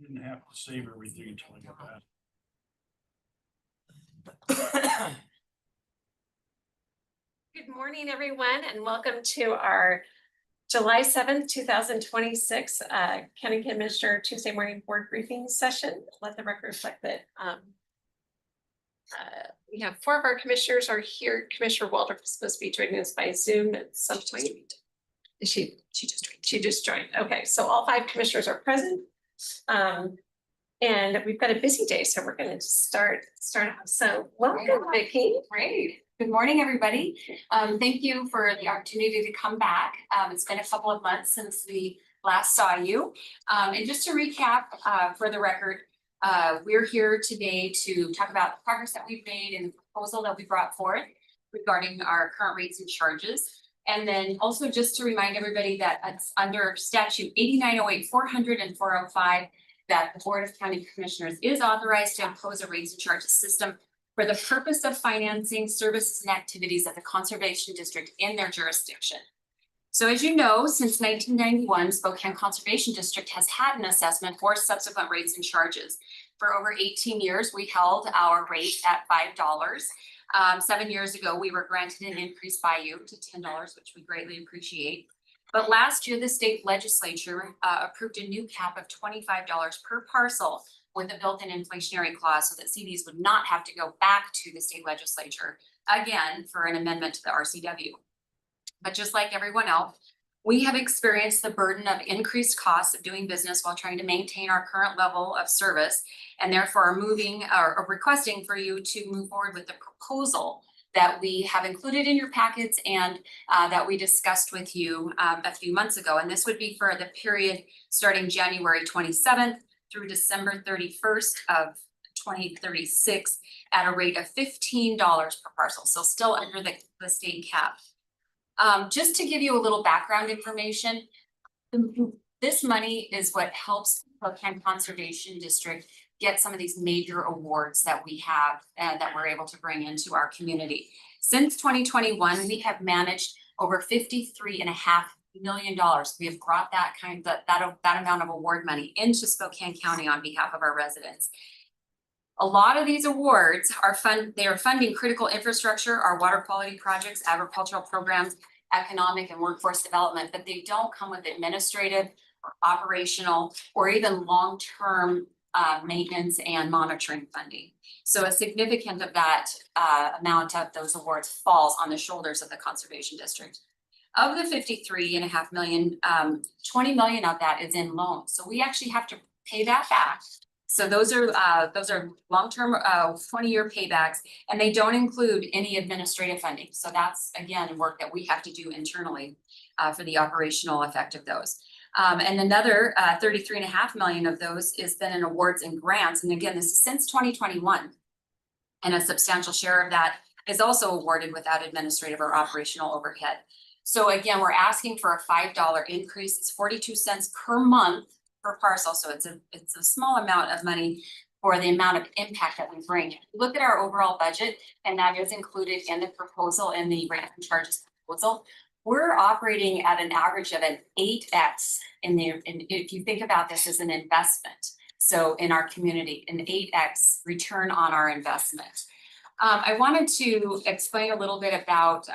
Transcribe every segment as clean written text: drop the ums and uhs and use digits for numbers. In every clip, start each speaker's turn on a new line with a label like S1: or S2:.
S1: Didn't have to save everything until I got back.
S2: Good morning, everyone, and welcome to our July 7th, 2026 County Commissioner Tuesday morning board briefing session. Let the record reflect that we have 4 of our commissioners are here. Commissioner Waldrop is supposed to be joining us by Zoom at some point. She just joined. Okay, so all 5 commissioners are present. And we've got a busy day, so we're going to start off. So welcome, Vicki.
S3: Great. Good morning, everybody. Thank you for the opportunity to come back. It's been a couple of months since we last saw you. And just to recap, for the record, we're here today to talk about the progress that we've made and the proposal that we brought forth regarding our current rates and charges. And then also just to remind everybody that it's under statute 8908, 400 and 405, that the Board of County Commissioners is authorized to impose a rates and charges system for the purpose of financing services and activities of the Conservation District in their jurisdiction. So as you know, since 1991, Spokane Conservation District has had an assessment for subsequent rates and charges. For over 18 years, we held our rate at $5. 7 years ago, we were granted an increase by you to $10, which we greatly appreciate. But last year, the state legislature approved a new cap of $25 per parcel with a built-in inflationary clause so that CDs would not have to go back to the state legislature again for an amendment to the RCW. But just like everyone else, we have experienced the burden of increased costs of doing business while trying to maintain our current level of service, and therefore are moving or requesting for you to move forward with the proposal that we have included in your packets and that we discussed with you a few months ago. And this would be for the period starting January 27th through December 31st of 2036 at a rate of $15 per parcel. So still under the state cap. Just to give you a little background information, this money is what helps Spokane Conservation District get some of these major awards that we have and that we're able to bring into our community. Since 2021, we have managed over $53.5 million. We have brought that amount of award money into Spokane County on behalf of our residents. A lot of these awards are funding critical infrastructure, our water quality projects, agricultural programs, economic and workforce development, but they don't come with administrative or operational or even long-term maintenance and monitoring funding. So a significant of that amount of those awards falls on the shoulders of the Conservation District. Of the $53.5 million, 20 million of that is in loans. So we actually have to pay that back. So those are long-term 20-year paybacks, and they don't include any administrative funding. So that's again work that we have to do internally for the operational effect of those. And another 33.5 million of those is then in awards and grants. And again, this is since 2021. And a substantial share of that is also awarded without administrative or operational overhead. So again, we're asking for a $5 increase. It's 42 cents per month per parcel. So it's a small amount of money for the amount of impact that we bring. Look at our overall budget, and that is included in the proposal in the rate and charges proposal. We're operating at an average of an 8x and if you think about this as an investment. So in our community, an 8x return on our investment. I wanted to explain a little bit about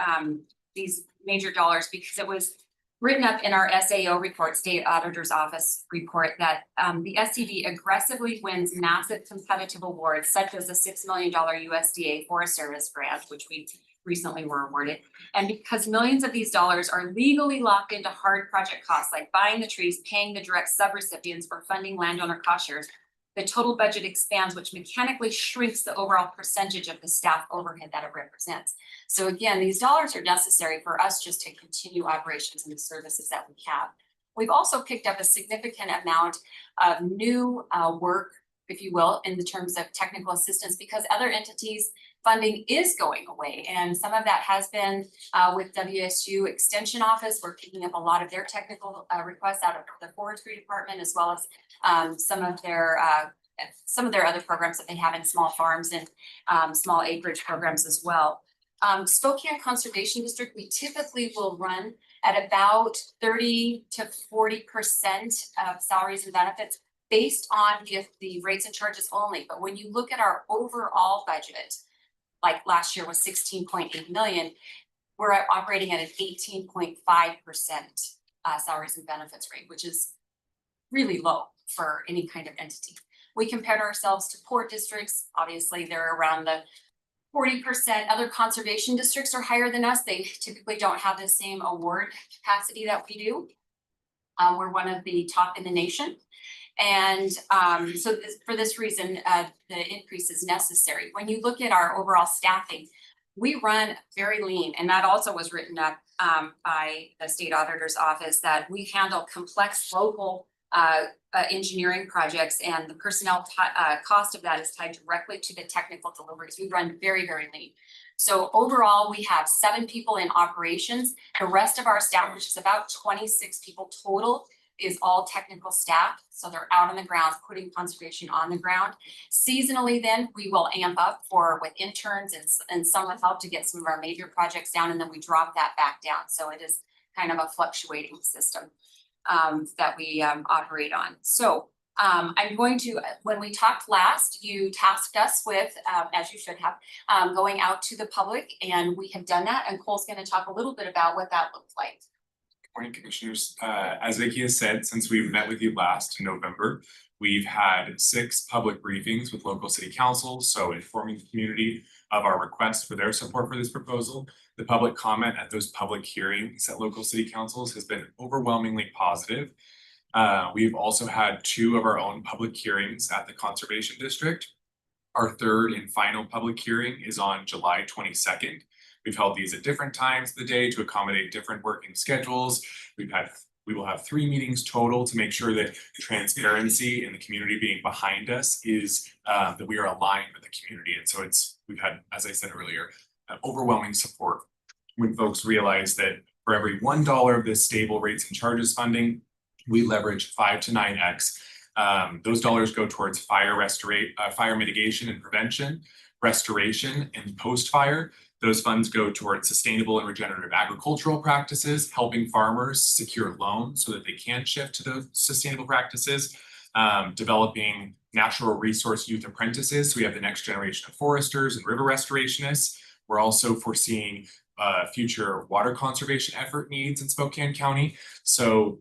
S3: these major dollars because it was written up in our SAO report, State Auditor's Office report, that the SCD aggressively wins massive competitive awards, such as a $6 million USDA Forest Service grant, which we recently were awarded. And because millions of these dollars are legally locked into hard project costs, like buying the trees, paying the direct subrecipients, or funding landowner cost shares, the total budget expands, which mechanically shrinks the overall percentage of the staff overhead that it represents. So again, these dollars are necessary for us just to continue operations and the services that we have. We've also picked up a significant amount of new work, if you will, in the terms of technical assistance, because other entities' funding is going away. And some of that has been with WSU Extension Office. We're picking up a lot of their technical requests out of the Forestry Department, as well as some of their other programs that they have in small farms and small acreage programs as well. Spokane Conservation District, we typically will run at about 30 to 40% of salaries and benefits based on the rates and charges only, but when you look at our overall budget, like last year was 16.8 million, we're operating at an 18.5% salaries and benefits rate, which is really low for any kind of entity. We compared ourselves to port districts. Obviously, they're around the 40%. Other conservation districts are higher than us. They typically don't have the same award capacity that we do. We're one of the top in the nation. And for this reason, the increase is necessary. When you look at our overall staffing, we run very lean, and that also was written up by the state auditor's office, that we handle complex local engineering projects, and the personnel cost of that is tied directly to the technical deliveries. We run very, very lean. So overall, we have 7 people in operations. The rest of our staff, which is about 26 people total, is all technical staff. So they're out on the ground, putting conservation on the ground. Seasonally then, we will amp up with interns and summer help to get some of our major projects down, and then we drop that back down. So it is kind of a fluctuating system that we operate on. So I'm going to, when we talked last, you tasked us with, as you should have, going out to the public, and we have done that. And Cole's going to talk a little bit about what that looks like.
S4: Morning, Commissioners. As Vicky has said, since we met with you last in November, we've had 6 public briefings with local city councils, so informing the community of our request for their support for this proposal. The public comment at those public hearings at local city councils has been overwhelmingly positive. We've also had 2 of our own public hearings at the Conservation District. Our 3rd and final public hearing is on July 22nd. We've held these at different times of the day to accommodate different working schedules. We will have 3 meetings total to make sure that transparency and the community being behind us is that we are aligned with the community. And so we've had, as I said earlier, overwhelming support when folks realize that for every $1 of this stable rates and charges funding, we leverage 5 to 9x. Those dollars go towards fire mitigation and prevention, restoration, and post-fire. Those funds go towards sustainable and regenerative agricultural practices, helping farmers secure loans so that they can shift to those sustainable practices, developing natural resource youth apprentices. So we have the next generation of foresters and river restorationists. We're also foreseeing future water conservation effort needs in Spokane County. So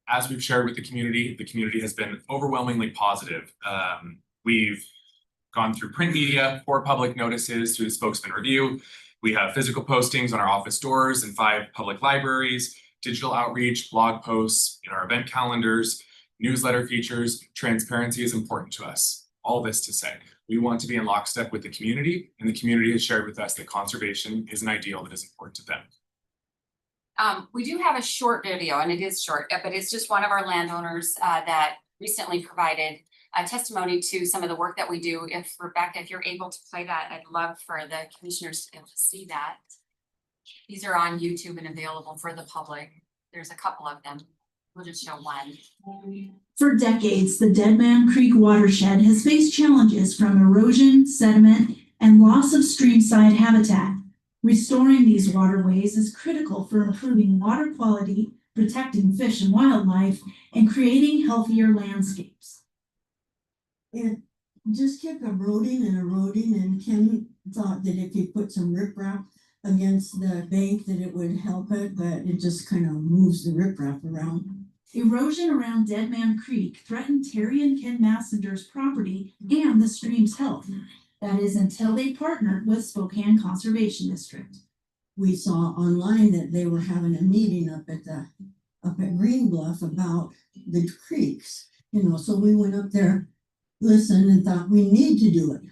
S4: as we've shared with the community has been overwhelmingly positive. We've gone through print media, 4 public notices through the spokesman review. We have physical postings on our office doors and 5 public libraries, digital outreach, blog posts, in our event calendars, newsletter features. Transparency is important to us. All this to say, we want to be in lockstep with the community, and the community has shared with us that conservation is an ideal that is important to them.
S3: We do have a short video, and it is short, but it's just one of our landowners that recently provided a testimony to some of the work that we do. If Rebecca, if you're able to play that, I'd love for the commissioners to be able to see that. These are on YouTube and available for the public. There's a couple of them. We'll just show one.
S5: For decades, the Dead Man Creek watershed has faced challenges from erosion, sediment, and loss of streamside habitat. Restoring these waterways is critical for improving water quality, protecting fish and wildlife, and creating healthier landscapes.
S6: It just kept eroding, and Kim thought that if he put some riprap against the bank that it would help it, but it just kind of moves the riprap around.
S5: Erosion around Dead Man Creek threatened Terry and Ken Massender's property and the stream's health. That is until they partnered with Spokane Conservation District.
S6: We saw online that they were having a meeting up at Green Bluff about the creeks, so we went up there, listened, and thought we need to do it,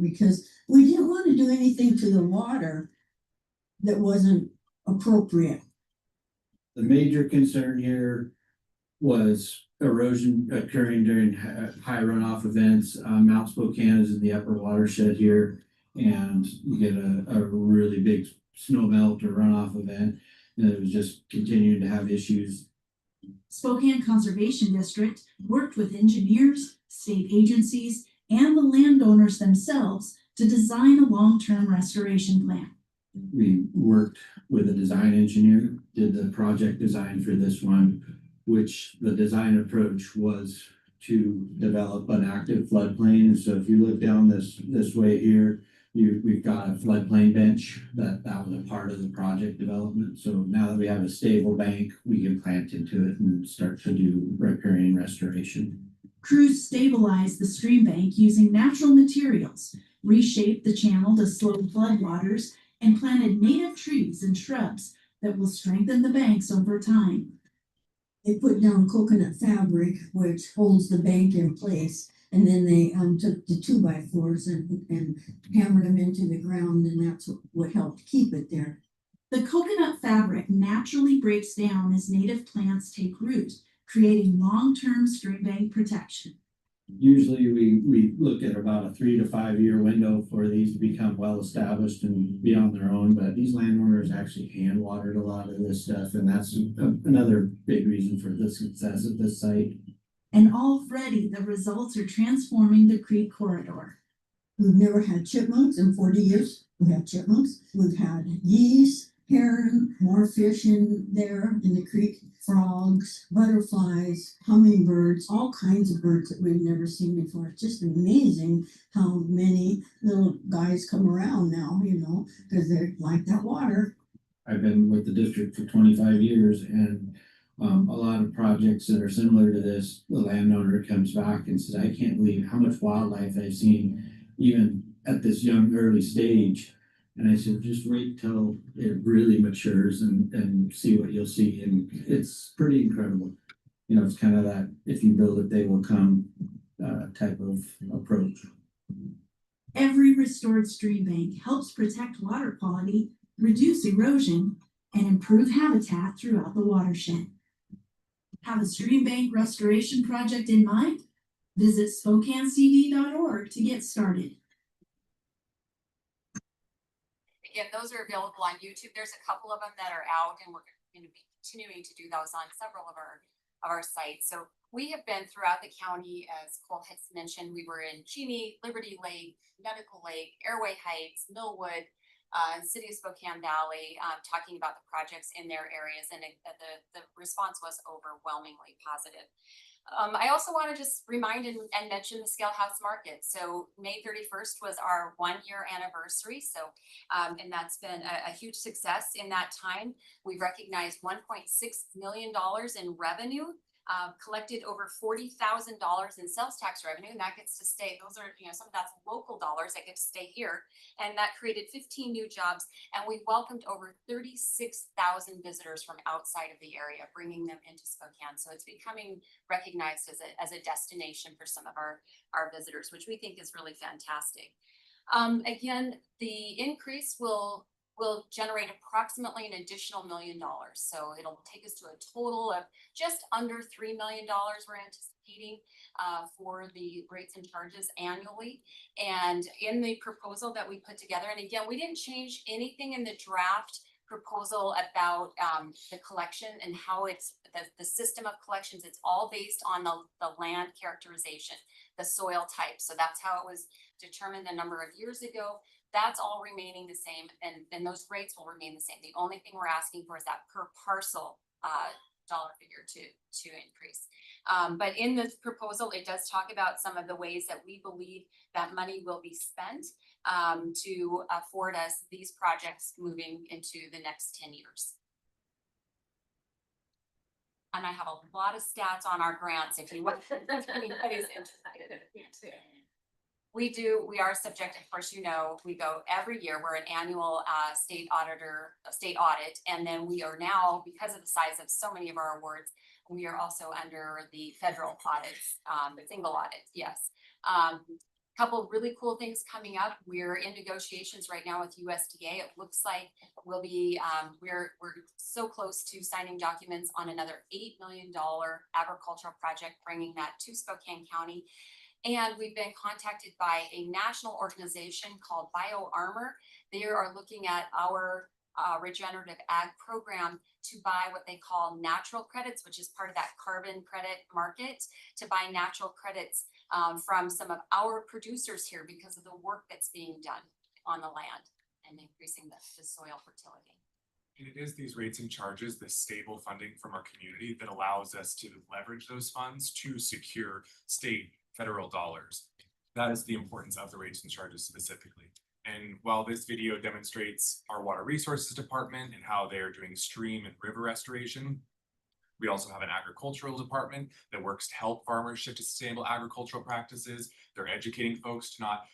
S6: because we didn't want to do anything to the water that wasn't appropriate.
S7: The major concern here was erosion occurring during high runoff events. Mount Spokane is in the upper watershed here, and you get a really big snow melt or runoff event, and it was just continuing to have issues.
S5: Spokane Conservation District worked with engineers, state agencies, and the landowners themselves to design a long-term restoration plan.
S7: We worked with a design engineer, did the project design for this one, which the design approach was to develop an active floodplain. So if you look down this way here, we've got a floodplain bench that was a part of the project development. So now that we have a stable bank, we can plant into it and start to do riparian restoration.
S5: Crews stabilized the stream bank using natural materials, reshaped the channel to slow floodwaters, and planted native trees and shrubs that will strengthen the banks over time.
S6: They put down coconut fabric, which holds the bank in place. And then they took the 2x4s and hammered them into the ground, and that's what helped keep it there.
S5: The coconut fabric naturally breaks down as native plants take root, creating long-term stream bank protection.
S7: Usually we look at about a 3 to 5 year window for these to become well established and be on their own, but these landowners actually hand watered a lot of this stuff, and that's another big reason for the success of this site.
S5: And already the results are transforming the creek corridor.
S6: We've never had chipmunks in 40 years. We have chipmunks. We've had geese, heron, more fish in there in the creek, frogs, butterflies, hummingbirds, all kinds of birds that we've never seen before. It's just amazing how many little guys come around now, because they like that water.
S7: I've been with the district for 25 years, and a lot of projects that are similar to this, the landowner comes back and says, I can't believe how much wildlife I've seen, even at this young, early stage. And I said, just wait till it really matures and see what you'll see. And it's pretty incredible. It's kind of that, if you build it, they will come type of approach.
S5: Every restored stream bank helps protect water quality, reduce erosion, and improve habitat throughout the watershed. Have a stream bank restoration project in mind? Visit SpokaneCD.org to get started.
S3: Again, those are available on YouTube. There's a couple of them that are out, and we're going to be continuing to do those on several of our sites. So we have been throughout the county, as Cole has mentioned. We were in Cheney, Liberty Lake, Medical Lake, Airway Heights, Millwood, City of Spokane Valley, talking about the projects in their areas, and the response was overwhelmingly positive. I also want to just remind and mention the Scale House Market. So May 31st was our 1-year anniversary. So, and that's been a huge success in that time. We've recognized $1.6 million in revenue, collected over $40,000 in sales tax revenue, and that gets to stay. Those are, some of that's local dollars that get to stay here. And that created 15 new jobs. And we welcomed over 36,000 visitors from outside of the area, bringing them into Spokane. So it's becoming recognized as a destination for some of our visitors, which we think is really fantastic. Again, the increase will generate approximately an additional $1 million. So it'll take us to a total of just under $3 million we're anticipating for the rates and charges annually. And in the proposal that we put together, and again, we didn't change anything in the draft proposal about the collection and how it's the system of collections. It's all based on the land characterization, the soil type. So that's how it was determined a number of years ago. That's all remaining the same, and those rates will remain the same. The only thing we're asking for is that per parcel dollar figure to increase. But in this proposal, it does talk about some of the ways that we believe that money will be spent to afford us these projects moving into the next 10 years. And I have a lot of stats on our grants if you want, if anybody's interested. We are subject, of course, we go every year. We're an annual state audit. And then we are now, because of the size of so many of our awards, we are also under the federal audits, the single audit, yes. Couple really cool things coming up. We're in negotiations right now with USDA. It looks like we'll be, we're so close to signing documents on another $8 million agricultural project, bringing that to Spokane County. And we've been contacted by a national organization called BioArmor. They are looking at our regenerative ag program to buy what they call natural credits, which is part of that carbon credit market, to buy natural credits from some of our producers here because of the work that's being done on the land and increasing the soil fertility.
S4: And it is these rates and charges, this stable funding from our community that allows us to leverage those funds to secure state, federal dollars. That is the importance of the rates and charges specifically. And while this video demonstrates our Water Resources Department and how they're doing stream and river restoration, we also have an agricultural department that works to help farmers shift to sustainable agricultural practices. They're educating folks to not,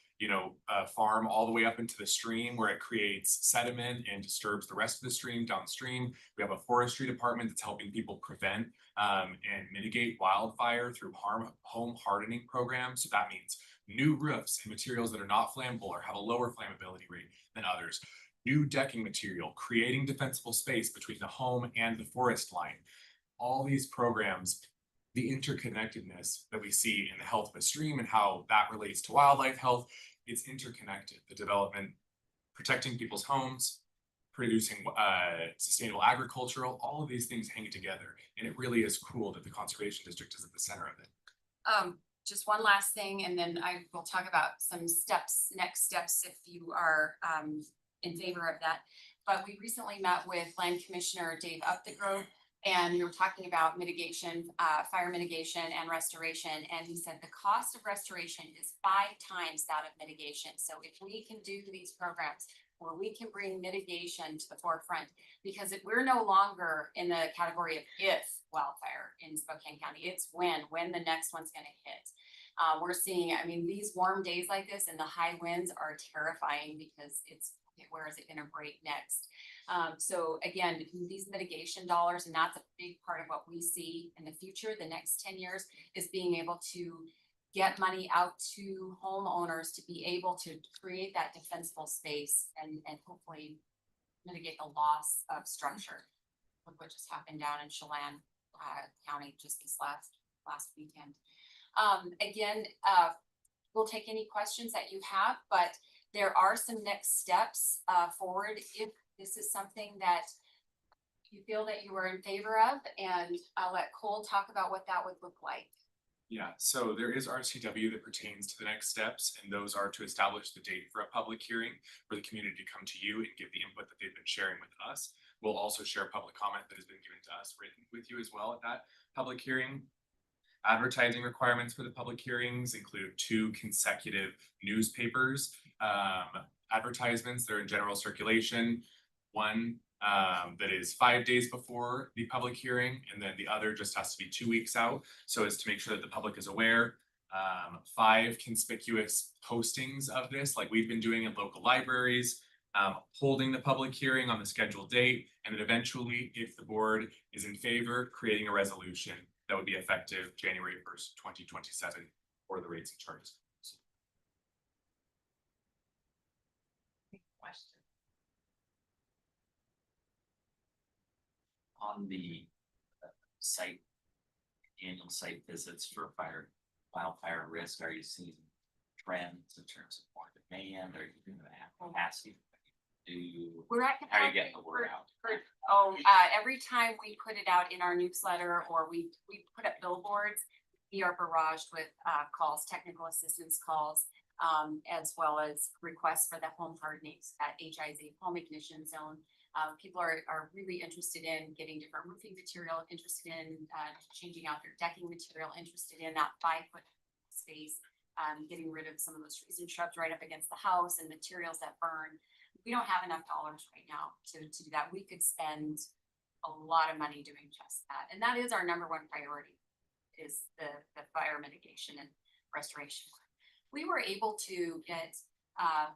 S4: farm all the way up into the stream where it creates sediment and disturbs the rest of the stream downstream. We have a forestry department that's helping people prevent and mitigate wildfire through home hardening programs. So that means new roofs and materials that are not flammable or have a lower flammability rate than others. New decking material, creating defensible space between the home and the forest line. All these programs, the interconnectedness that we see in the health of a stream and how that relates to wildlife health, it's interconnected. The development, protecting people's homes, producing sustainable agricultural, all of these things hang together. And it really is cool that the Conservation District is at the center of it.
S3: Just one last thing, and then I will talk about some next steps if you are in favor of that. But we recently met with Land Commissioner Dave Upthegrove, and we were talking about mitigation, fire mitigation and restoration. And he said the cost of restoration is 5 times that of mitigation. So if we can do these programs where we can bring mitigation to the forefront, because if we're no longer in the category of if wildfire in Spokane County, it's when the next one's going to hit. We're seeing, I mean, these warm days like this and the high winds are terrifying because where is it going to break next? So again, these mitigation dollars, and that's a big part of what we see in the future, the next 10 years, is being able to get money out to homeowners to be able to create that defensible space and hopefully mitigate the loss of structure, what just happened down in Chelan County just this last weekend. Again, we'll take any questions that you have, but there are some next steps forward if this is something that you feel that you are in favor of, and I'll let Cole talk about what that would look like.
S4: Yeah, so there is RCW that pertains to the next steps, and those are to establish the date for a public hearing for the community to come to you and give the input that they've been sharing with us. We'll also share public comment that has been given to us written with you as well at that public hearing. Advertising requirements for the public hearings include 2 consecutive newspapers, advertisements that are in general circulation, one that is 5 days before the public hearing, and then the other just has to be 2 weeks out, so as to make sure that the public is aware. 5 conspicuous postings of this, like we've been doing in local libraries, holding the public hearing on the scheduled date, and then eventually, if the board is in favor, creating a resolution that would be effective January 1st, 2027 for the rates and charges.
S2: Question.
S8: On the annual site visits for wildfire risk, are you seeing trends in terms of more demand? Are you doing the capacity?
S3: We're at
S8: How are you getting the word out?
S3: Every time we put it out in our newsletter or we put up billboards, we are barraged with calls, technical assistance calls, as well as requests for the home hardening at HIZ, home ignition zone. People are really interested in getting different roofing material, interested in changing out their decking material, interested in that 5-foot space, getting rid of some of those trees and shrubs right up against the house and materials that burn. We don't have enough dollars right now to do that. We could spend a lot of money doing just that. And that is our #1 priority, is the fire mitigation and restoration. We were able to get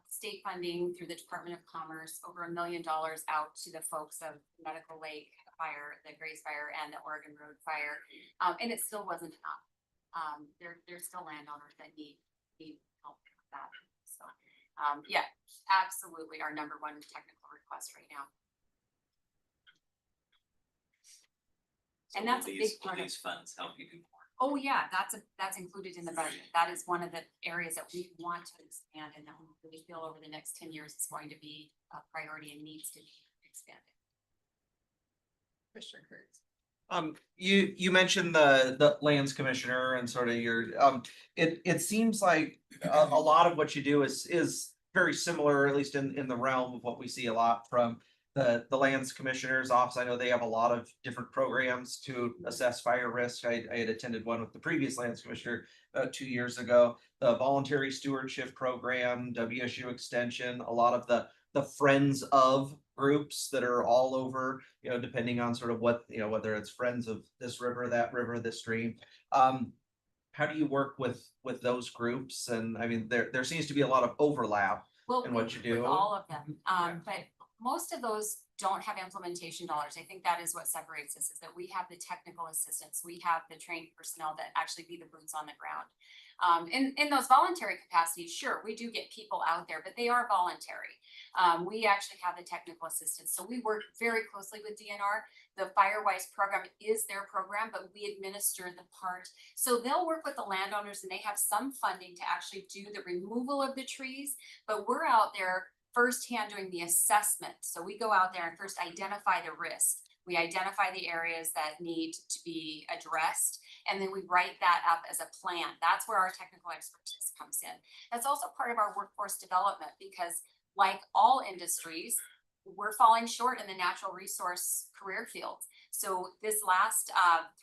S3: state funding through the Department of Commerce, over $1 million out to the folks of Medical Lake Fire, the Grays Fire, and the Oregon Road Fire. And it still wasn't enough. There's still landowners that need help with that. So yeah, absolutely our #1 technical request right now. And that's a big part of
S8: these funds help you do more.
S3: Oh yeah, that's included in the budget. That is one of the areas that we want to expand, and that we really feel over the next 10 years it's going to be a priority and needs to be expanded.
S2: Commissioner Kurtz.
S9: You mentioned the lands commissioner and sort of your it seems like a lot of what you do is very similar, at least in the realm of what we see a lot from the lands commissioner's office, I know they have a lot of different programs to assess fire risk. I had attended one with the previous lands commissioner 2 years ago. The voluntary stewardship program, WSU extension, a lot of the friends of groups that are all over, depending on sort of what, whether it's friends of this river, that river, this stream. How do you work with those groups? And I mean, there seems to be a lot of overlap
S3: Well,
S9: in what you do.
S3: with all of them, but most of those don't have implementation dollars. I think that is what separates us, is that we have the technical assistance, we have the trained personnel that actually be the boots on the ground. In those voluntary capacities, sure, we do get people out there, but they are voluntary. We actually have the technical assistance, so we work very closely with DNR. The Firewise program is their program, but we administer the part. So they'll work with the landowners and they have some funding to actually do the removal of the trees, but we're out there firsthand doing the assessment. So we go out there and first identify the risk. We identify the areas that need to be addressed, and then we write that up as a plan. That's where our technical expertise comes in. That's also part of our workforce development, because like all industries, we're falling short in the natural resource career fields. So this last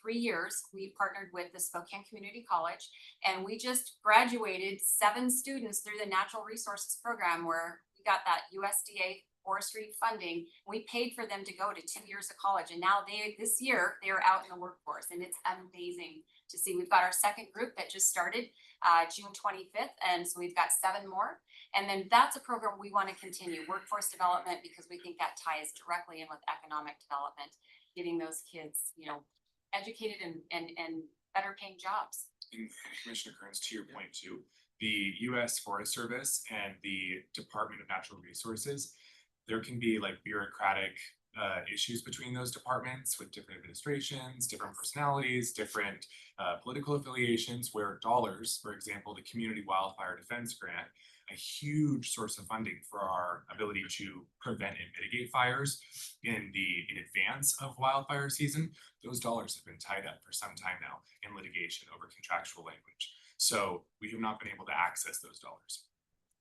S3: 3 years, we partnered with the Spokane Community College, and we just graduated 7 students through the natural resources program, where we got that USDA forestry funding. We paid for them to go to 2 years of college, and now this year they are out in the workforce, and it's amazing to see. We've got our second group that just started June 25th, and so we've got 7 more. And then that's a program we want to continue, workforce development, because we think that ties directly in with economic development, getting those kids, educated and better paying jobs.
S4: And Commissioner Kearns, to your point too, the US Forest Service and the Department of Natural Resources, there can be like bureaucratic issues between those departments with different administrations, different personalities, different political affiliations, where dollars, for example, the Community Wildfire Defense Grant, a huge source of funding for our ability to prevent and mitigate fires in advance of wildfire season, those dollars have been tied up for some time now in litigation over contractual language. So we have not been able to access those dollars.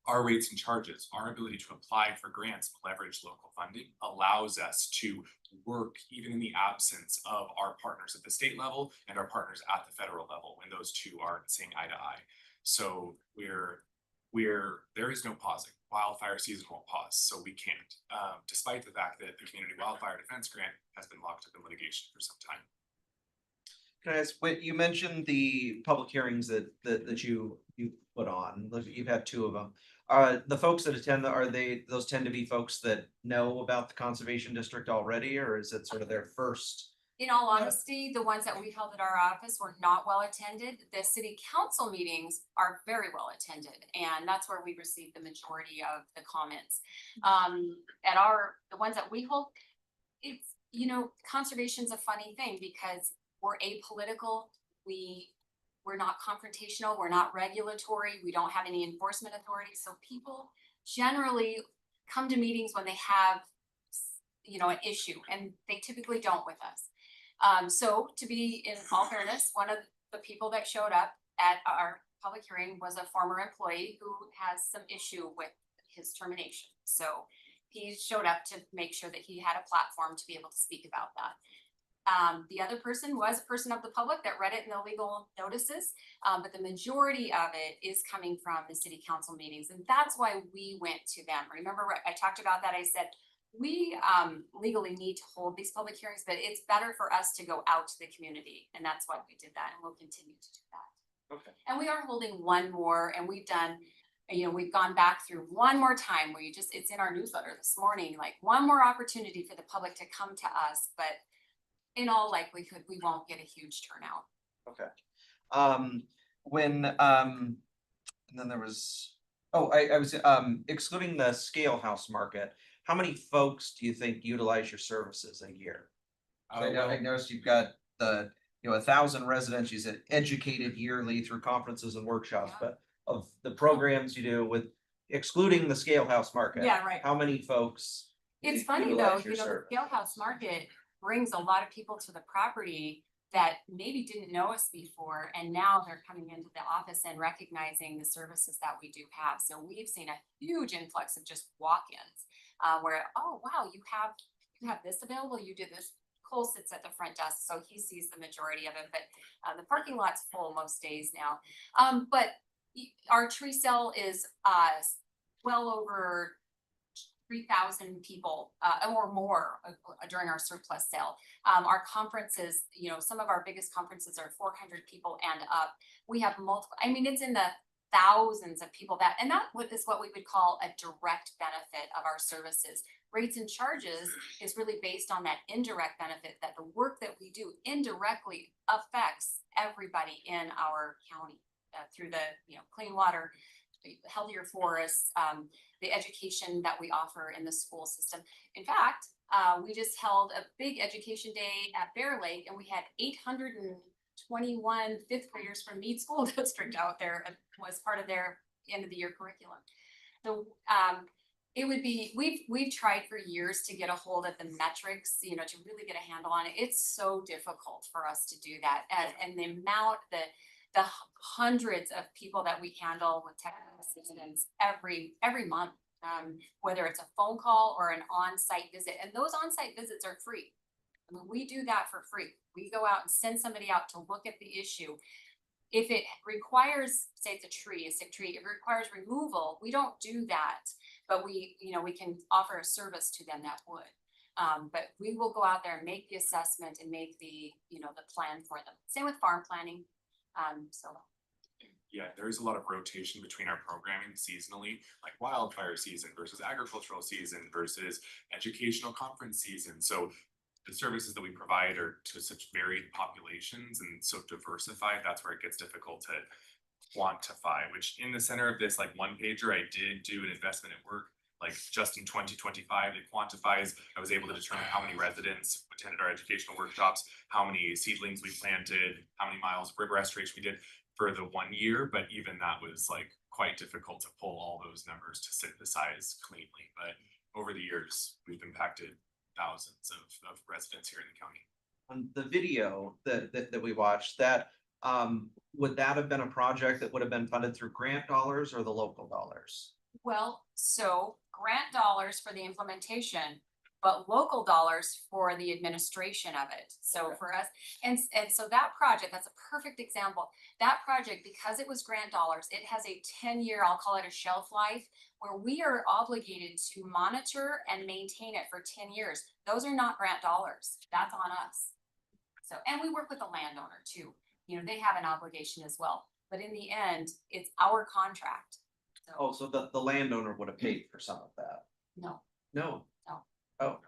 S4: Our rates and charges, our ability to apply for grants, leverage local funding, allows us to work even in the absence of our partners at the state level and our partners at the federal level, when those two aren't seeing eye to eye. So there is no pausing. Wildfire season won't pause, so we can't, despite the fact that the Community Wildfire Defense Grant has been locked up in litigation for some time.
S9: Can I ask, you mentioned the public hearings that you put on, you've had 2 of them. The folks that attend, those tend to be folks that know about the conservation district already, or is it sort of their first?
S3: In all honesty, the ones that we held at our office were not well attended. The city council meetings are very well attended, and that's where we received the majority of the comments. The ones that we hold, it's, conservation's a funny thing, because we're apolitical. We're not confrontational. We're not regulatory. We don't have any enforcement authority. So people generally come to meetings when they have, an issue, and they typically don't with us. So to be in all fairness, one of the people that showed up at our public hearing was a former employee who has some issue with his termination. So he showed up to make sure that he had a platform to be able to speak about that. The other person was a person of the public that read it in the legal notices, but the majority of it is coming from the city council meetings, and that's why we went to them. Remember, I talked about that. I said, we legally need to hold these public hearings, but it's better for us to go out to the community, and that's why we did that, and we'll continue to do that.
S9: Okay.
S3: And we are holding one more, and we've done, we've gone back through one more time where it's in our newsletter this morning, like one more opportunity for the public to come to us, but in all likelihood, we won't get a huge turnout.
S9: Okay. And then there was, I was excluding the scale house market. How many folks do you think utilize your services a year? I noticed you've got 1,000 residents you said educated yearly through conferences and workshops, but of the programs you do with excluding the scale house market.
S3: Yeah, right.
S9: How many folks?
S3: It's funny though, the scale house market brings a lot of people to the property that maybe didn't know us before, and now they're coming into the office and recognizing the services that we do have. So we've seen a huge influx of just walk-ins. where, oh, wow, you have this available, you did this. Cole sits at the front desk, so he sees the majority of it, but the parking lot's full most days now. But our tree sale is well over 3,000 people or more during our surplus sale. Our conferences, you know, some of our biggest conferences are 400 people and up. We have multiple, I mean, it's in the thousands of people and that is what we would call a direct benefit of our services. Rates and charges is really based on that indirect benefit, that the work that we do indirectly affects everybody in our county through the, you know, clean water, healthier forests, the education that we offer in the school system. In fact, we just held a big education day at Bear Lake, and we had 821 fifth graders from Meade School District out there was part of their end of the year curriculum. So it would be, we've tried for years to get a hold of the metrics, you know, to really get a handle on it. It's so difficult for us to do that, and the amount the hundreds of people that we handle with technical assistance every month, whether it's a phone call or an on-site visit, and those on-site visits are free. I mean, we do that for free. We go out and send somebody out to look at the issue. If it requires, say it's a tree, a sick tree, if it requires removal, we don't do that, but we can offer a service to them that would. But we will go out there and make the assessment and make the plan for them. Same with farm planning.
S4: Yeah, there's a lot of rotation between our programming seasonally, like wildfire season versus agricultural season versus educational conference season. So the services that we provide are to such varied populations and so diversified, that's where it gets difficult to quantify, which in the center of this like one pager, I did do an investment at work, like just in 2025, it quantifies, I was able to determine how many residents attended our educational workshops, how many seedlings we planted, how many miles of river restoration we did for the 1 year, but even that was like quite difficult to pull all those numbers to synthesize cleanly. But over the years, we've impacted thousands of residents here in the county.
S9: On the video that we watched, that would that have been a project that would have been funded through grant dollars or the local dollars?
S3: Well, so grant dollars for the implementation, but local dollars for the administration of it. So for us, and so that project, that's a perfect example. That project, because it was grant dollars, it has a 10-year, I'll call it a shelf life, where we are obligated to monitor and maintain it for 10 years. Those are not grant dollars. That's on us. So, and we work with the landowner too. You know, they have an obligation as well. But in the end, it's our contract. So,
S9: Oh, so the landowner would have paid for some of that?
S3: no.
S9: No.
S3: No.
S9: Oh.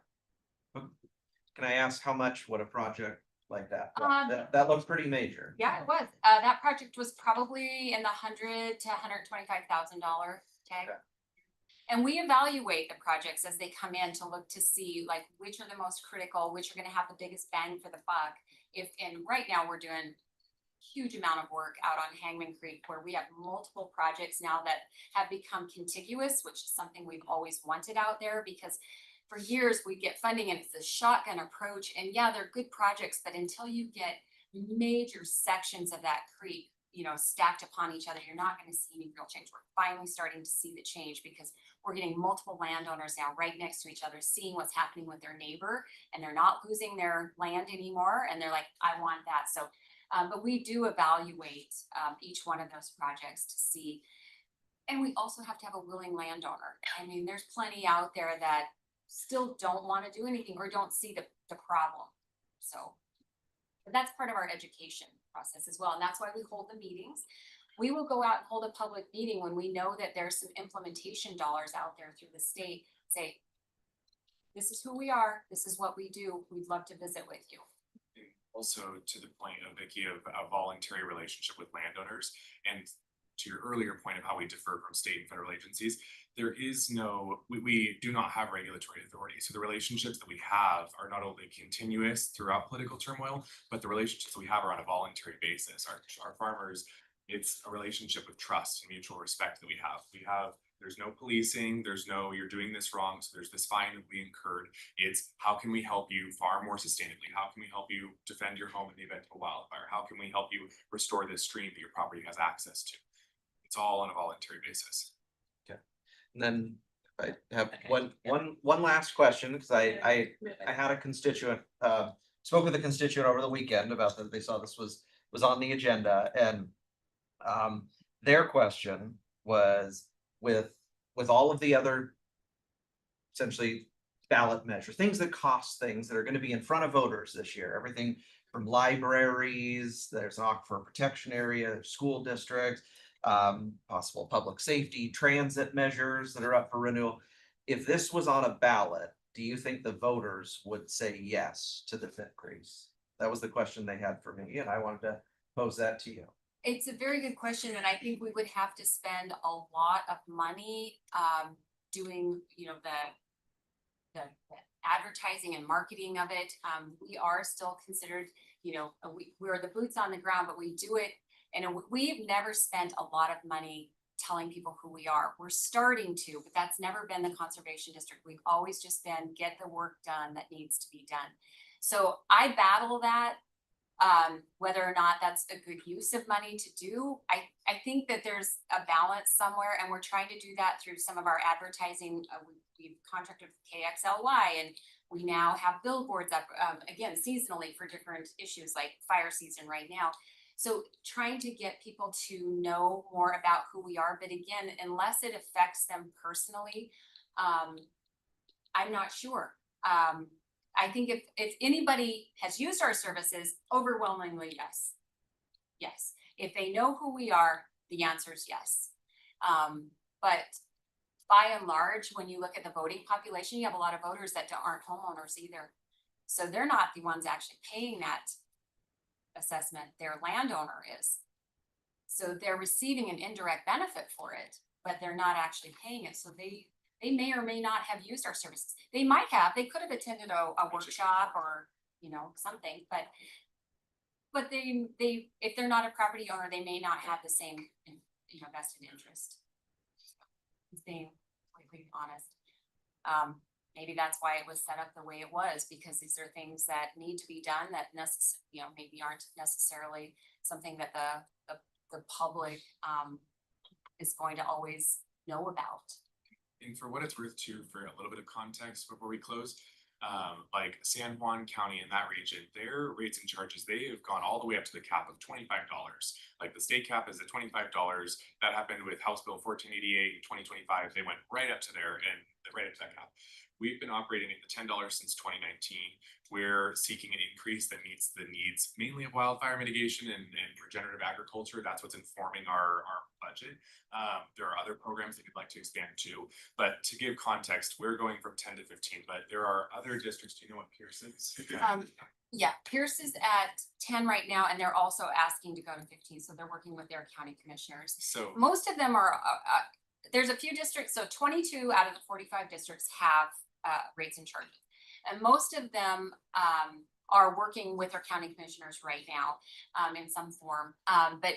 S9: Can I ask how much would a project like that?
S3: Um,
S9: That looks pretty major.
S3: Yeah, it was. That project was probably in the $100,000 to $125,000 tag.
S9: Okay.
S3: And we evaluate the projects as they come in to look to see like which are the most critical, which are going to have the biggest bang for the buck. And right now we're doing huge amount of work out on Hangman Creek, where we have multiple projects now that have become contiguous, which is something we've always wanted out there, because for years we get funding and it's a shotgun approach, and yeah, they're good projects, but until you get major sections of that creek, you know, stacked upon each other, you're not going to see any real change. We're finally starting to see the change because we're getting multiple landowners now right next to each other, seeing what's happening with their neighbor, and they're not losing their land anymore, and they're like, I want that. So but we do evaluate each one of those projects to see, and we also have to have a willing landowner. I mean, there's plenty out there that still don't want to do anything or don't see the problem. So but that's part of our education process as well, and that's why we hold the meetings. We will go out and hold a public meeting when we know that there's some implementation dollars out there through the state, say, this is who we are, this is what we do, we'd love to visit with you.
S4: Also to the point of Vicky of a voluntary relationship with landowners, and to your earlier point of how we differ from state and federal agencies, there is no, we do not have regulatory authority. So the relationships that we have are not only continuous throughout political turmoil, but the relationships we have are on a voluntary basis. Our farmers, it's a relationship of trust and mutual respect that we have. There's no policing, there's no, you're doing this wrong, so there's this fine that we incurred. It's how can we help you farm more sustainably? How can we help you defend your home in the event of a wildfire? How can we help you restore this stream that your property has access to? It's all on a voluntary basis.
S9: Okay. And then I have
S2: Okay.
S9: one last question, because I
S2: Move it.
S9: had a constituent, spoke with a constituent over the weekend about that, they saw this was on the agenda, and their question was with all of the other essentially ballot measures, things that cost things that are gonna be in front of voters this year, everything from libraries, there's an aquifer protection area, school districts, possible public safety, transit measures that are up for renewal. If this was on a ballot, do you think the voters would say yes to the fit increase? That was the question they had for me, and I wanted to pose that to you.
S3: It's a very good question, and I think we would have to spend a lot of money, doing, you know, the advertising and marketing of it. We are still considered, you know, we're the boots on the ground, but we do it. And we've never spent a lot of money telling people who we are. We're starting to, but that's never been the conservation district. We've always just been get the work done that needs to be done. So I battle that. Whether or not that's a good use of money to do, I think that there's a balance somewhere, and we're trying to do that through some of our advertising. We've contracted with KXLY, and we now have billboards up, again, seasonally for different issues like fire season right now. So trying to get people to know more about who we are, but again, unless it affects them personally, I'm not sure. I think if anybody has used our services, overwhelmingly yes. Yes, if they know who we are, the answer is yes. But by and large, when you look at the voting population, you have a lot of voters that aren't homeowners either. So they're not the ones actually paying that assessment, their landowner is. So they're receiving an indirect benefit for it, but they're not actually paying it. So they may or may not have used our services. They might have, they could have attended a workshop or, you know, something, but they, if they're not a property owner, they may not have the same, you know, vested interest. It's being completely honest. Maybe that's why it was set up the way it was, because these are things that need to be done that you know, maybe aren't necessarily something that the public is going to always know about.
S4: And for what it's worth too, for a little bit of context before we close, like San Juan County in that region, their rates and charges, they have gone all the way up to the cap of $25. Like the state cap is at $25. That happened with House Bill 1488 in 2025. They went right up to there and right up to that cap. We've been operating at the $10 since 2019. We're seeking an increase that meets the needs mainly of wildfire mitigation and regenerative agriculture. That's what's informing our budget. There are other programs that we'd like to expand to, but to give context, we're going from 10 to 15, but there are other districts. Do you know what Pierce is?
S3: Yeah, Pierce is at 10 right now, and they're also asking to go to 15. So they're working with their county commissioners.
S4: So
S3: Most of them are, there's a few districts, so 22 out of the 45 districts have rates and charges. And most of them are working with our county commissioners right now in some form. But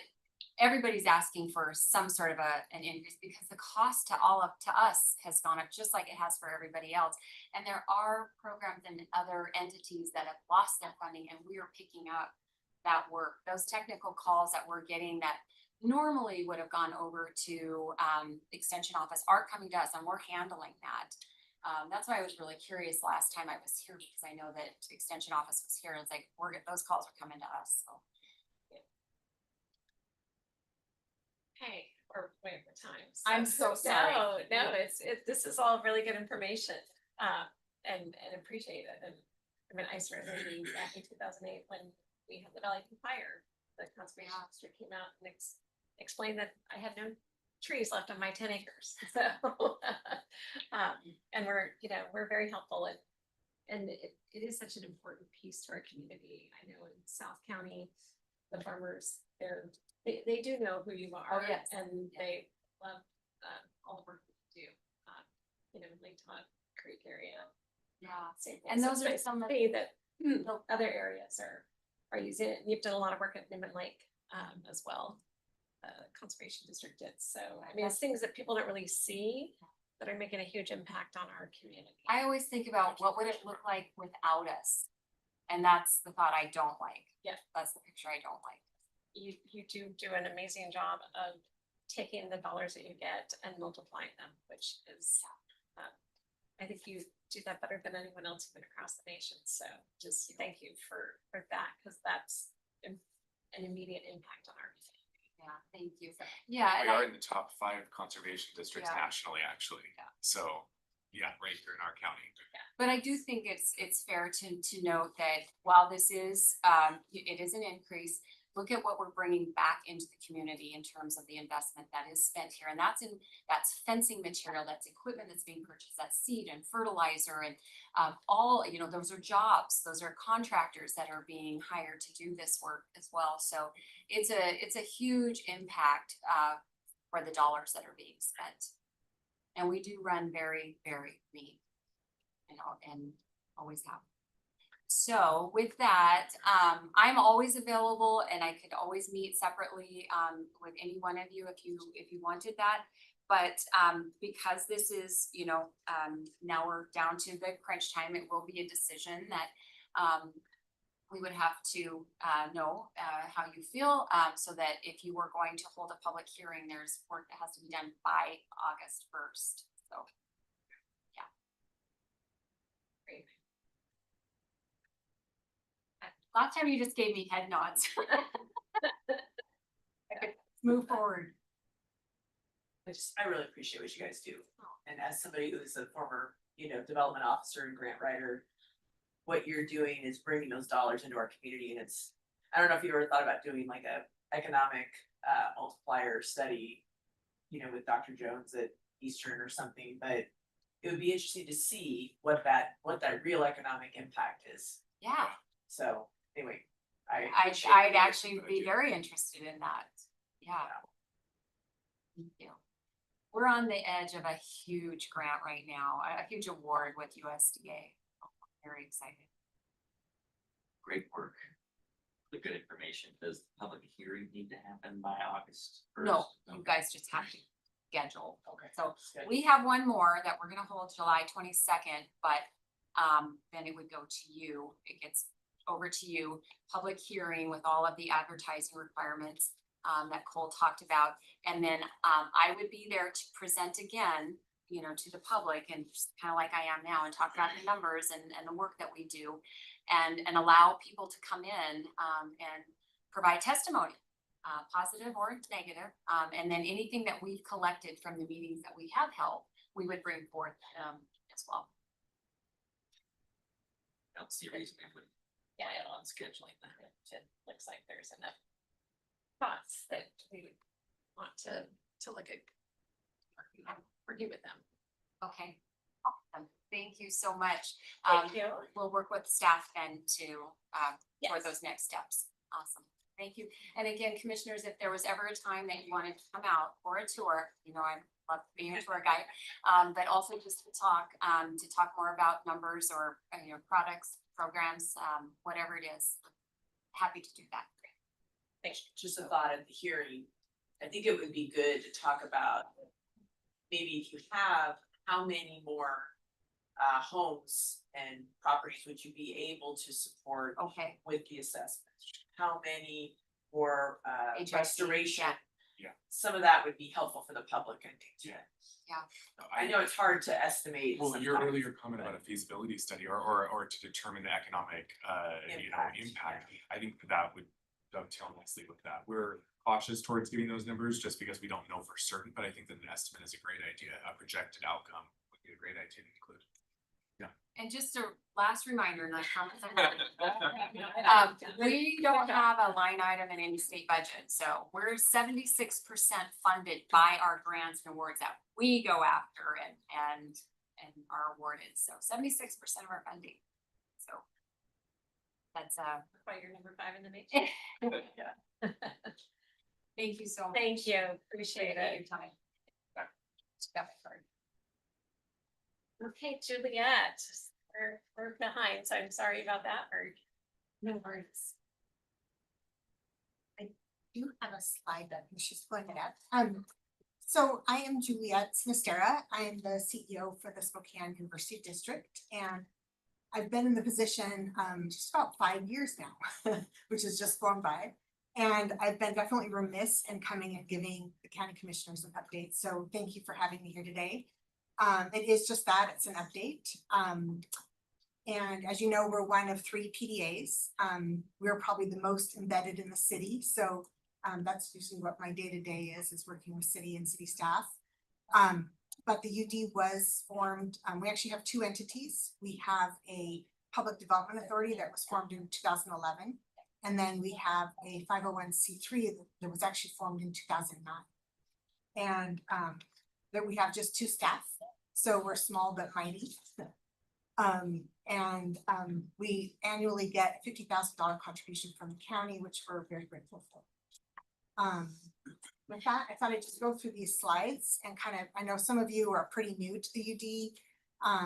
S3: everybody's asking for some sort of an increase, because the cost to us has gone up just like it has for everybody else. And there are programs and other entities that have lost their funding, and we are picking up that work. Those technical calls that we're getting that normally would have gone over to extension office are coming to us, and we're handling that. That's why I was really curious last time I was here, because I know that extension office was here. It's like, those calls are coming to us, so.
S2: Hey, we're way over time.
S3: I'm so sorry.
S2: No, this is all really good information, and appreciate it. And I mean, I started reading back in 2008 when we had the Valley Fire. The conservation officer came out and explained that I had no trees left on my 10 acres. So, and we're very helpful, and it is such an important piece to our community. I know in South County, the farmers, they do know who you are.
S3: Oh, yes.
S2: And they love all the work that you do. Lake Todd Creek area.
S3: Yeah, and those are some of
S2: that the other areas are using it. And you've done a lot of work at Nimbin Lake as well. Conservation district did. So I mean, it's things that people don't really see that are making a huge impact on our community.
S3: I always think about what would it look like without us, and that's the thought I don't like.
S2: Yeah,
S3: that's the picture I don't like.
S2: You do an amazing job of taking the dollars that you get and multiplying them, which is I think you do that better than anyone else even across the nation, so just thank you for that, because that's an immediate impact on our community.
S3: Yeah, thank you. Yeah,
S4: We
S3: and
S4: are
S3: I,
S4: in the top 5 conservation districts
S3: Yeah.
S4: nationally, actually.
S3: Yeah.
S4: So, yeah, right here in our county.
S3: but I do think it's fair to note that while this is, it is an increase, look at what we're bringing back into the community in terms of the investment that is spent here. And that's fencing material, that's equipment that's being purchased, that's seed and fertilizer and all, those are jobs, those are contractors that are being hired to do this work as well. So it's a huge impact for the dollars that are being spent. And we do run very, very lean, and always have. So with that, I'm always available and I could always meet separately with any one of you if you wanted that. But because this is, now we're down to the crunch time, it will be a decision that we would have to know how you feel, so that if you were going to hold a public hearing, there's work that has to be done by August 1st. So, yeah. Great. Last time you just gave me head nods. I could move forward.
S10: I really appreciate what you guys do. And as somebody who's a former, development officer and grant writer, what you're doing is bringing those dollars into our community. And I don't know if you ever thought about doing like a economic multiplier study, with Dr. Jones at Eastern or something, but it would be interesting to see what that real economic impact is.
S3: Yeah,
S10: So anyway,
S3: I'd actually be very interested in that. Yeah. Thank you. We're on the edge of a huge grant right now, a huge award with USDA. Very excited.
S8: Great work. Really good information. Does the public hearing need to happen by August 1st?
S3: No, you guys just have to schedule.
S10: Okay.
S3: So we have one more that we're gonna hold July 22nd, but then it would go to you. It gets over to you, public hearing with all of the advertising requirements that Cole talked about. And then I would be there to present again, to the public and just kind of like I am now and talk about the numbers and the work that we do and allow people to come in and provide testimony, positive or negative. And then anything that we've collected from the meetings that we have held, we would bring forth as well.
S8: I don't see a reason we would
S2: Yeah,
S8: plan on scheduling that.
S2: it looks like there's enough thoughts that we would want to look at working with them.
S3: Okay, awesome. Thank you so much.
S2: Thank you.
S3: We'll work with staff then to for
S2: Yes.
S3: those next steps. Awesome. Thank you. And again, commissioners, if there was ever a time that you wanted to come out for a tour, I love being a tour guide, but also just to talk more about numbers or products, programs, whatever it is. Happy to do that.
S10: Just a thought at the hearing, I think it would be good to talk about maybe if you have, how many more homes and properties would you be able to support
S3: Okay.
S10: with the assessment? How many more
S3: HIC,
S10: restoration?
S3: yeah.
S4: Yeah.
S10: Some of that would be helpful for the public, I think, too. I
S4: I
S10: know it's hard to estimate.
S4: Well, your
S10: sometimes,
S4: earlier comment about a feasibility study or to determine the economic,
S10: Impact,
S4: impact, I think that would dovetail nicely with that. We're cautious towards giving those numbers just because we don't know for certain, but I think that an estimate is a great idea. A projected outcome would be a great idea to include.
S3: And just a last reminder, and I promise I'm not. We don't have a line item in any state budget, so we're 76% funded by our grants and awards that we go after and are awarded, so 76% of our funding. So that's
S2: Why you're number 5 in the nation.
S3: thank you so much.
S2: Thank you, appreciate
S3: Appreciate
S2: it.
S3: your time. Got my card.
S2: Okay, Juliet, we're behind, so I'm sorry about that, or no worries.
S11: Do have a slide that she's pointed at. So I am Juliet Sinistera. I am the CEO for the Spokane University District, and I've been in the position just about 5 years now, which is just flown by. And I've been definitely remiss in coming and giving the county commissioners an update. So thank you for having me here today. It is just that, it's an update. And as you know, we're one of 3 PDAs. We're probably the most embedded in the city, so that's usually what my day-to-day is working with city and city staff. But the UD was formed, we actually have 2 entities. We have a public development authority that was formed in 2011. And then we have a 501c3 that was actually formed in 2009. And that we have just 2 staff, so we're small but mighty. We annually get $50,000 contribution from the county, which we're very grateful for. With that, I thought I'd just go through these slides and kind of, I know some of you are pretty new to the UD.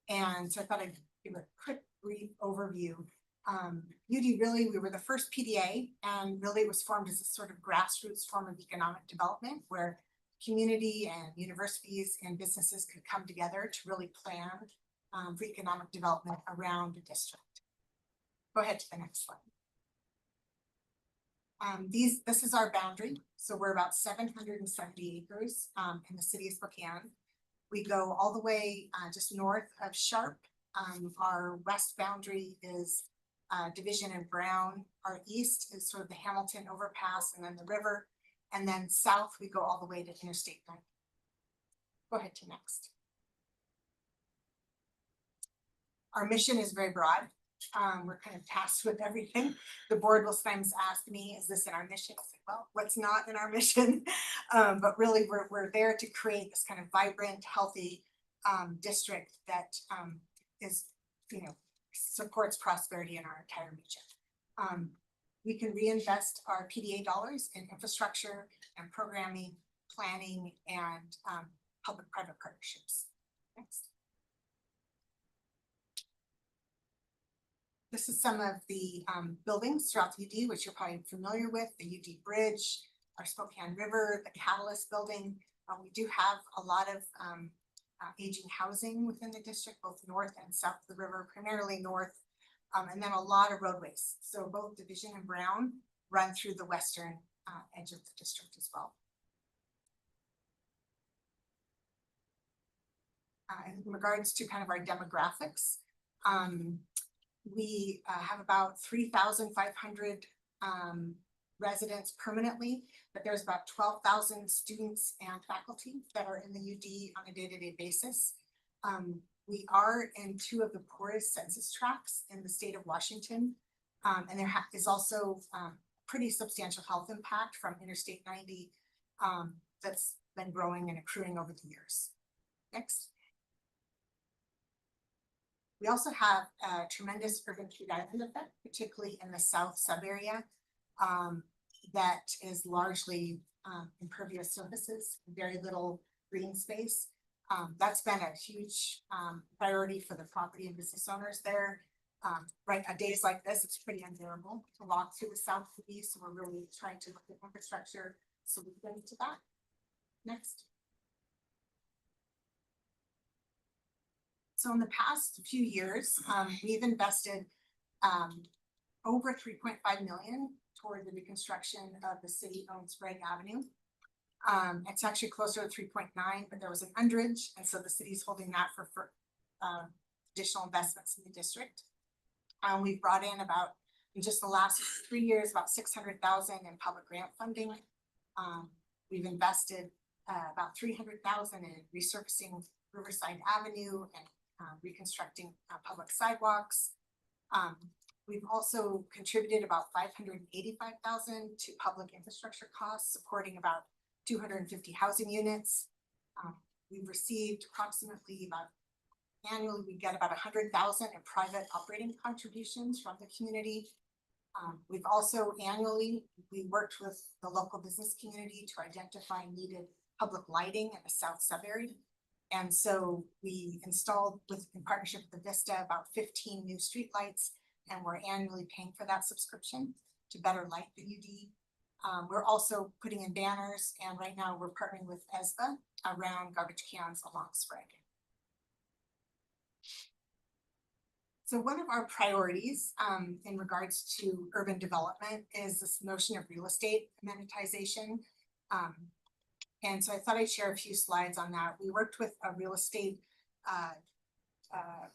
S11: And so I thought I'd give a quick brief overview. UD really, we were the first PDA, and really it was formed as a sort of grassroots form of economic development where community and universities and businesses could come together to really plan for economic development around the district. Go ahead to the next slide. This is our boundary. So we're about 770 acres in the city of Spokane. We go all the way just north of Sharp. Our west boundary is Division and Brown. Our east is sort of the Hamilton overpass and then the river. And then south, we go all the way to Interstate 90. Go ahead to next. Our mission is very broad. We're kind of tasked with everything. The board will sometimes ask me, is this in our mission? I say, well, what's not in our mission? But really, we're there to create this kind of vibrant, healthy district that is, supports prosperity in our entire region. We can reinvest our PDA dollars in infrastructure and programming, planning, and public-private partnerships. Next. This is some of the buildings throughout the UD, which you're probably familiar with, the UD Bridge, our Spokane River, the Catalyst building. We do have a lot of aging housing within the district, both north and south of the river, primarily north, and then a lot of roadways. So both Division and Brown run through the western edge of the district as well. In regards to kind of our demographics, we have about 3,500 residents permanently, but there's about 12,000 students and faculty that are in the UD on a day-to-day basis. We are in 2 of the poorest census tracts in the state of Washington, and there is also pretty substantial health impact from Interstate 90 that's been growing and accruing over the years. Next. We also have a tremendous urban heat island effect, particularly in the south sub-area that is largely impervious surfaces, very little green space. That's been a huge priority for the property and business owners there. Right, on days like this, it's pretty unbearable to walk through the south to the east, so we're really trying to look at infrastructure solutions to that. Next. So in the past few years, we've invested over 3.5 million toward the reconstruction of the city-owned Sprague Avenue. It's actually closer to 3.9, but there was an underage, and so the city's holding that for additional investments in the district. We've brought in about, in just the last 3 years, about 600,000 in public grant funding. We've invested about 300,000 in resurfacing Riverside Avenue and reconstructing public sidewalks. We've also contributed about 585,000 to public infrastructure costs, supporting about 250 housing units. We've received approximately annually, we get about 100,000 in private operating contributions from the community. We've also annually, we worked with the local business community to identify needed public lighting in the south sub-area. And so we installed, in partnership with the Vista, about 15 new streetlights, and we're annually paying for that subscription to better light the UD. We're also putting in banners, and right now we're partnering with ESBA around garbage cans along Sprague. So one of our priorities in regards to urban development is this notion of real estate amenitization. And so I thought I'd share a few slides on that. We worked with a real estate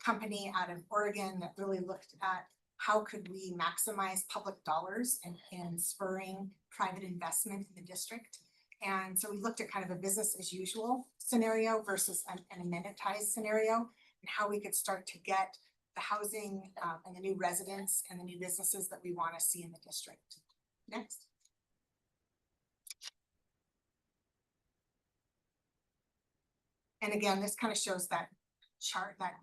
S11: company out of Oregon that really looked at how could we maximize public dollars and spurring private investment in the district. And so we looked at kind of a business as usual scenario versus an amenitized scenario, and how we could start to get the housing and the new residents and the new businesses that we want to see in the district. Next. And again, this kind of shows that chart, that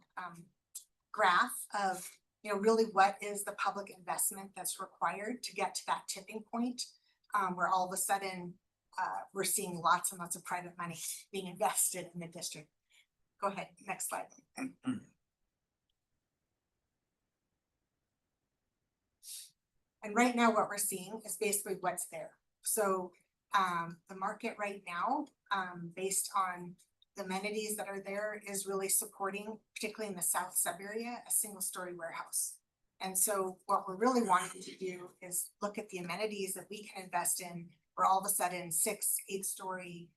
S11: graph of, you know, really what is the public investment that's required to get to that tipping point, where all of a sudden we're seeing lots and lots of private money being invested in the district. Go ahead, next slide. And right now what we're seeing is basically what's there. So the market right now, based on the amenities that are there, is really supporting, particularly in the south sub area, a single story warehouse. And so what we're really wanting to do is look at the amenities that we can invest in, where all of a sudden 6, 8 story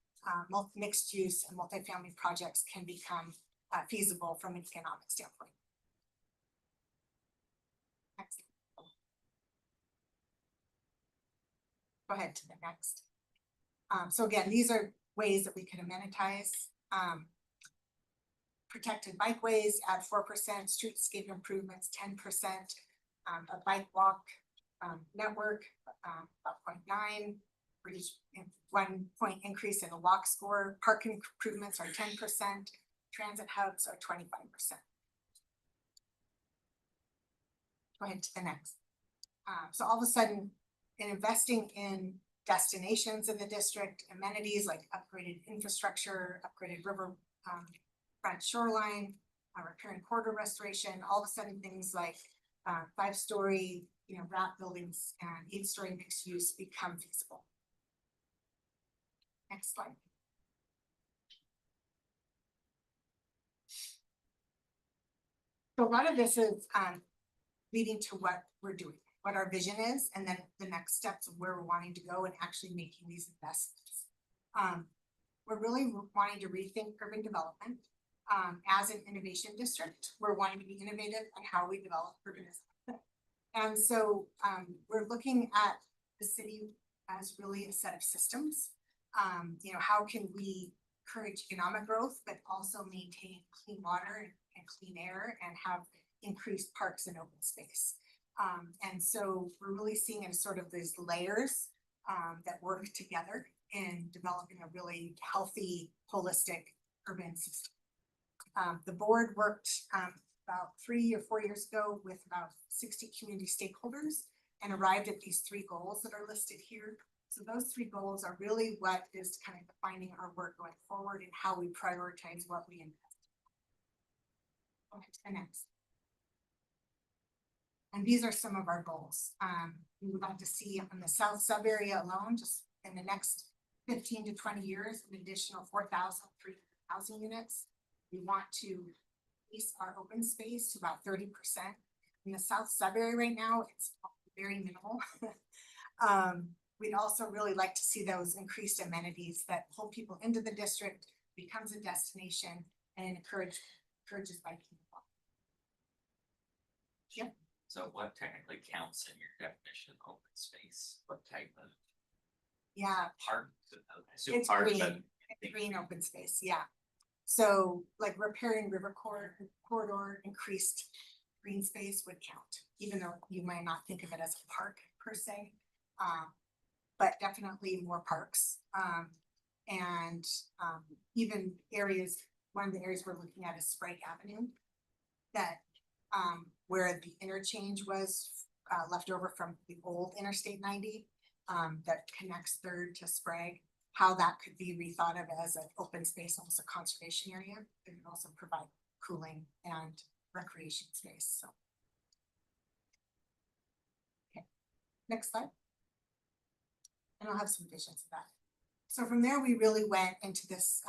S11: mixed use and multifamily projects can become feasible from an economic standpoint. Next. Go ahead to the next. So again, these are ways that we can amenitize. Protected bikeways at 4%, streetscape improvements 10%, a bike walk network about 0.9, 1 point increase in the walk score, park improvements are 10%, transit hubs are 25%. Go ahead to the next. So all of a sudden, in investing in destinations in the district, amenities like upgraded infrastructure, upgraded river front shoreline, repairing corridor restoration, all of a sudden things like 5-story, you know, wrap buildings and 8-story mixed use become feasible. Next slide. So a lot of this is leading to what we're doing, what our vision is, and then the next steps of where we're wanting to go and actually making these investments. We're really wanting to rethink urban development. As an innovation district, we're wanting to be innovative on how we develop urbanism. And so we're looking at the city as really a set of systems. You know, how can we encourage economic growth, but also maintain clean water and clean air and have increased parks and open space. And so we're really seeing in sort of these layers that work together in developing a really healthy, holistic urban system. The board worked about 3 or 4 years ago with about 60 community stakeholders and arrived at these 3 goals that are listed here. So those 3 goals are really what is kind of defining our work going forward and how we prioritize what we invest. Go ahead to the next. And these are some of our goals. We would like to see in the south sub area alone, just in the next 15 to 20 years, an additional 4,300 housing units. We want to increase our open space to about 30%. In the south sub area right now, it's very minimal. We'd also really like to see those increased amenities that pull people into the district, becomes a destination, and encourages biking. Yep.
S8: So what technically counts in your definition of open space? What type of
S11: Yeah,
S8: park? I assume
S11: it's
S8: park,
S11: green.
S8: but
S11: It's green open space, yeah. So like repairing river corridor, increased green space would count, even though you might not think of it as a park per se. But definitely more parks. And even areas, one of the areas we're looking at is Sprague Avenue, that where the interchange was left over from the old Interstate 90 that connects 3rd to Sprague, how that could be rethought of as an open space, almost a conservation area. It can also provide cooling and recreation space. So, okay, next slide. And I'll have some visions of that. So from there, we really went into this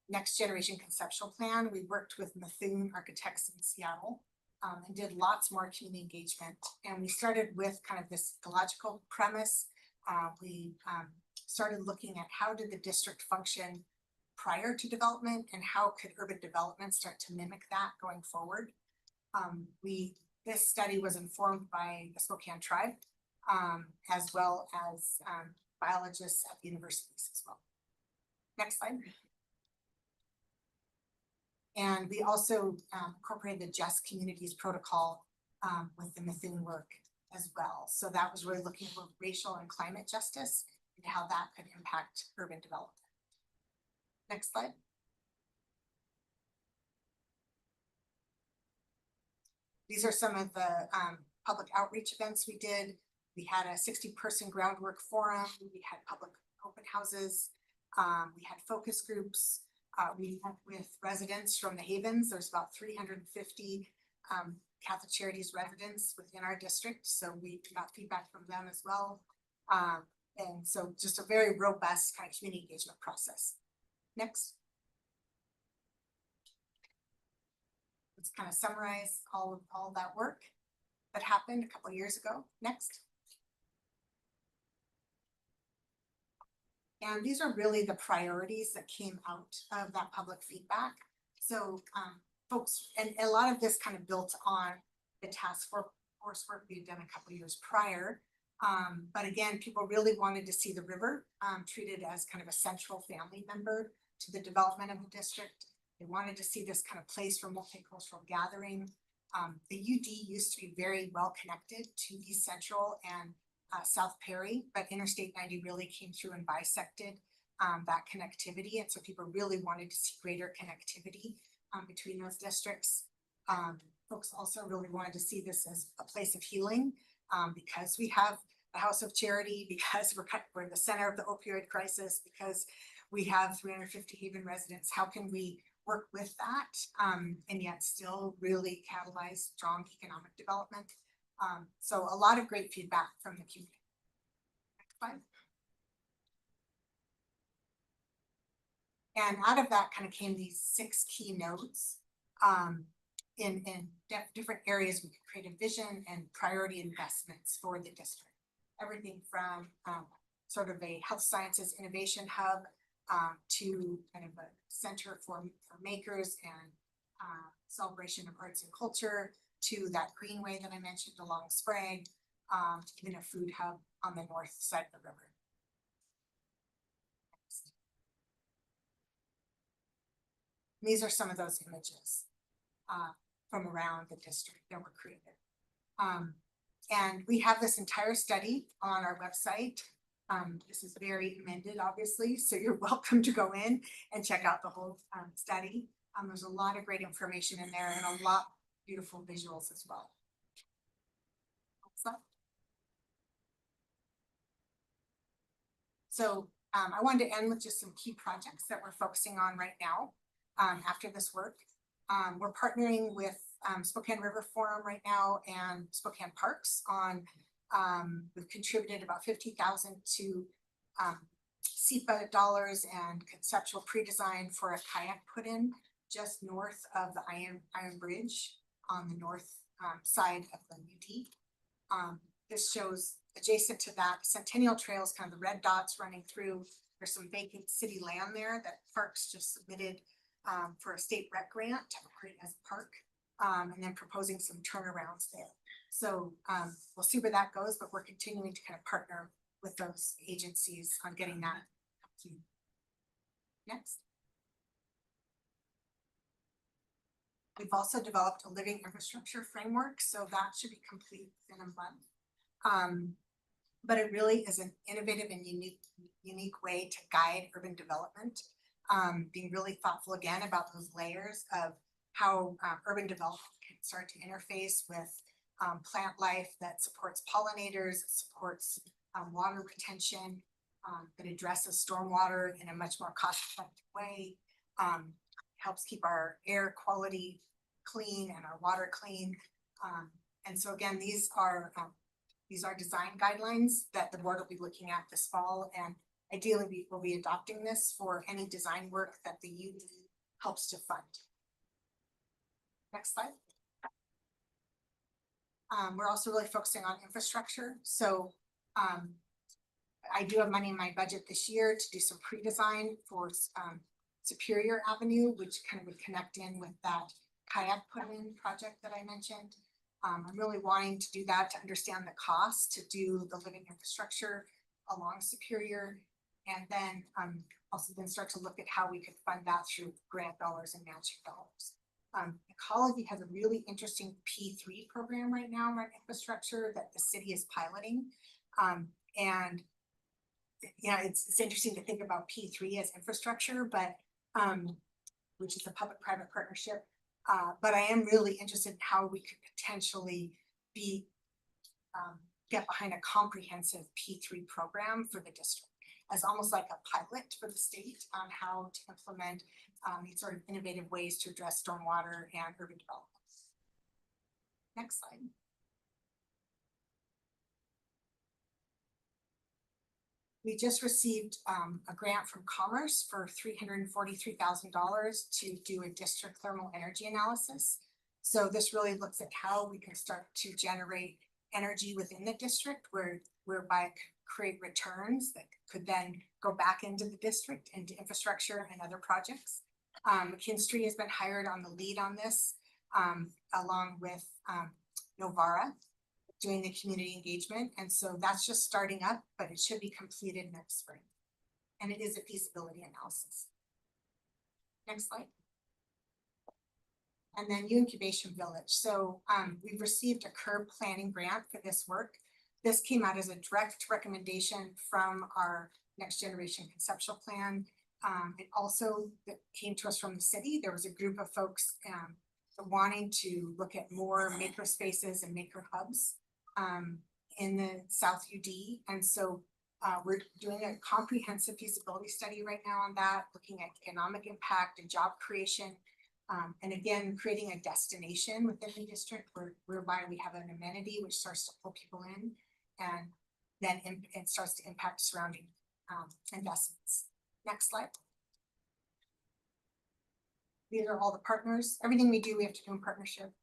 S11: next generation conceptual plan. We worked with Methuen Architects in Seattle and did lots more community engagement. And we started with kind of this ecological premise we started looking at how did the district function prior to development and how could urban development start to mimic that going forward. This study was informed by the Spokane Tribe, as well as biologists at universities as well. Next slide. And we also incorporated the Just Communities Protocol with the Methuen work as well. So that was really looking for racial and climate justice and how that could impact urban development. Next slide. These are some of the public outreach events we did. We had a 60-person groundwork forum. We had public open houses. We had focus groups. We met with residents from the Havens. There's about 350 Catholic Charities residents within our district. So we got feedback from them as well. And so just a very robust kind of community engagement process. Next. Let's kind of summarize all that work that happened a couple of years ago. Next. And these are really the priorities that came out of that public feedback. So folks, and a lot of this kind of built on the task force work we had done a couple of years prior. But again, people really wanted to see the river treated as kind of a central family member to the development of the district. They wanted to see this kind of place for multicultural gathering. The UD used to be very well connected to East Central and South Perry, but Interstate 90 really came through and bisected that connectivity. And so people really wanted to see greater connectivity between those districts. Folks also really wanted to see this as a place of healing because we have a house of charity, because we're in the center of the opioid crisis, because we have 350 Haven residents. How can we work with that and yet still really catalyze strong economic development? So a lot of great feedback from the community. Next slide. And out of that kind of came these 6 key nodes. In different areas, we could create a vision and priority investments for the district. Everything from sort of a health sciences innovation hub to kind of a center for makers and celebration of arts and culture, to that greenway that I mentioned along Sprague, even a food hub on the north side of the river. Next. These are some of those images from around the district that were created. And we have this entire study on our website. This is very amended, obviously, so you're welcome to go in and check out the whole study. There's a lot of great information in there and a lot of beautiful visuals as well. So I wanted to end with just some key projects that we're focusing on right now after this work. We're partnering with Spokane River Forum right now and Spokane Parks on, we've contributed about $50,000 to SEPA dollars and conceptual pre-design for a kayak put-in just north of the Iron Bridge on the north side of the UD. This shows adjacent to that Centennial Trails, kind of the red dots running through. There's some vacant city land there that Parks just submitted for a state rec grant to create as a park, and then proposing some turnarounds there. So we'll see where that goes, but we're continuing to kind of partner with those agencies on getting that complete. Next. We've also developed a living infrastructure framework, so that should be complete within a month. But it really is an innovative and unique way to guide urban development, being really thoughtful again about those layers of how urban development can start to interface with plant life that supports pollinators, supports water retention, that addresses stormwater in a much more cost-effective way, helps keep our air quality clean and our water clean. And so again, these are design guidelines that the board will be looking at this fall, and ideally we will be adopting this for any design work that the UD helps to fund. Next slide. We're also really focusing on infrastructure. So I do have money in my budget this year to do some pre-design for Superior Avenue, which kind of would connect in with that kayak put-in project that I mentioned. I'm really wanting to do that to understand the cost to do the living infrastructure along Superior. And then also then start to look at how we could fund that through grant dollars and matching dollars. Ecology has a really interesting P3 program right now in our infrastructure that the city is piloting. And yeah, it's interesting to think about P3 as infrastructure, but which is a public-private partnership. But I am really interested in how we could potentially get behind a comprehensive P3 program for the district as almost like a pilot for the state on how to implement these sort of innovative ways to address stormwater and urban development. Next slide. We just received a grant from Commerce for $343,000 to do a district thermal energy analysis. So this really looks at how we can start to generate energy within the district whereby it could create returns that could then go back into the district, into infrastructure and other projects. McKinstry has been hired on the lead on this, along with Novara, doing the community engagement. And so that's just starting up, but it should be completed next spring. And it is a feasibility analysis. Next slide. And then Incubation Village. So we've received a CURB planning grant for this work. This came out as a direct recommendation from our next generation conceptual plan. It also came to us from the city. There was a group of folks wanting to look at more maker spaces and maker hubs in the South UD. And so we're doing a comprehensive feasibility study right now on that, looking at economic impact and job creation. And again, creating a destination within the district whereby we have an amenity which starts to pull people in, and then it starts to impact surrounding investments. Next slide. These are all the partners. Everything we do, we have to do in partnership.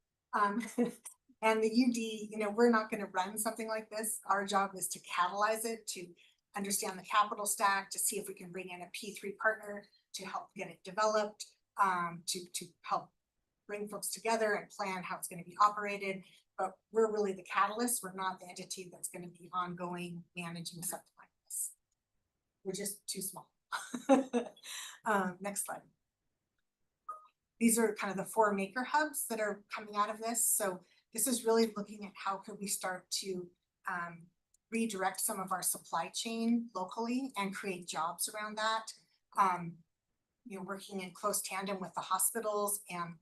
S11: And the UD, you know, we're not going to run something like this. Our job is to catalyze it, to understand the capital stack, to see if we can bring in a P3 partner to help get it developed, to help bring folks together and plan how it's going to be operated. But we're really the catalyst. We're not the entity that's going to be ongoing managing something like this. We're just too small. Next slide. These are kind of the 4 maker hubs that are coming out of this. So this is really looking at how could we start to redirect some of our supply chain locally and create jobs around that. You know, working in close tandem with the hospitals and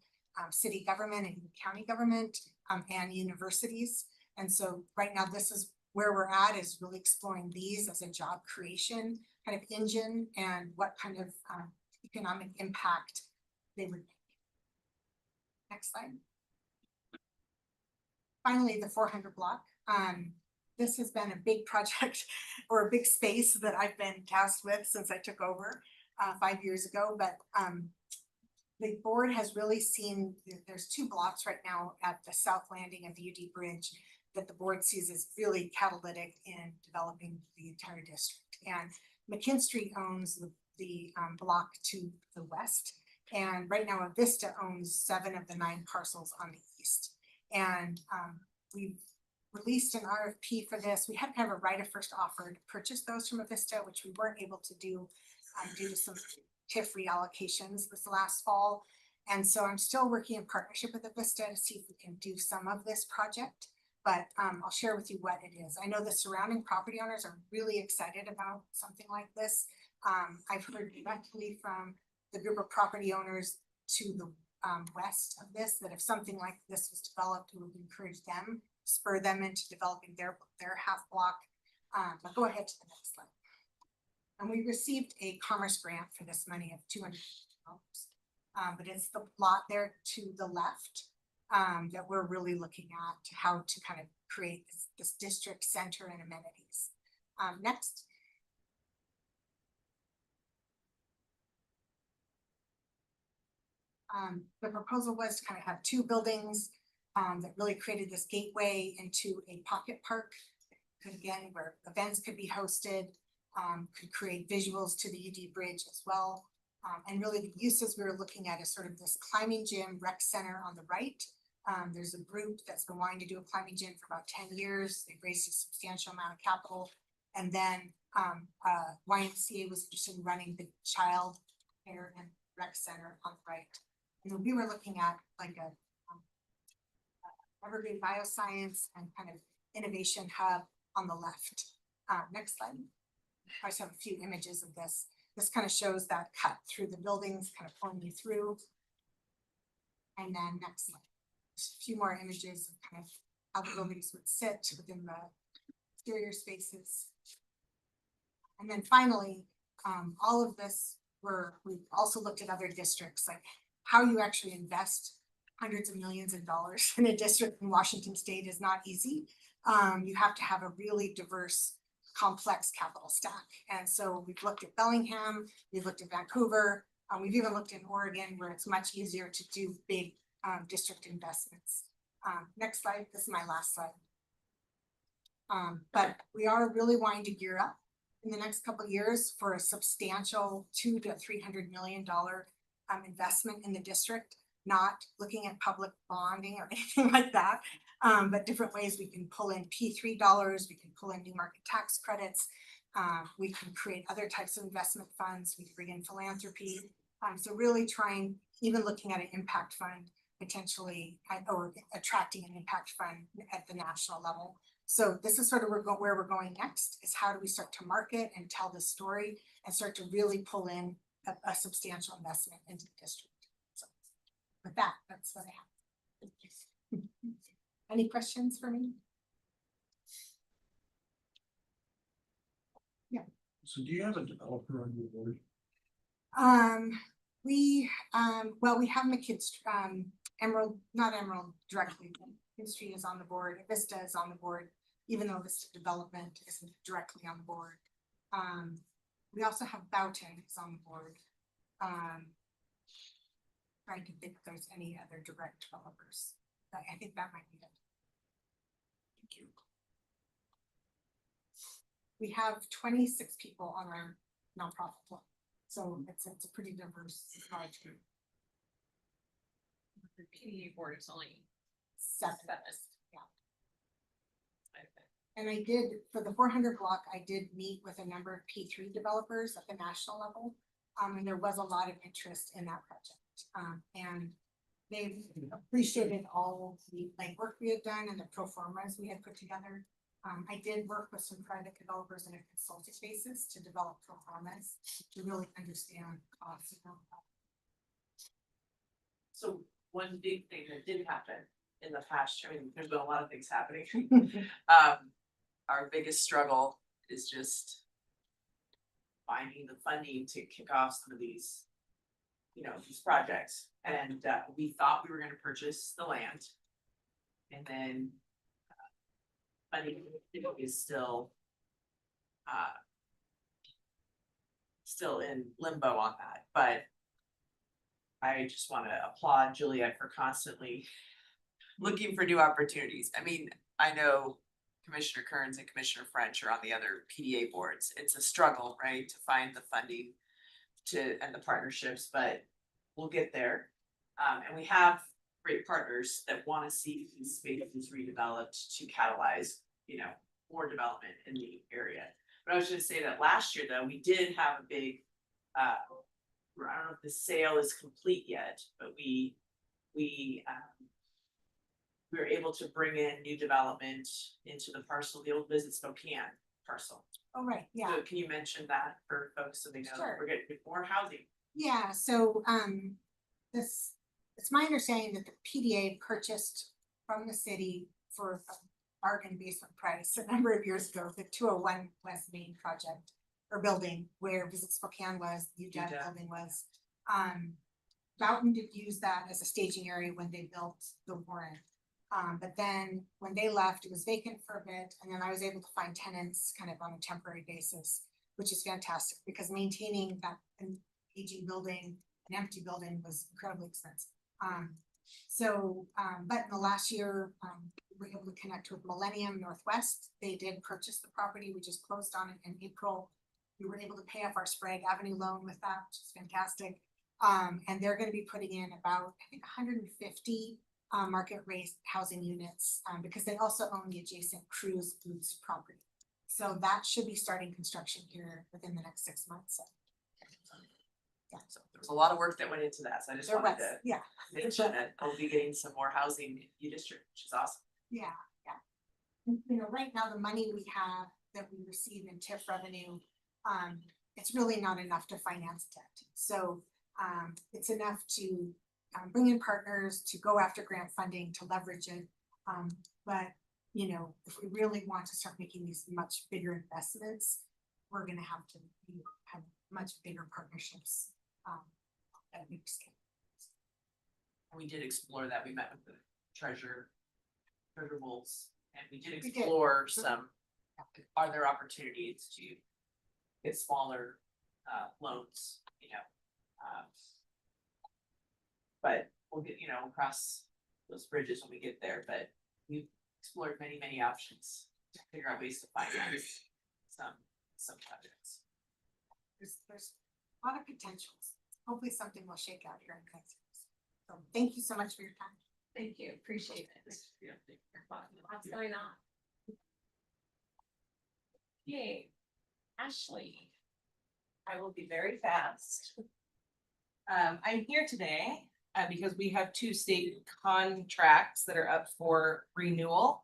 S11: city government and county government and universities. And so right now, this is where we're at, is really exploring these as a job creation kind of engine and what kind of economic impact they would make. Next slide. Finally, the 400 block. This has been a big project or a big space that I've been tasked with since I took over 5 years ago. But the board has really seen, there's 2 blocks right now at the south landing of the UD Bridge that the board sees as really catalytic in developing the entire district. And McKinstry owns the block to the west. And right now, Avista owns 7 of the 9 parcels on the east. And we've released an RFP for this. We had kind of a right of first offer to purchase those from Avista, which we weren't able to do due to some TIF reallocations this last fall. And so I'm still working in partnership with Avista to see if we can do some of this project. But I'll share with you what it is. I know the surrounding property owners are really excited about something like this. I've heard directly from the group of property owners to the west of this, that if something like this was developed, it would encourage them, spur them into developing their half block. But go ahead to the next slide. And we received a Commerce grant for this money of $200. But it's the lot there to the left that we're really looking at how to kind of create this district center and amenities. Next. The proposal was to kind of have 2 buildings that really created this gateway into a pocket park, again, where events could be hosted. could create visuals to the UD Bridge as well. And really the uses we were looking at is sort of this climbing gym rec center on the right. There's a group that's been wanting to do a climbing gym for about 10 years. They've raised a substantial amount of capital. And then YMCA was interested in running the child care and rec center on the right. And then we were looking at like a Evergreen Bioscience and kind of innovation hub on the left. Next slide. I just have a few images of this. This kind of shows that cut through the buildings, kind of pulling you through. And then next slide. Just a few more images of kind of how the buildings would sit within the exterior spaces. And then finally, all of this we've also looked at other districts, like how you actually invest hundreds of millions of dollars in a district in Washington State is not easy. You have to have a really diverse, complex capital stack. And so we've looked at Bellingham, we've looked at Vancouver, we've even looked in Oregon where it's much easier to do big district investments. Next slide, this is my last slide. But we are really wanting to gear up in the next couple of years for a substantial $200 to $300 million investment in the district, not looking at public bonding or anything like that, but different ways we can pull in P3 dollars, we can pull in new market tax credits, we can create other types of investment funds, we can bring in philanthropy. So really trying, even looking at an impact fund potentially, or attracting an impact fund at the national level. So this is sort of where we're going next, is how do we start to market and tell this story and start to really pull in a substantial investment into the district. So with that, that's what I have. Any questions for me? Yeah.
S1: So do you have a developer on your board?
S11: We have McKidd, Emerald, not Emerald directly, but McKidd Street is on the board, Vista is on the board, even though Vista Development isn't directly on the board. We also have Boughton is on the board. Trying to think if there's any other direct developers, but I think that might be it. Thank you. We have 26 people on our nonprofit board, so it's a pretty diverse large group.
S2: The PDA board is only
S11: 7. Yeah.
S2: Okay.
S11: And I did, for the 400 block, I did meet with a number of P3 developers at the national level. And there was a lot of interest in that project. And they appreciated all the legwork we had done and the pro formas we had put together. I did work with some private developers in a consulting basis to develop pro formas to really understand costs.
S10: So one big thing that did happen in the past, I mean, there's been a lot of things happening. Our biggest struggle is just finding the funding to kick off some of these, these projects. And we thought we were gonna purchase the land. And then funding is still in limbo on that, but I just want to applaud Juliet for constantly looking for new opportunities. I mean, I know Commissioner Kearns and Commissioner French are on the other PDA boards. It's a struggle, right, to find the funding and the partnerships, but we'll get there. And we have great partners that want to see these spaces redeveloped to catalyze, more development in the area. But I was just say that last year, though, we did have a big, I don't know if the sale is complete yet, but we were able to bring in new development into the parcel, the old Visit Spokane parcel.
S11: Oh, right, yeah.
S10: So can you mention that for folks so they know that
S11: Sure.
S10: we're getting more housing?
S11: Yeah, so it's my understanding that the PDA purchased from the city for a bargain basement price a number of years ago, the 201 West Main project or building where Visit Spokane was, UW building was. Boughton did use that as a staging area when they built the Warren. But then when they left, it was vacant for a bit, and then I was able to find tenants kind of on a temporary basis, which is fantastic because maintaining that an aging building, an empty building was incredibly expensive. But in the last year, we were able to connect with Millennium Northwest. They did purchase the property. We just closed on it in April. We were able to pay off our Sprague Avenue loan with that, which is fantastic. And they're gonna be putting in about, I think, 150 market rate housing units, because they also own the adjacent Cruise Boots property. So that should be starting construction here within the next 6 months. So, yeah,
S10: So there was a lot of work that went into that, so I just
S11: there
S10: wanted
S11: was,
S10: to
S11: yeah,
S10: mention that we'll be getting some more housing in U District, which is awesome.
S11: yeah, yeah. And, you know, right now, the money we have that we receive in TIF revenue, it's really not enough to finance debt. So, it's enough to bring in partners, to go after grant funding, to leverage it. But, you know, if we really want to start making these much bigger investments, we're gonna have to have much bigger partnerships at a big scale.
S10: And we did explore that. We met with the treasurer Bowles, and we did
S11: We did.
S10: explore some, are there opportunities to get smaller loans, you know? But we'll get, you know, we'll cross those bridges when we get there, but we've explored many, many options to figure out ways to finance some projects.
S11: There's a lot of potentials. Hopefully something will shake out here in the next years. So thank you so much for your time.
S2: Thank you, appreciate it. Lots going on. Yay, Ashley.
S12: I will be very fast. I'm here today because we have two state contracts that are up for renewal.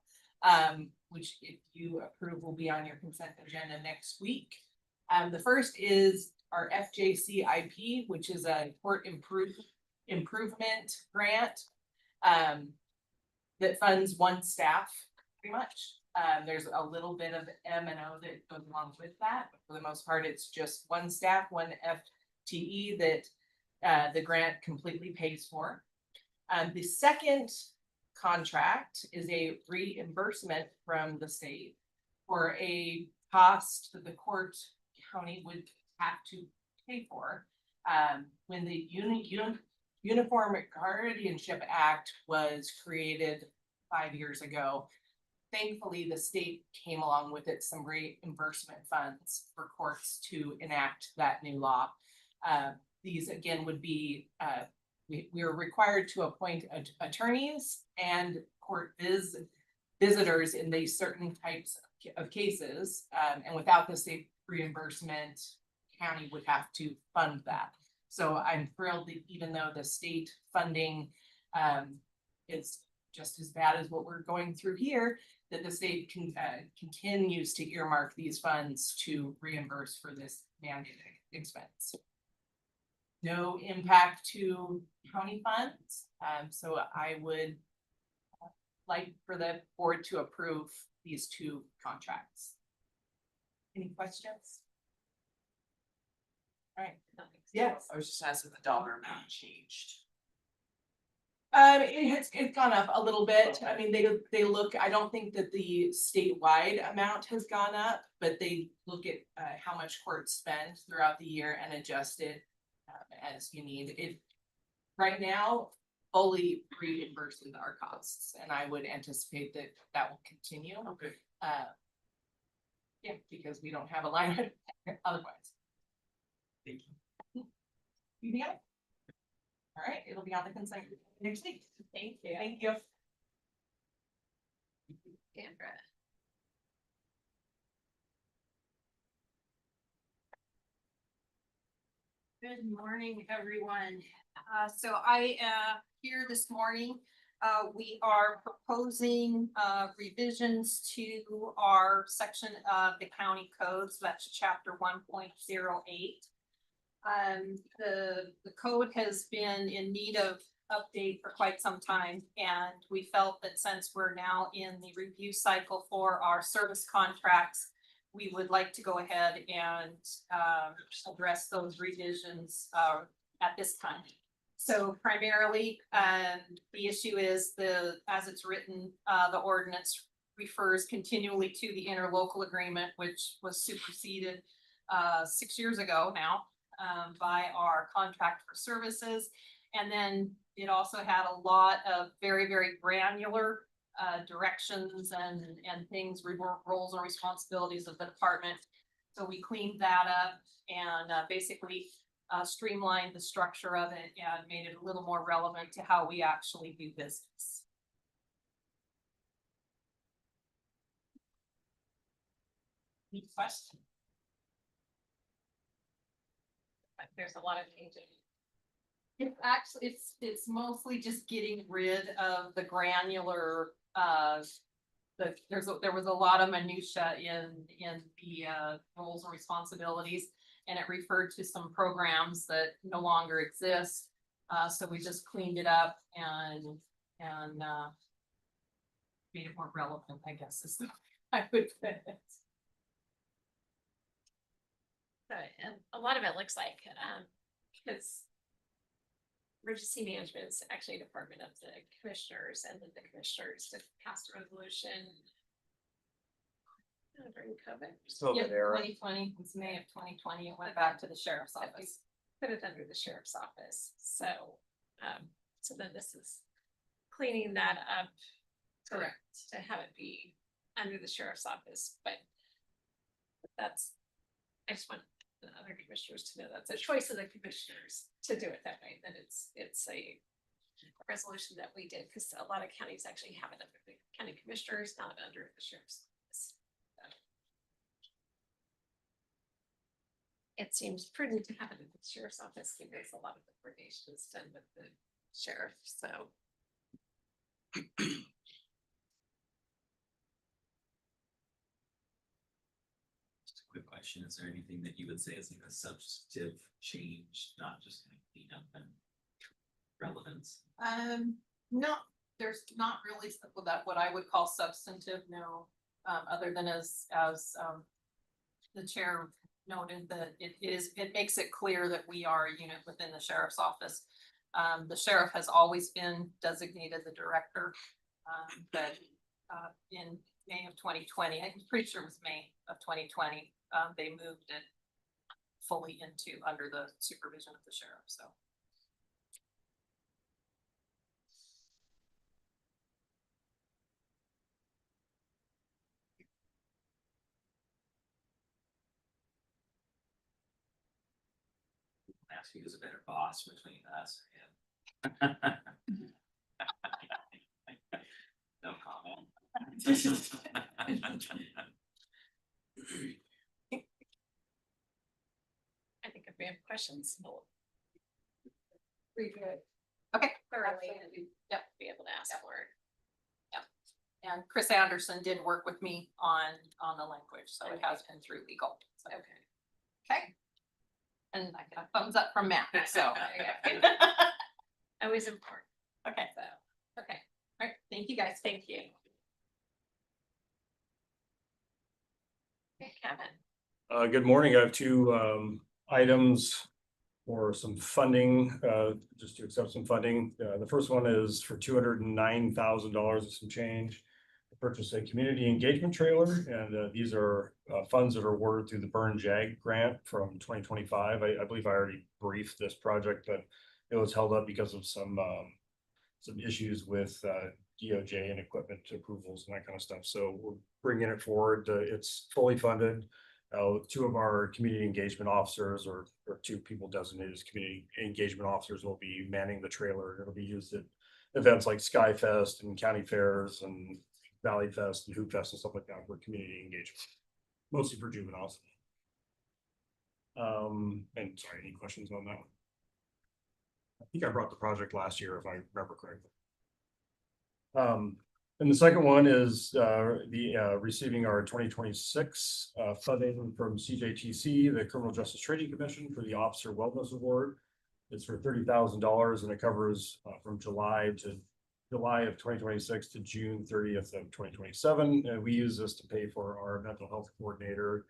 S12: Which if you approve will be on your consent agenda next week. The first is our FJCIP, which is a court improvement grant. That funds one staff pretty much. There's a little bit of M&O that goes along with that, but for the most part, it's just one staff, one FTE that the grant completely pays for. The second contract is a reimbursement from the state for a cost that the court county would have to pay for. When the Uniform Guardianship Act was created 5 years ago, thankfully, the state came along with it some reimbursement funds for courts to enact that new law. These again would be, we are required to appoint attorneys and court visitors in these certain types of cases. And without the state reimbursement, county would have to fund that. So I'm thrilled that even though the state funding is just as bad as what we're going through here, that the state continues to earmark these funds to reimburse for this mandated expense. No impact to county funds, so I would like for the board to approve these two contracts. Any questions? All right. Yes.
S10: I was just asking if the dollar amount changed.
S12: It's gone up a little bit. I mean, they look, I don't think that the statewide amount has gone up, but they look at how much courts spend throughout the year and adjust it as you need. It right now fully reimburses our costs, and I would anticipate that that will continue.
S10: Okay.
S12: Yeah, because we don't have a line item otherwise.
S10: Thank you.
S12: Anything else? All right, it'll be on the consent next week.
S2: Thank you.
S12: Thank you.
S2: Sandra.
S13: Good morning, everyone. So I am here this morning. We are proposing revisions to our section of the county code, so that's chapter 1.08. The code has been in need of update for quite some time, and we felt that since we're now in the review cycle for our service contracts, we would like to go ahead and address those revisions at this time. So primarily, the issue is as it's written, the ordinance refers continually to the interlocal agreement, which was superseded 6 years ago now by our contract for services. And then it also had a lot of very, very granular directions and things, roles and responsibilities of the department So we cleaned that up and basically streamlined the structure of it and made it a little more relevant to how we actually do business. Any questions?
S2: But there's a lot of changes.
S13: It's actually, it's mostly just getting rid of the granular, there was a lot of minutia in the roles and responsibilities. And it referred to some programs that no longer exist. So we just cleaned it up and made it more relevant, I guess, is the way I would put it.
S2: And a lot of it looks like, because emergency management is actually a department of the commissioners, and then the commissioners passed a resolution during COVID.
S13: Yeah,
S9: COVID era.
S13: 2020, it's May of 2020, it went back to the sheriff's office.
S2: Put it under the sheriff's office, so, so then this is cleaning that up.
S13: Correct.
S2: To have it be under the sheriff's office, but that's, I just want the other commissioners to know that's a choice of the commissioners to do it that way, that it's a resolution that we did, because a lot of counties actually have it under the county commissioners, not under the sheriff's office. It seems prudent to have it in the sheriff's office because a lot of the coordination is done with the sheriff, so.
S8: Just a quick question, is there anything that you would say is like a substantive change, not just kind of clean up and relevance?
S13: No, there's not really what I would call substantive, no. Other than as the chair noted that it makes it clear that we are a unit within the sheriff's office. The sheriff has always been designated the director, but in May of 2020, I'm pretty sure it was May of 2020, they moved it fully under the supervision of the sheriff, so.
S8: Ask who's a better boss between us and him. No comment.
S2: I think if we have questions, we'll review it
S13: Okay.
S2: thoroughly and be able to ask for it.
S13: And Chris Anderson did work with me on the language, so it has been through legal. So,
S2: Okay.
S13: okay. And I got a thumbs up from Matt, so.
S2: Always important,
S13: Okay,
S2: so, okay,
S13: all right, thank you guys.
S2: thank you. Okay, Kevin.
S1: Good morning. I have two items for some funding, just to accept some funding. The first one is for $209,000 of some change to purchase a community engagement trailer, and these are funds that are awarded through the Burn JAG grant from 2025. I believe I already briefed this project, but it was held up because of some issues with DOJ and equipment approvals and that kind of stuff. So we're bringing it forward. It's fully funded. Two of our community engagement officers, or two people designated as community engagement officers, will be manning the trailer. It'll be used at events like Sky Fest and county fairs and Valley Fest and Hoop Fest and stuff like that for community engagement, mostly for juveniles. And sorry, any questions on that one? I think I brought the project last year, if I remember correctly. And the second one is receiving our 2026 funding from CJTC, the Criminal Justice Training Commission, for the Officer Wellness Award. It's for $30,000 and it covers from July of 2026 to June 30th of 2027. And we use this to pay for our mental health coordinator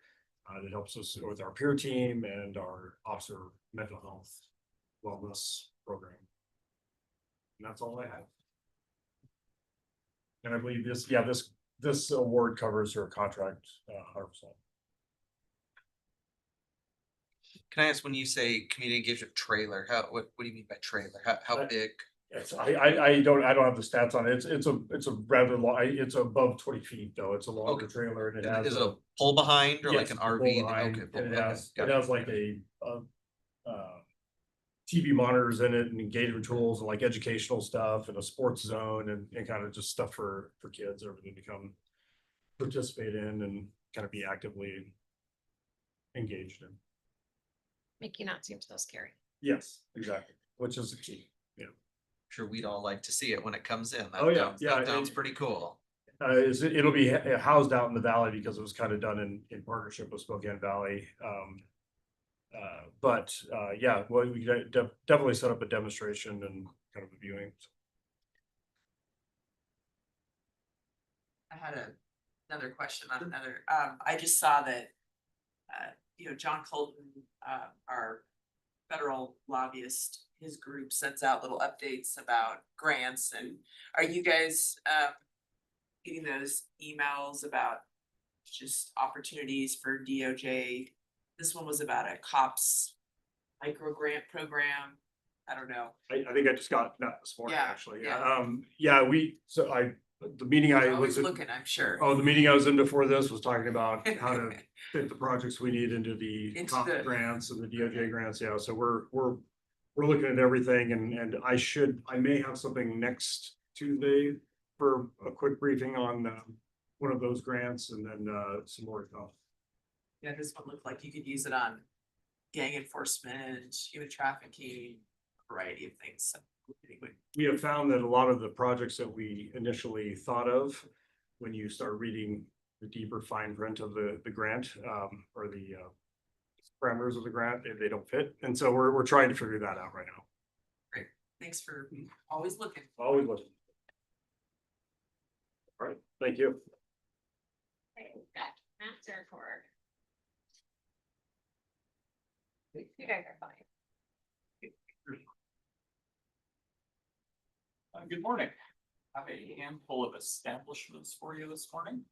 S1: that helps us with our peer team and our officer mental health wellness program. And that's all I have. And I believe this award covers her contract 100%.
S9: Can I ask, when you say community engagement trailer, what do you mean by trailer? How big?
S1: I don't have the stats on it. It's a rather long, it's above 20 feet though. It's a longer
S9: Okay.
S1: trailer and it has.
S9: Is it a pull behind or like
S1: Yes,
S9: an
S1: the pull
S9: RV?
S1: behind,
S9: Okay,
S1: and
S9: okay,
S1: it
S9: gotcha.
S1: has like TV monitors in it and engagement tools and like educational stuff and a sports zone and kind of just stuff for kids, everything to come participate in and kind of be actively engaged in.
S2: Make you not seem so scary.
S1: Yes, exactly, which is the key.
S9: Sure, we'd all like to see it when it comes in. That
S1: Oh, yeah,
S9: sounds-
S1: yeah,
S9: That sounds
S1: it-
S9: pretty cool.
S1: It'll be housed out in the valley because it was kind of done in partnership with Spokane Valley. Yeah, well, we could definitely set up a demonstration and kind of a viewing.
S10: I had another question on another, I just saw that, John Colton, our federal lobbyist, his group sends out little updates about grants and are you guys, getting those emails about just opportunities for DOJ? This one was about a COPS micro grant program. I don't know.
S1: I think I just got that this morning,
S10: Yeah,
S1: actually.
S10: yeah.
S1: The meeting I
S10: You're always
S1: was in.
S10: looking, I'm sure.
S1: Oh, the meeting I was in before this was talking about how to fit the projects we need into the
S10: Into
S1: COP
S10: the-
S1: grants and the DOJ grants. Yeah, so we're looking at everything and I may have something next Tuesday for a quick briefing on one of those grants and then some more to come.
S10: Yeah, this one looked like you could use it on gang enforcement, human trafficking, a variety of things. So, anyway.
S1: We have found that a lot of the projects that we initially thought of, when you start reading the deeper fine print of the grant, or the parameters of the grant, they don't fit. And so we're trying to figure that out right now.
S10: Great, thanks for always looking.
S1: Always looking. All right, thank you.
S2: Okay, we've got master for. You guys are fine.
S14: Good morning. I have a handful of establishments for you this morning.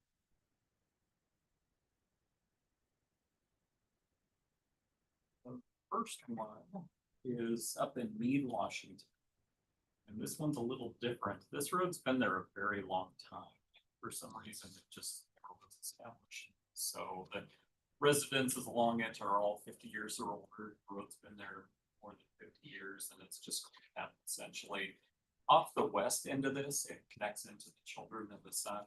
S14: The first one is up in Mead, Washington. And this one's a little different. This road's been there a very long time. For some reason, it just never was established. So the residences along it are all 50 years or older. The road's been there more than 50 years and it's just essentially off the west end of this. It connects into the Children of the Sun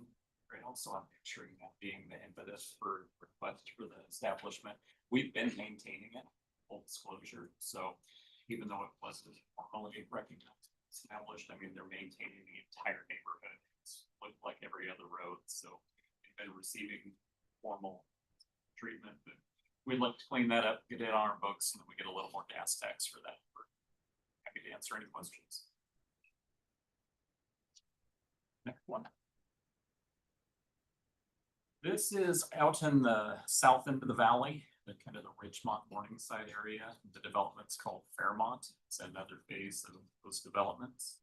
S14: trail. So I'm picturing that being the impetus for request for the establishment. We've been maintaining it, full disclosure. So even though it wasn't formally recognized, established, I mean, they're maintaining the entire neighborhood. It's looked like every other road. So we've been receiving formal treatment, but we'd like to clean that up, get it on our books, and then we get a little more gas tax for that. We're happy to answer any questions. Next one. This is out in the south end of the valley, the kind of the Ridgemont Morningside area. The development's called Fairmont. It's another phase of those developments.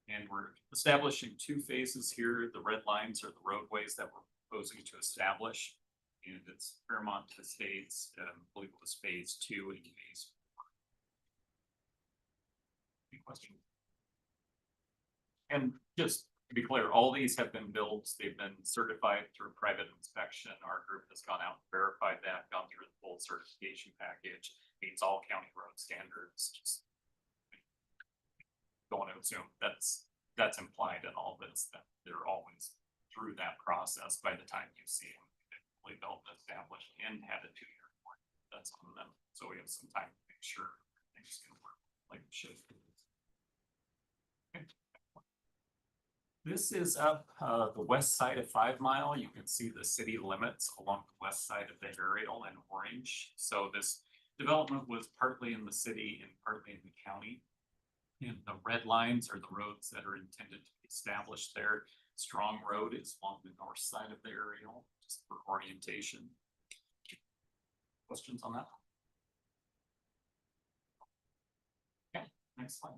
S14: And we're establishing two phases here. The red lines are the roadways that we're proposing to establish. And it's Fairmont Estates, I believe it was phase 2 and phase 4. Any questions? And just to be clear, all these have been built, they've been certified through private inspection. Our group has gone out and verified that, gone through the full certification package, meets all county road standards. Just don't want to assume that's implied in all this, that they're always through that process by the time you see them. They're built, established, and had a 2-year warranty. That's on them. So we have some time to make sure things can work like it should. Okay. This is up the west side of 5 Mile. You can see the city limits along the west side of the aerial in orange. So this development was partly in the city and partly in the county. And the red lines are the roads that are intended to be established there. Strong Road is along the north side of the aerial, just for orientation. Questions on that? Okay, next slide.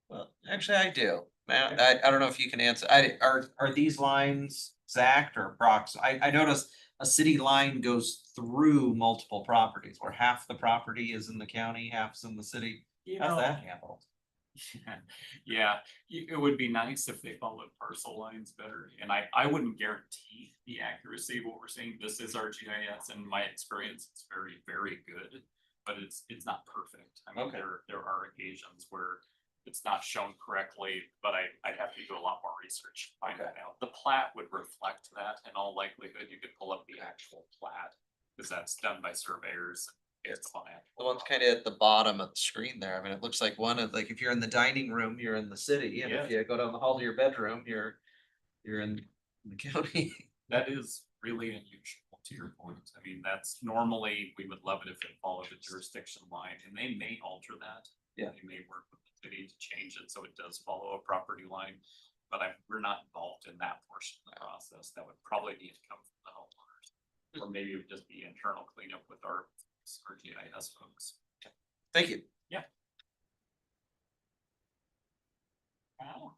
S9: Well, actually, I do. Matt, I don't know if you can answer. Are these lines exact or approximate? I noticed a city line goes through multiple properties where half the property is in the county, half's in the city.
S14: You
S9: How's
S14: know,
S9: that handled?
S14: yeah, it would be nice if they followed parcel lines better, and I wouldn't guarantee the accuracy of what we're seeing. This is our GIS, and my experience, it's very, very good, but it's not perfect. I mean,
S9: Okay.
S14: there are occasions where it's not shown correctly, but I'd have to do a lot more research to find that out. The plat would reflect that. In all likelihood, you could pull up the actual plat, because that's done by surveyors. It's on actual.
S9: The one's kind of at the bottom of the screen there. I mean, it looks like one of, like, if you're in the dining room, you're in the city, and if
S14: Yeah.
S9: you go down the hall to your bedroom, you're in the county.
S14: That is really unusual, to your point. I mean, that's normally, we would love it if it followed the jurisdiction line, and they may alter that.
S9: Yeah.
S14: They may work with the city to change it so it does follow a property line, but we're not involved in that portion of the process. That would probably need to come from the homeowners. Or maybe it would just be internal cleanup with our GIS folks.
S9: Thank you.
S14: Yeah. Wow.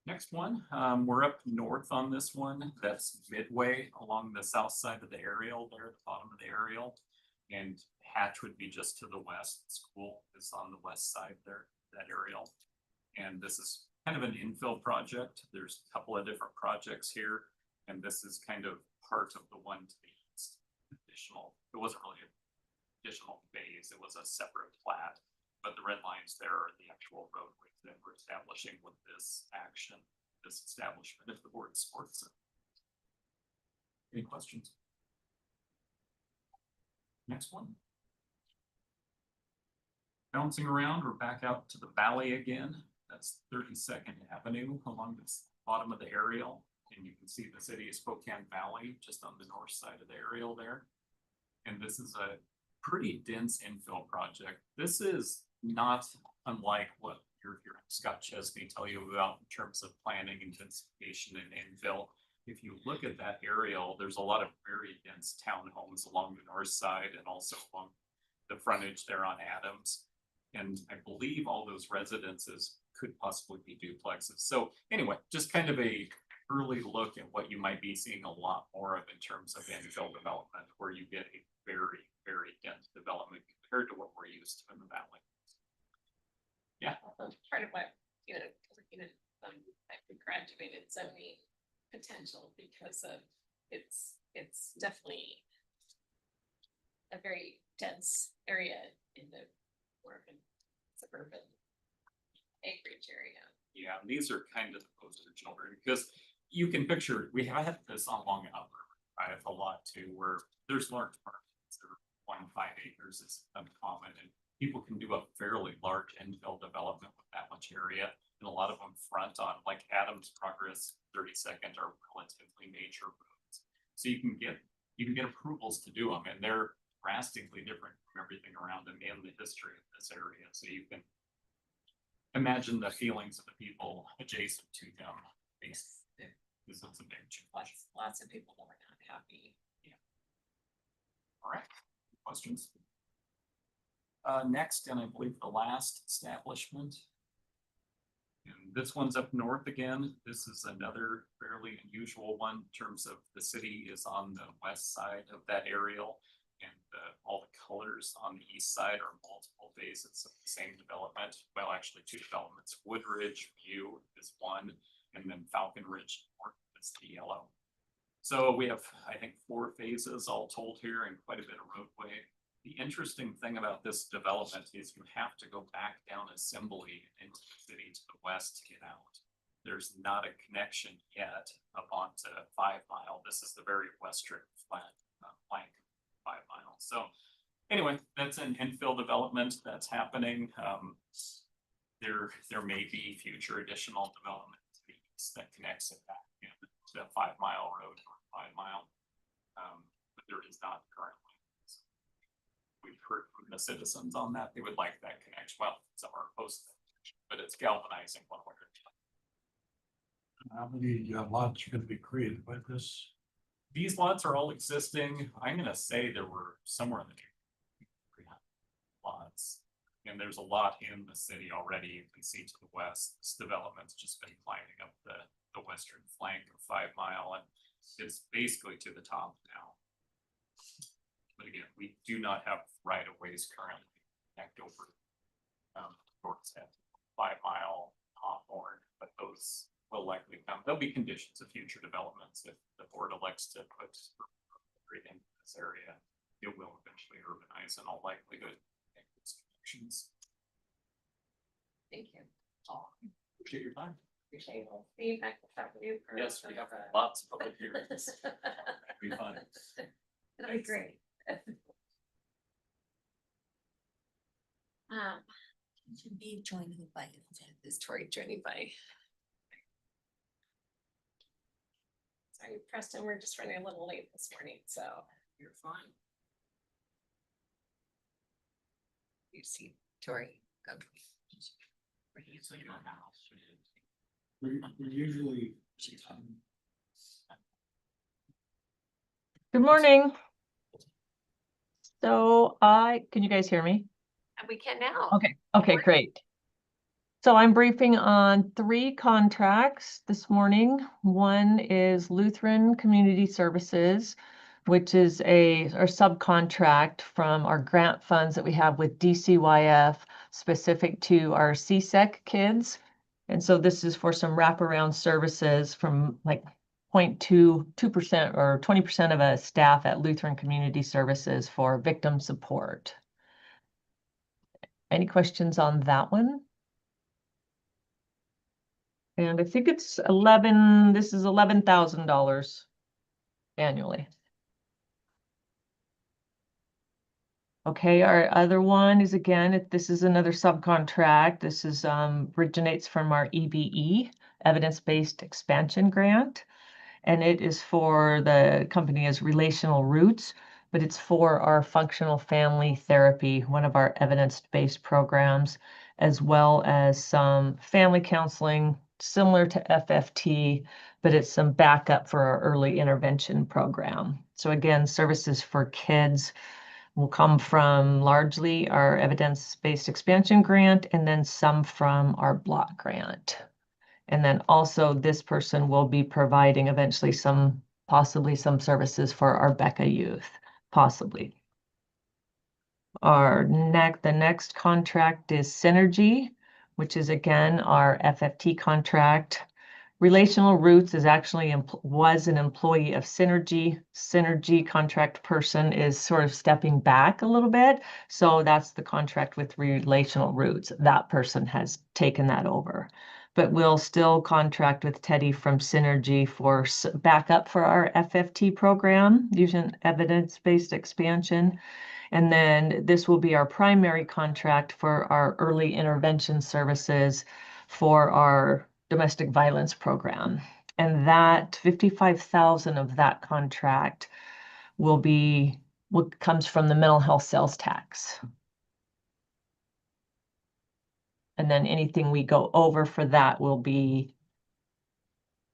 S14: Next one, we're up north on this one. That's midway along the south side of the aerial there, the bottom of the aerial. And Hatch would be just to the west. School is on the west side there, that aerial. And this is kind of an infill project. There's a couple of different projects here. And this is kind of part of the one to the east. Additional, it wasn't really an additional phase, it was a separate plat. But the red lines there are the actual roadways that we're establishing with this action, this establishment, if the board supports it. Any questions? Next one. Bouncing around, we're back out to the valley again. That's 32nd Avenue along the bottom of the aerial. And you can see the city of Spokane Valley just on the north side of the aerial there. And this is a pretty dense infill project. This is not unlike what you're hearing Scott Chesney tell you about in terms of planning, intensification, and infill. If you look at that aerial, there's a lot of very dense townhomes along the north side and also along the frontage there on Adams. And I believe all those residences could possibly be duplexes. So anyway, just kind of a early look at what you might be seeing a lot more of in terms of infill development, where you get a very, very dense development compared to what we're used to in the valley. Yeah.
S2: Part of what, I graduated zoning potential because of it's definitely a very dense area in the urban, suburban acreage area.
S14: Yeah, these are kind of the poster children, because you can picture, we have had this on Long Upper. I have a lot too, where there's large parcels, that are 1 to 5 acres is uncommon, and people can do a fairly large infill development with that much area. And a lot of them front on, like Adams, Progress, 32nd are relatively major roads. So you can get approvals to do them, and they're drastically different from everything around them and the history of this area. So you can imagine the feelings of the people adjacent to them. This is a big challenge.
S2: Lots of people were not happy.
S14: Yeah. All right, questions? Next, and I believe the last establishment. And this one's up north again. This is another fairly unusual one in terms of the city is on the west side of that aerial. And all the colors on the east side are multiple phases of the same development. Well, actually 2 developments. Woodridge View is one, and then Falcon Ridge North is the yellow. So we have, I think, 4 phases all told here and quite a bit of roadway. The interesting thing about this development is you have to go back down Assembly into the city to the west to get out. There's not a connection yet up onto 5 Mile. This is the very western flank 5 Mile. So anyway, that's an infill development that's happening. There may be future additional development to the east that connects it back in to 5 Mile Road or 5 Mile. But there is not currently. We've heard from the citizens on that. They would like that connection. Well, some are opposed to that, but it's galvanizing one way or the other.
S15: How many lots are gonna be created by this?
S14: These lots are all existing. I'm gonna say there were somewhere in the 300 lots. And there's a lot in the city already. You can see to the west, this development's just been climbing up the western flank of 5 Mile, and it's basically to the top now. But again, we do not have right of ways currently to connect over towards that 5 mile Hawthorne, but those will likely come, there'll be conditions of future developments if the board elects to put in this area. It will eventually urbanize in all likelihood. Connections.
S2: Thank you.
S14: Appreciate your time.
S2: Appreciate it. We'll see you back this afternoon. for
S14: Yes, we have
S2: some,
S14: lots of public hearings. That'd be fun.
S2: That'd be great. Should be joining by, is Tori joining by? Sorry, Preston, we're just running a little late this morning, so. You're fine. You see Tori. Go.
S15: We usually.
S16: Good morning. So can you guys hear me?
S2: And we can now.
S16: Okay, great. So I'm briefing on 3 contracts this morning. One is Lutheran Community Services, which is our subcontract from our grant funds that we have with DCYF specific to our CSEC kids. And so this is for some wraparound services from like 0.2% or 20% of a staff at Lutheran Community Services for victim support. Any questions on that one? And I think it's this is $11,000 annually. Okay, our other one is again, this is another subcontract. This is originates from our EBE, Evidence-Based Expansion Grant. And it is for, the company is Relational Roots, but it's for our functional family therapy, one of our evidence-based programs, as well as some family counseling similar to FFT, but it's some backup for our early intervention program. So again, services for kids will come from largely our evidence-based expansion grant and then some from our block grant. And then also this person will be providing eventually possibly some services for our Becca youth, possibly. The next contract is Synergy, which is again our FFT contract. Relational Roots is actually was an employee of Synergy. Synergy contract person is sort of stepping back a little bit. So that's the contract with Relational Roots. That person has taken that over. But we'll still contract with Teddy from Synergy for backup for our FFT program using evidence-based expansion. And then this will be our primary contract for our early intervention services for our domestic violence program. And that 55,000 of that contract will be what comes from the mental health sales tax. And then anything we go over for that will be,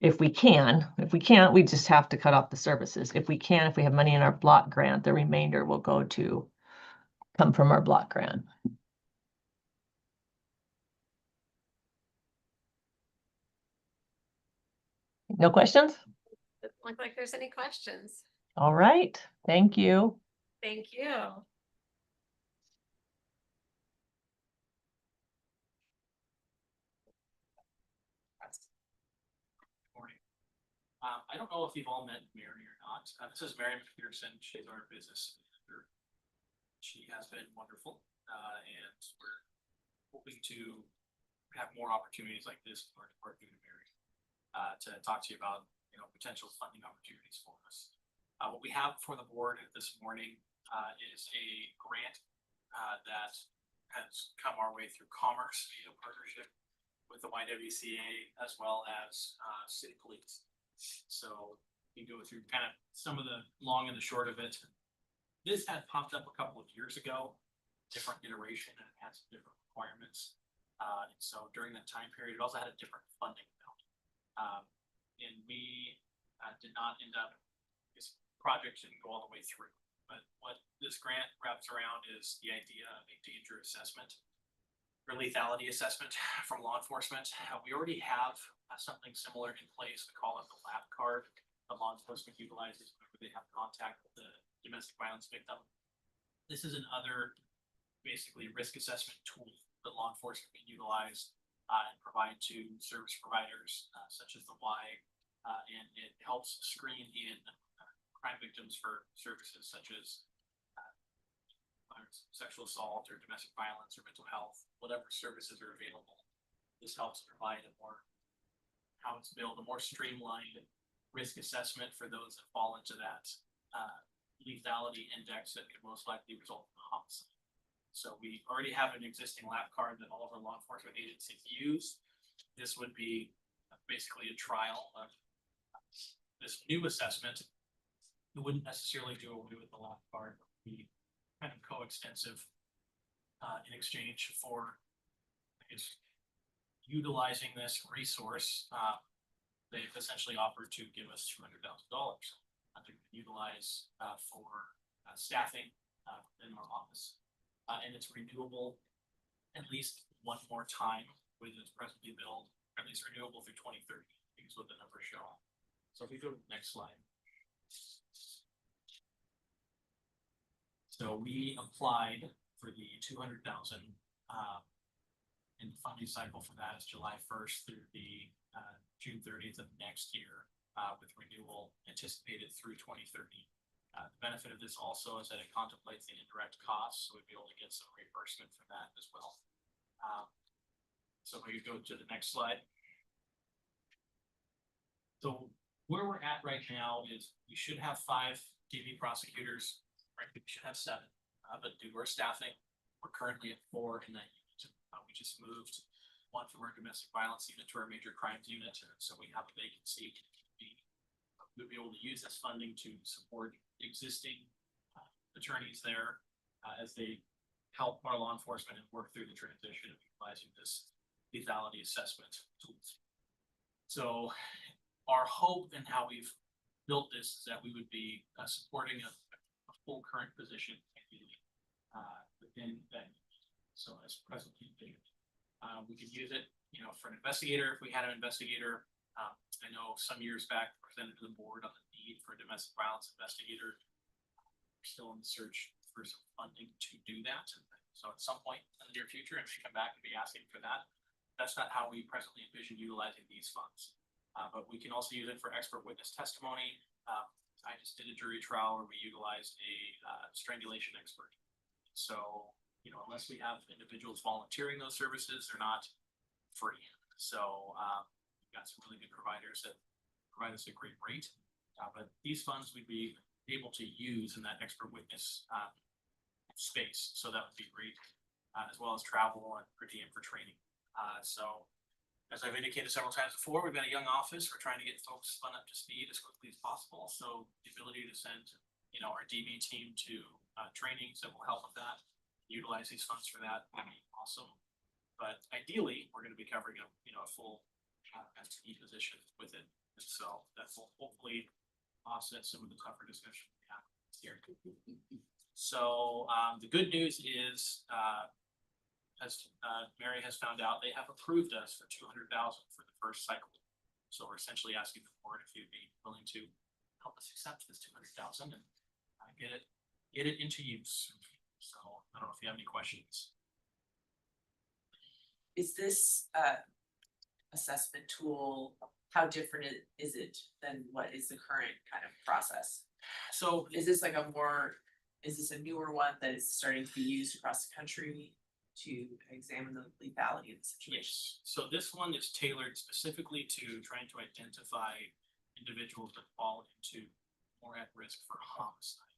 S16: if we can. If we can't, we just have to cut off the services. If we can, if we have money in our block grant, the remainder will come from our block grant. No questions?
S2: Doesn't look like there's any questions.
S16: All right, thank you.
S2: Thank you.
S17: Morning. I don't know if you've all met Mary or not. This is Mary McPherson. She's our business manager. She has been wonderful, and we're hoping to have more opportunities like this for working with Mary to talk to you about potential funding opportunities for us. What we have for the board this morning is a grant that has come our way through Commerce via partnership with the YWCA as well as city police. So you can go through kind of some of the long and the short of it. This had popped up a couple of years ago, different iteration, and it had some different requirements. And so during that time period, it also had a different funding amount. And we did not end up, this project didn't go all the way through. But what this grant wraps around is the idea of a danger assessment or lethality assessment from law enforcement. We already have something similar in place. We call it the lab card that law enforcement utilizes whenever they have contact with the domestic violence victim. This is another basically risk assessment tool that law enforcement can utilize and provide to service providers such as the Y. And it helps screen in crime victims for services such as sexual assault or domestic violence or mental health, whatever services are available. This helps provide a more, how it's built, a more streamlined risk assessment for those that fall into that lethality index that could most likely result in a homicide. So we already have an existing lap card that all of our law enforcement agencies use. This would be basically a trial of this new assessment. It wouldn't necessarily do away with the lap card, but would be kind of coextensive in exchange for, I guess, utilizing this resource. They've essentially offered to give us $200,000 to utilize for staffing in our office. And it's renewable at least one more time with its presently billed, or at least renewable through 2030, because what the numbers show. So if we go to the next slide. So we applied for the 200,000 and the funding cycle for that is July 1st through the June 30th of next year, with renewal anticipated through 2030. The benefit of this also is that it contemplates the indirect costs, so we'd be able to get some reimbursement for that as well. So we could go to the next slide. So where we're at right now is we should have 5 DV prosecutors. Frankly, we should have 7, but due to our staffing, we're currently at 4 in that unit. We just moved one from our domestic violence unit to our major crimes unit, so we have a vacancy. We'll be able to use this funding to support existing attorneys there as they help our law enforcement and work through the transition of utilizing this lethality assessment tools. So our hope and how we've built this is that we would be supporting a full current position within that. So as presently envisioned, we could use it, for an investigator if we had an investigator. I know some years back presented to the board on the need for a domestic violence investigator. We're still in the search for some funding to do that. So at some point in the near future, if we come back and be asking for that, that's not how we presently envision utilizing these funds. But we can also use it for expert witness testimony. I just did a jury trial where we utilized a strangulation expert. So, unless we have individuals volunteering those services, they're not free. So we've got some really good providers that provide us a great rate. But these funds we'd be able to use in that expert witness space. So that would be great, as well as travel and per diem for training. So as I've indicated several times before, we've got a young office. We're trying to get folks spun up to speed as quickly as possible. So the ability to send, our DV team to trainings that will help with that, utilize these funds for that would be awesome. But ideally, we're going to be covering a full FTE position with it. And so that will hopefully offset some of the tougher discussion we have here. So the good news is, as Mary has found out, they have approved us for 200,000 for the first cycle. So we're essentially asking the board if you'd be willing to help us accept this 200,000 and get it into use. So I don't know if you have any questions.
S10: Is this assessment tool, how different is it than what is the current kind of process?
S17: So
S10: is this a newer one that is starting to be used across the country to examine the lethality of the situation?
S17: Yes. So this one is tailored specifically to trying to identify individuals that fall into more at risk for homicide.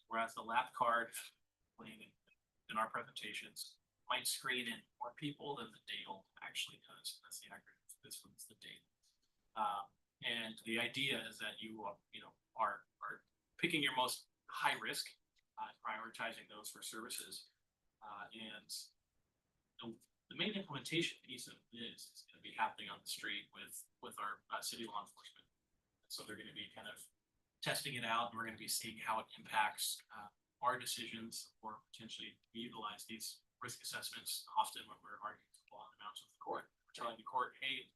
S17: Whereas the lap card in our presentations might screen in more people than the DAIL actually does. That's the acronym. This one's the DAIL. And the idea is that you are picking your most high risk, prioritizing those for services, and the main implementation piece of this is going to be happening on the street with our city law enforcement. So they're going to be kind of testing it out, and we're going to be seeing how it impacts our decisions or potentially utilize these risk assessments. Often when we're arguing law amounts with the court, we're telling the court, hey,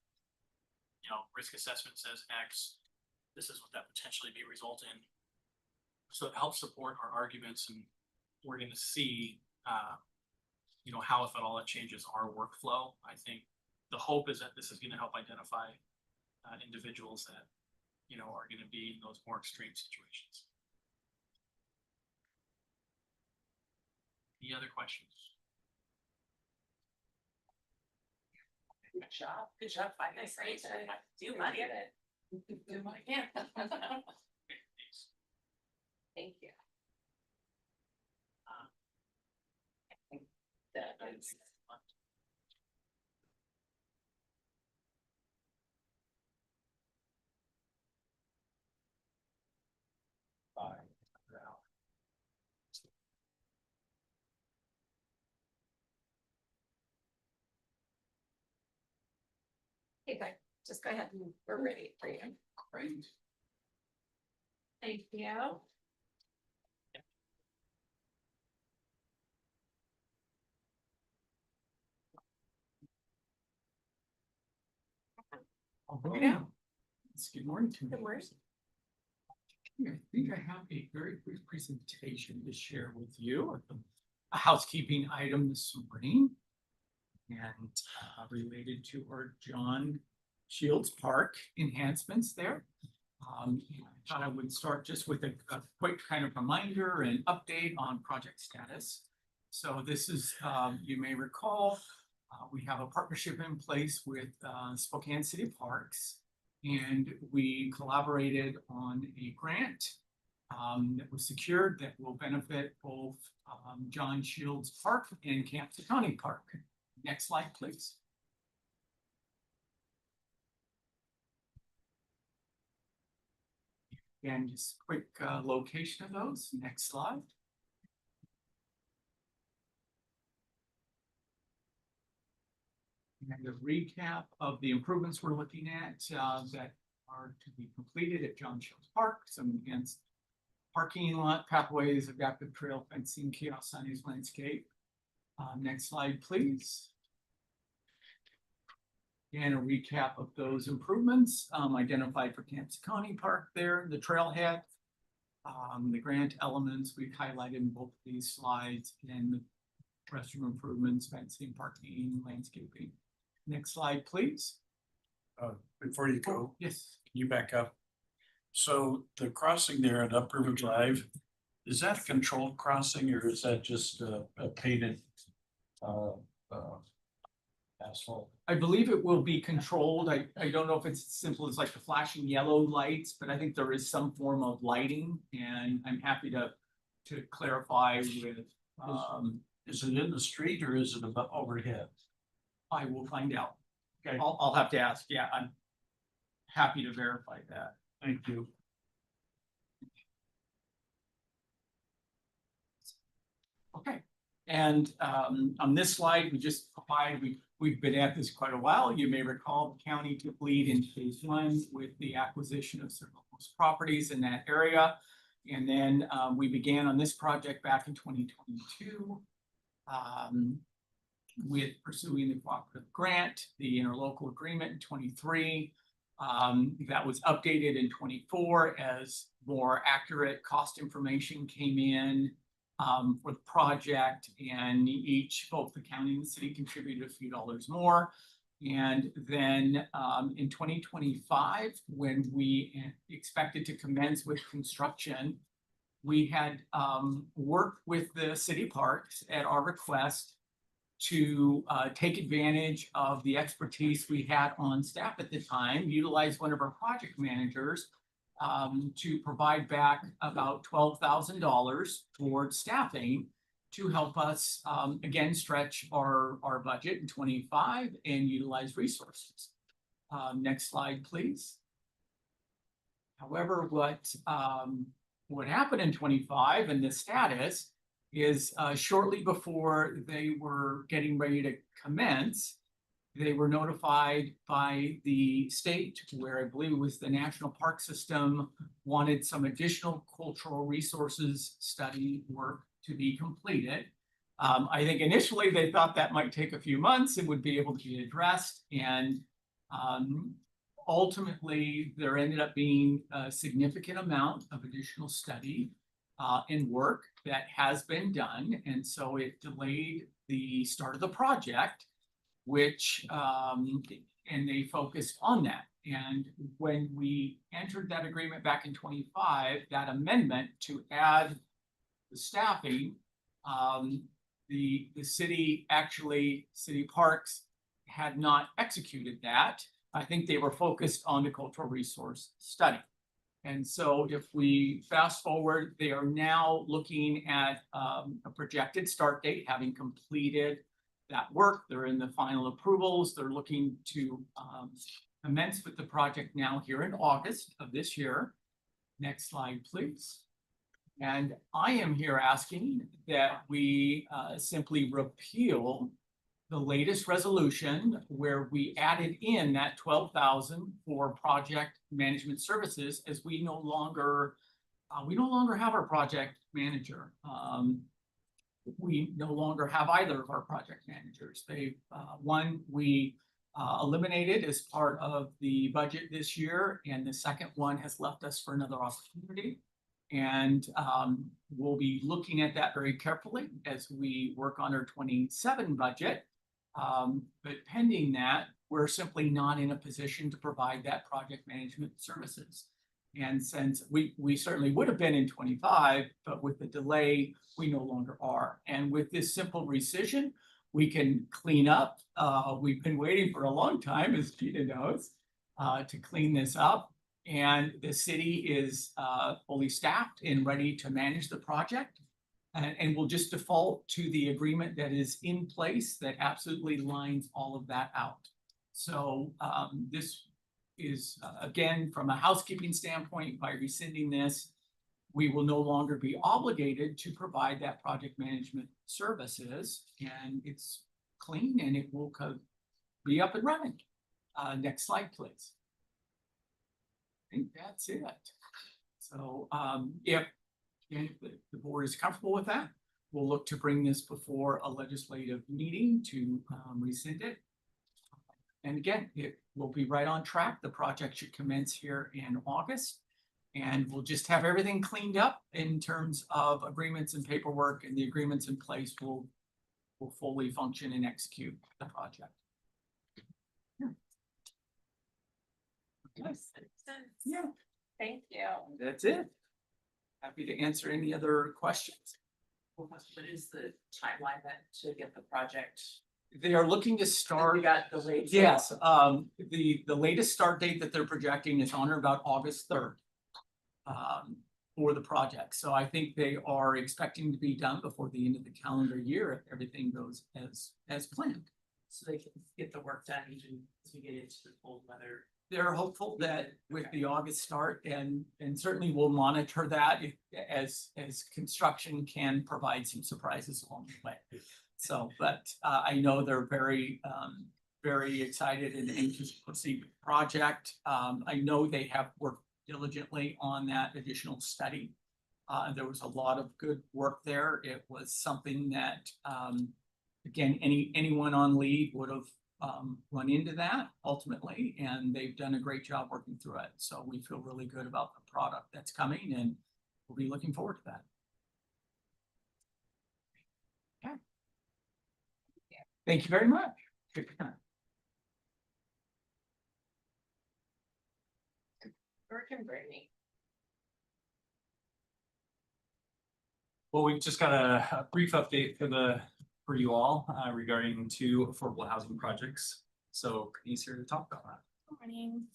S17: risk assessment says X, this is what that potentially may result in. So it helps support our arguments, and we're going to see you know, how if at all it changes our workflow. I think the hope is that this is gonna help identify individuals that, you know, are gonna be in those more extreme situations. Any other questions?
S10: Good job finding this great to do money. Do money, yeah.
S2: Thank you.
S10: That is.
S2: Okay, good. Just go ahead and we're ready for you.
S17: Great.
S2: Thank you.
S14: Yeah. Good morning to you.
S2: Good morning.
S14: I think I have a very brief presentation to share with you. A housekeeping item this morning. And related to our John Shields Park enhancements there. I thought I would start just with a quick kind of reminder and update on project status. So this is, you may recall, we have a partnership in place with Spokane City Parks, and we collaborated on a grant that was secured that will benefit both John Shields Park and Camp County Park. Next slide, please. And just quick location of those. Next slide. And a recap of the improvements we're looking at that are to be completed at John Shields Park. Some enhanced parking lot, pathways, adaptive trail fencing, kiosk signage, landscape. Next slide, please. And a recap of those improvements identified for Camp County Park there, the trailhead. The grant elements we've highlighted in both of these slides, and the restroom improvements, fencing, parking, landscaping. Next slide, please.
S15: Before you go,
S14: yes,
S15: can you back up? So the crossing there at Upriver Drive, is that a controlled crossing or is that just a painted asphalt?
S14: I believe it will be controlled. I don't know if it's as simple as like the flashing yellow lights, but I think there is some form of lighting, and I'm happy to clarify with.
S15: Is it in the street or is it above overhead?
S14: I will find out.
S15: Okay.
S14: I'll have to ask. Yeah, I'm happy to verify that.
S15: Thank you.
S14: Okay, and on this slide, we just provide, we've been at this quite a while. You may recall the county took lead in phase 1 with the acquisition of several properties in that area. And then we began on this project back in 2022 with pursuing the cooperative grant, the interlocal agreement in 23. That was updated in 24 as more accurate cost information came in for the project, and both the county and the city contributed a few dollars more. And then in 2025, when we expected to commence with construction, we had worked with the city parks at our request to take advantage of the expertise we had on staff at the time, utilize one of our project managers to provide back about $12,000 towards staffing to help us, again, stretch our budget in 25 and utilize resources. Next slide, please. However, what happened in 25 and the status is shortly before they were getting ready to commence, they were notified by the state, where I believe it was the National Park System, wanted some additional cultural resources study work to be completed. I think initially they thought that might take a few months and would be able to be addressed. And ultimately, there ended up being a significant amount of additional study
S12: and work that has been done, and so it delayed the start of the project, which, and they focused on that. And when we entered that agreement back in 25, that amendment to add the staffing, the city parks had not executed that. I think they were focused on the cultural resource study. And so if we fast forward, they are now looking at a projected start date, having completed that work. They're in the final approvals. They're looking to commence with the project now here in August of this year. Next slide, please. And I am here asking that we simply repeal the latest resolution where we added in that 12,000 for project management services, as we no longer have our project manager. We no longer have either of our project managers. One we eliminated as part of the budget this year, and the second one has left us for another opportunity. And we'll be looking at that very carefully as we work on our 27 budget. But pending that, we're simply not in a position to provide that project management services. And since we certainly would have been in 25, but with the delay, we no longer are. And with this simple rescission, we can clean up. We've been waiting for a long time, as Gina knows, to clean this up. And the city is fully staffed and ready to manage the project. And we'll just default to the agreement that is in place that absolutely lines all of that out. So this is, again, from a housekeeping standpoint, by rescinding this, we will no longer be obligated to provide that project management services, and it's clean and it will be up and running. Next slide, please. I think that's it. So if the board is comfortable with that, we'll look to bring this before a legislative meeting to rescind it. And again, it will be right on track. The project should commence here in August, and we'll just have everything cleaned up in terms of agreements and paperwork, and the agreements in place will fully function and execute the project.
S2: Makes sense.
S12: Yeah,
S2: Thank you.
S12: that's it. Happy to answer any other questions.
S10: What is the timeline then to get the project?
S12: They are looking to start.
S10: We got delayed.
S12: Yes, the latest start date that they're projecting is on or about August 3rd. For the project. So I think they are expecting to be done before the end of the calendar year if everything goes as planned.
S10: So they can get the work done even as we get into the cold weather.
S12: They're hopeful that with the August start, and certainly we'll monitor that as construction can provide some surprises along the way. So, but I know they're very excited and anxious to proceed with the project. I know they have worked diligently on that additional study. There was a lot of good work there. It was something that, again, anyone on lead would have run into that ultimately, and they've done a great job working through it. So we feel really good about the product that's coming, and we'll be looking forward to that. Okay. Thank you very much. Good time.
S2: Working Brittany.
S14: Well, we've just got a brief update for you all regarding 2 affordable housing projects. So Kenny's here to talk about that.
S18: Good morning.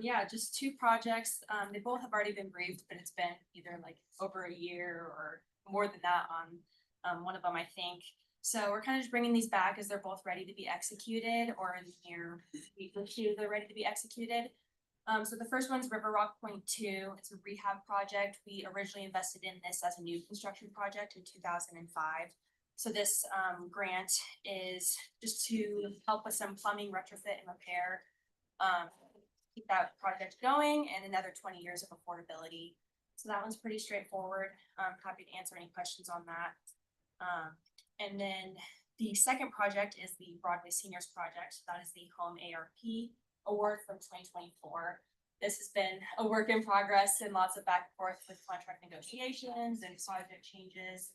S18: Yeah, just 2 projects. They both have already been briefed, but it's been either like over a year or more than that on one of them, I think. So we're kind of just bringing these back as they're both ready to be executed, or in the near week or 2, they're ready to be executed. So the first one's River Rock Point 2. It's a rehab project. We originally invested in this as a new construction project in 2005. So this grant is just to help with some plumbing retrofit and repair, keep that project going, and another 20 years of affordability. So that one's pretty straightforward. I'm happy to answer any questions on that. And then the second project is the Broadway Seniors Project. That is the Home ARP Award from 2024. this has been a work in progress and lots of back and forth with contract negotiations and project changes.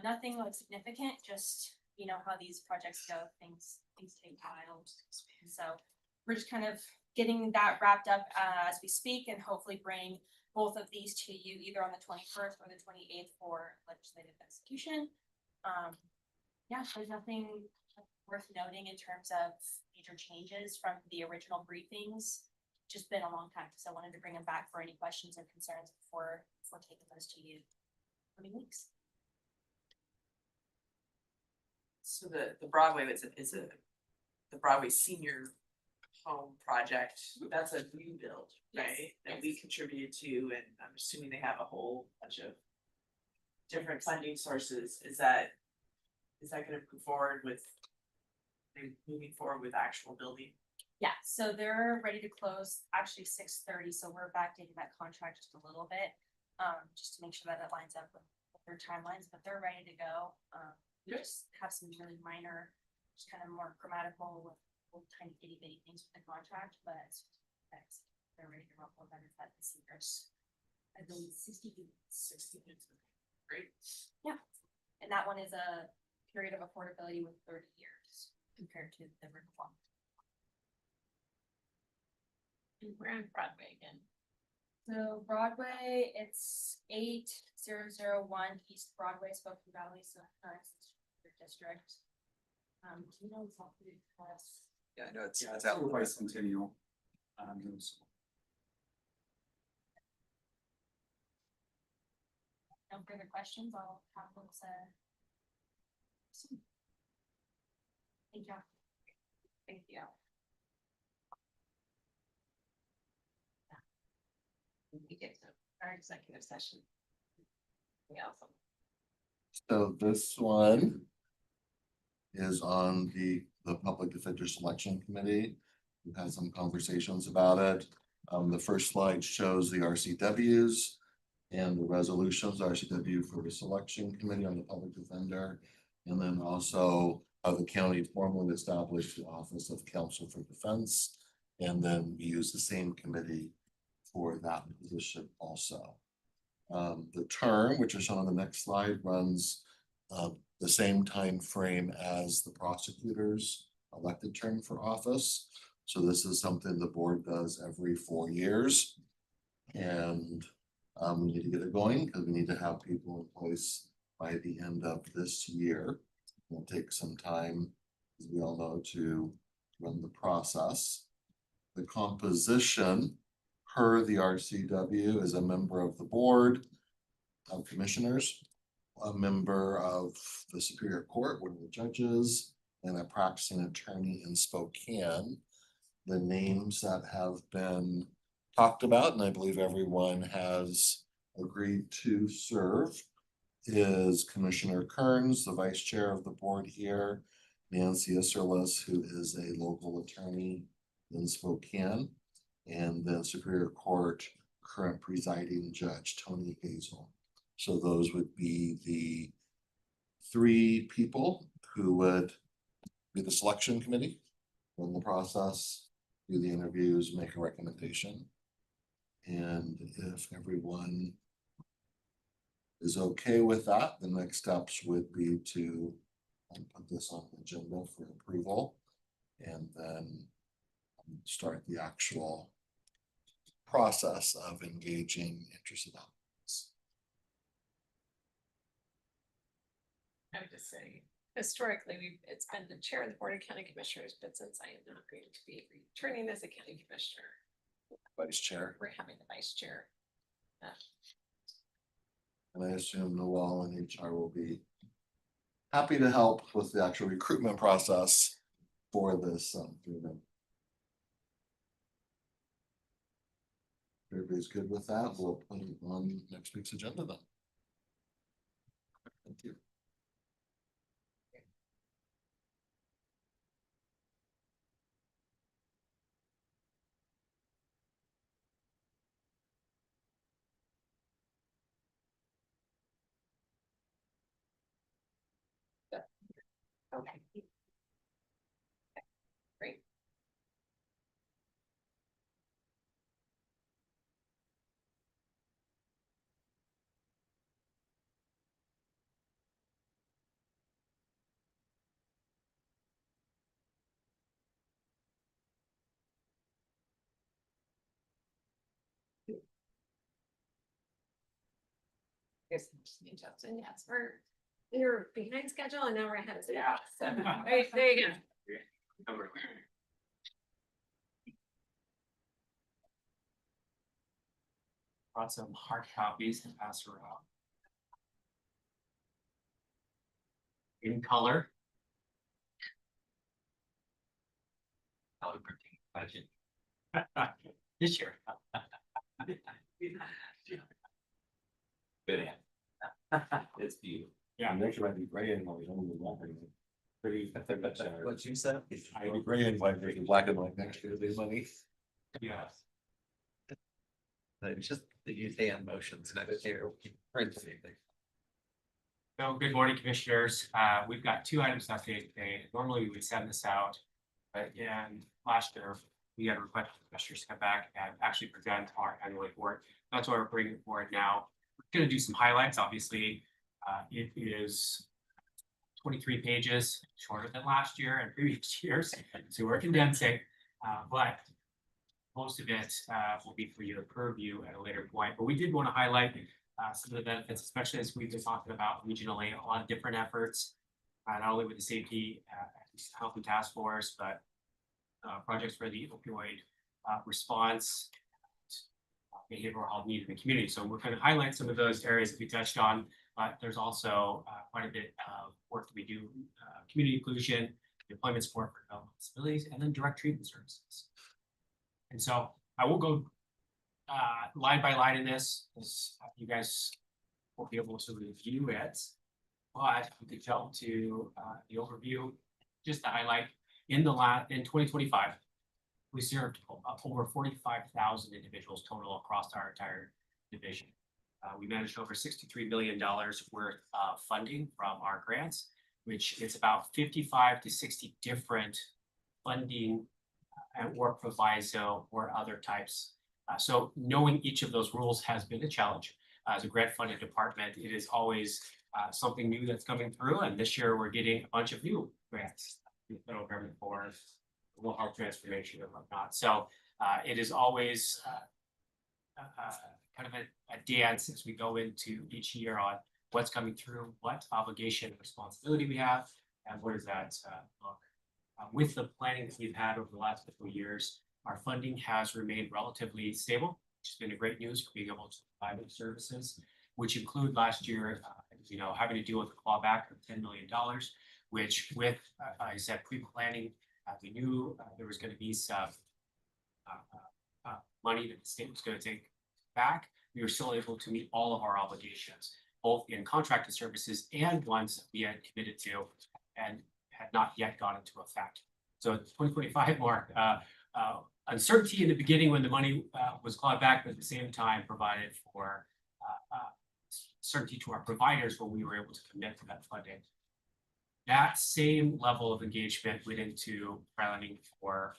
S18: Nothing like significant, just, you know, how these projects go, things take time. So we're just kind of getting that wrapped up as we speak and hopefully bring both of these to you either on the 21st or the 28th for legislative execution. Yeah, there's nothing worth noting in terms of major changes from the original briefings. Just been a long time, so I wanted to bring them back for any questions or concerns before taking those to you. Coming weeks.
S10: So the Broadway is a the Broadway senior home project, that's a new build, right? That we contributed to, and I'm assuming they have a whole bunch of different funding sources. Is that gonna move forward with, they moving forward with actual building?
S18: Yeah, so they're ready to close actually 6:30, so we're backdating that contract just a little bit. Just to make sure that it lines up with their timelines, but they're ready to go. We just have some really minor, just kind of more grammatical with little tiny itty bitty things with the contract, but they're ready to roll with that. It's at the secrets. I believe 60 minutes.
S10: Great.
S18: Yeah, and that one is a period of affordability with 30 years compared to the original one.
S2: And we're on Broadway again.
S18: So Broadway, it's 8001 East Broadway, Spokane Valley, so it's your district. Do you know exactly the cost?
S9: Yeah, I know it's
S14: Yeah,
S9: it's
S14: it's
S9: out
S14: over by
S9: west.
S14: Centennial.
S18: No further questions, I'll have those, soon. Thank you.
S2: Thank you. We get to our executive session. Yeah, awesome.
S19: So this one is on the Public Defender Selection Committee. We've had some conversations about it. The first slide shows the RCWs and the resolutions, RCW for the selection committee on the public defender. And then also the county formally established the Office of Counsel for Defense. And then we use the same committee for that position also. The term, which is shown on the next slide, runs the same time frame as the prosecutor's elected term for office. So this is something the board does every 4 years. And we need to get it going because we need to have people in place by the end of this year. It'll take some time, as we all know, to run the process. The composition per the RCW is a member of the board of commissioners, a member of the Superior Court, one of the judges, and a practicing attorney in Spokane. The names that have been talked about, and I believe everyone has agreed to serve, is Commissioner Kearns, the vice chair of the board here, Nancy Isserlis, who is a local attorney in Spokane, and then Superior Court current presiding judge, Tony Hazel. So those would be the 3 people who would be the selection committee, run the process, do the interviews, make a recommendation. And if everyone is okay with that, the next steps would be to put this on the agenda for approval and then start the actual process of engaging interested applicants.
S2: I would just say, historically, it's been the chair of the Board of County Commissioners, but since I am not going to be returning as a county commissioner,
S19: Vice chair.
S2: we're having the vice chair.
S19: And I assume Noel and HR will be happy to help with the actual recruitment process for this through them. Everybody's good with that, we'll put it on next week's agenda then. Thank you.
S2: Okay. Great. Here's Justin, yes, we were behind schedule and now we're ahead of schedule.
S8: Yeah.
S2: So, there you go.
S8: Brought some hard copies to pass around. In color. Color printing budget. This year. Good. It's beautiful.
S1: Yeah.
S19: Next might be gray and white, only one.
S8: Pretty.
S9: What you said?
S19: I'd be gray and white, versus black and white next year, there's money.
S8: Yes.
S9: Just the use hand motions, not here. Print anything.
S8: So good morning, commissioners. We've got two items to update today. Normally we would send this out. But again, last year, we had requested commissioners to come back and actually present our annual report. That's why we're bringing it forward now. We're gonna do some highlights, obviously. It is 23 pages, shorter than last year and previous years. So we're condensing, but most of it will be for you to purview at a later point. But we did want to highlight some of the benefits, especially as we've been talking about regionally, a lot of different efforts, not only with the safety health and task force, but projects for the opioid response, behavioral health needs in the community. So we're going to highlight some of those areas that we touched on, but there's also quite a bit of work that we do, community inclusion, employment support for developmental disabilities, and then direct treatment services. And so I will go line by line in this, as you guys will be able to review it. But we could jump to the overview, just to highlight in 2025, we served over 45,000 individuals total across our entire division. We managed over $63 million worth of funding from our grants, which is about 55 to 60 different funding and work proviso or other types. So knowing each of those rules has been a challenge. As a grant funded department, it is always something new that's coming through. And this year we're getting a bunch of new grants, the federal government for rural health transformation and whatnot. So it is always kind of a dance as we go into each year on what's coming through, what obligation and responsibility we have, and where does that look. With the planning that we've had over the last couple of years, our funding has remained relatively stable, which has been a great news for being able to provide those services, which include last year, having to deal with a clawback of $10 million, which with, I said, pre-planning, we knew there was going to be some money that the state was going to take back. We were still able to meet all of our obligations, both in contracted services and ones that we had committed to and had not yet gone into effect. So 2025 mark, uncertainty in the beginning when the money was clawed back, but at the same time provided for certainty to our providers when we were able to commit to that funding. That same level of engagement went into planning for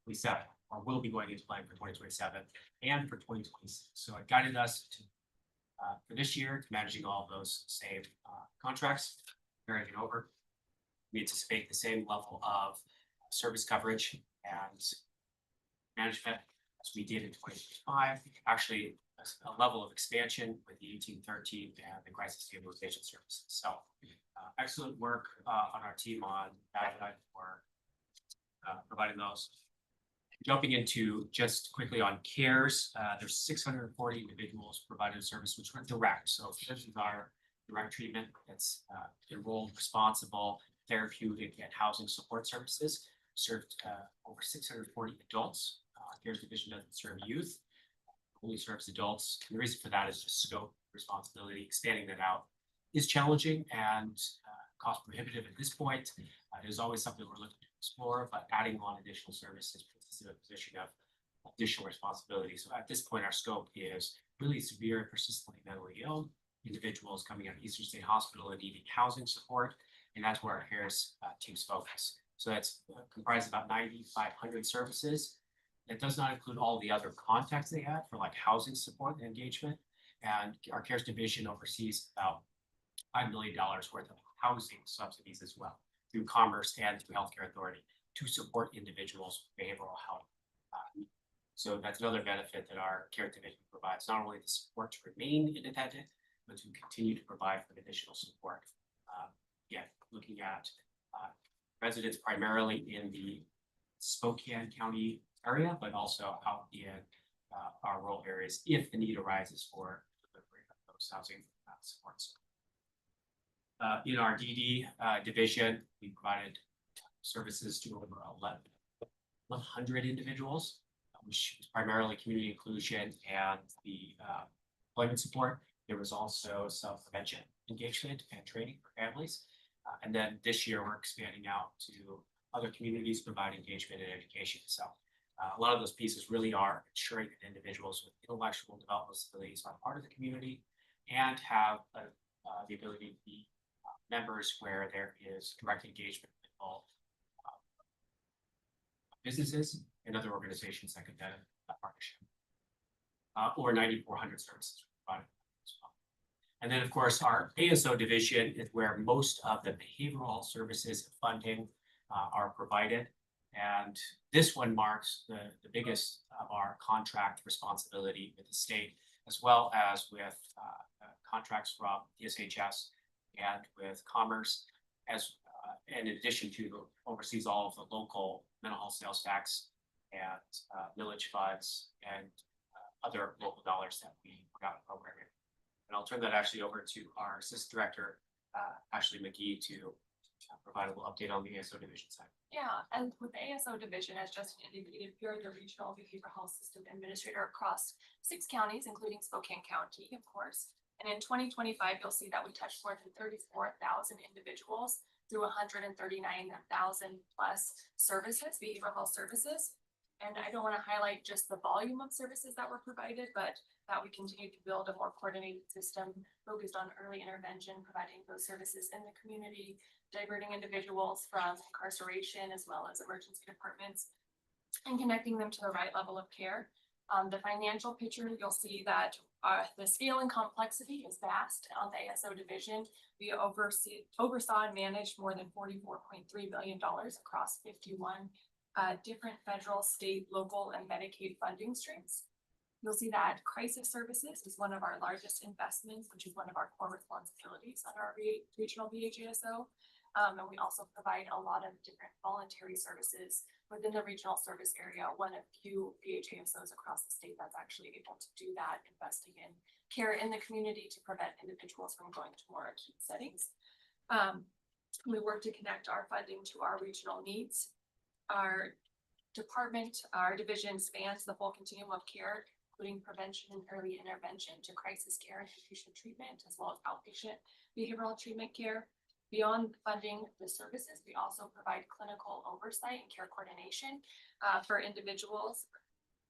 S8: 2027, or will be going into planning for 2027 and for 2026. So it guided us to for this year to managing all of those same contracts, carrying it over. We anticipate the same level of service coverage and management as we did in 2025. Actually, a level of expansion with the 1813 and the crisis stabilization services. So excellent work on our team on that for providing those. Jumping into just quickly on CARES, there's 640 individuals provided a service which were direct. So this is our direct treatment that's enrolled, responsible, therapeutic, and housing support services. Served over 640 adults. CARES division doesn't serve youth, only serves adults. And the reason for that is just scope, responsibility. Expanding that out is challenging and cost prohibitive at this point. It is always something we're looking to explore, but adding on additional services puts us in a position of additional responsibility. So at this point, our scope is really severe and persistently mentally ill individuals coming out of Eastern State Hospital and needing housing support. And that's where our CARES teams focus. So that's comprised of about 9,500 services. It does not include all the other contacts they have for like housing support and engagement. And our CARES division oversees about $5 million worth of housing subsidies as well through Commerce and through Healthcare Authority to support individuals with behavioral health. So that's another benefit that our CARES division provides, not only the support to remain independent, but to continue to provide for additional support. Again, looking at residents primarily in the Spokane County area, but also out in our rural areas if the need arises for delivery of those housing supports. In our DD division, we provided services to over 1,100 individuals, which is primarily community inclusion and the employment support. There was also some prevention engagement and training for families. And then this year, we're expanding out to other communities, provide engagement and education. So a lot of those pieces really are ensuring that individuals with intellectual developmental disabilities are part of the community and have the ability to be members where there is direct engagement with all businesses and other organizations that could benefit that partnership. Over 9,400 services provided as well. And then, of course, our ASO division is where most of the behavioral health services funding are provided. And this one marks the biggest of our contract responsibility with the state, as well as with contracts from DSHS and with Commerce, as in addition to oversees all of the local mental health sales tax and millage funds and other local dollars that we got programming. And I'll turn that actually over to our Assistant Director, Ashley McGee, to provide a little update on the ASO division side.
S18: Yeah, and with the ASO division, as Justin indicated, we're the regional behavioral health system administrator across 6 counties, including Spokane County, of course. And in 2025, you'll see that we touched more than 34,000 individuals through 139,000 plus services, behavioral health services. And I don't want to highlight just the volume of services that were provided, but that we continue to build a more coordinated system focused on early intervention, providing those services in the community, diverting individuals from incarceration as well as emergency departments, and connecting them to the right level of care. The financial picture, you'll see that the scale and complexity is vast on the ASO division. We oversaw and managed more than $44.3 billion across 51 different federal, state, local, and Medicaid funding streams. You'll see that crisis services is one of our largest investments, which is one of our core responsibilities on our regional BHASO. And we also provide a lot of different voluntary services within the regional service area, one of few BHASOs across the state that's actually able to do that, investing in care in the community to prevent individuals from going to more acute settings. We work to connect our funding to our regional needs. Our division spans the full continuum of care, including prevention and early intervention to crisis care and inpatient treatment, as well as outpatient behavioral treatment care. Beyond funding the services, we also provide clinical oversight and care coordination for individuals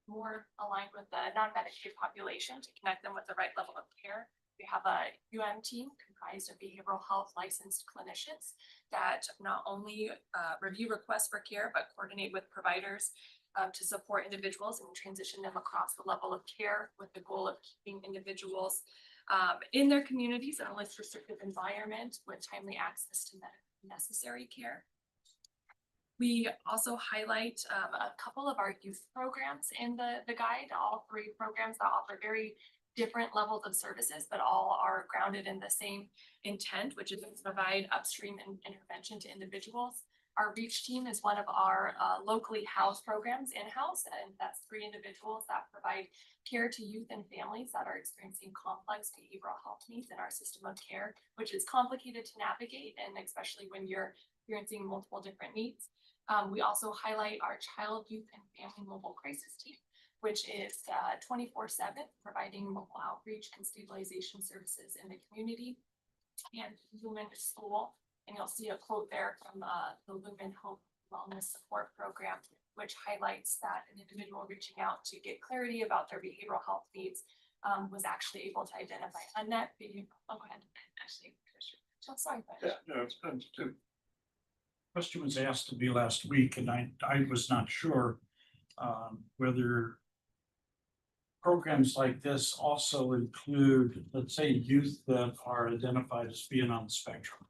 S18: more aligned with the non-Medicaid population to connect them with the right level of care. We have a team comprised of behavioral health licensed clinicians that not only review requests for care, but coordinate with providers to support individuals and transition them across the level of care with the goal of keeping individuals in their communities in a less restrictive environment with timely access to necessary care. We also highlight a couple of our youth programs in the guide, all 3 programs that offer very different levels of services, but all are grounded in the same intent, which is to provide upstream intervention to individuals. Our REACH team is one of our locally housed programs in-house, and that's 3 individuals that provide care to youth and families that are experiencing complex behavioral health needs in our system of care, which is complicated to navigate, and especially when you're experiencing multiple different needs. We also highlight our child, youth, and family mobile crisis team, which is 24/7, providing mobile outreach and stabilization services in the community, and Lumen School. And you'll see a quote there from the Lumen Hope Wellness Support Program, which highlights that an individual reaching out to get clarity about their behavioral health needs was actually able to identify unmet behavioral. Oh, go ahead, Ashley. So sorry.
S15: Yeah, no, it's been too. Question was asked to me last week, and I was not sure whether programs like this also include, let's say, youth that are identified as being on the spectrum.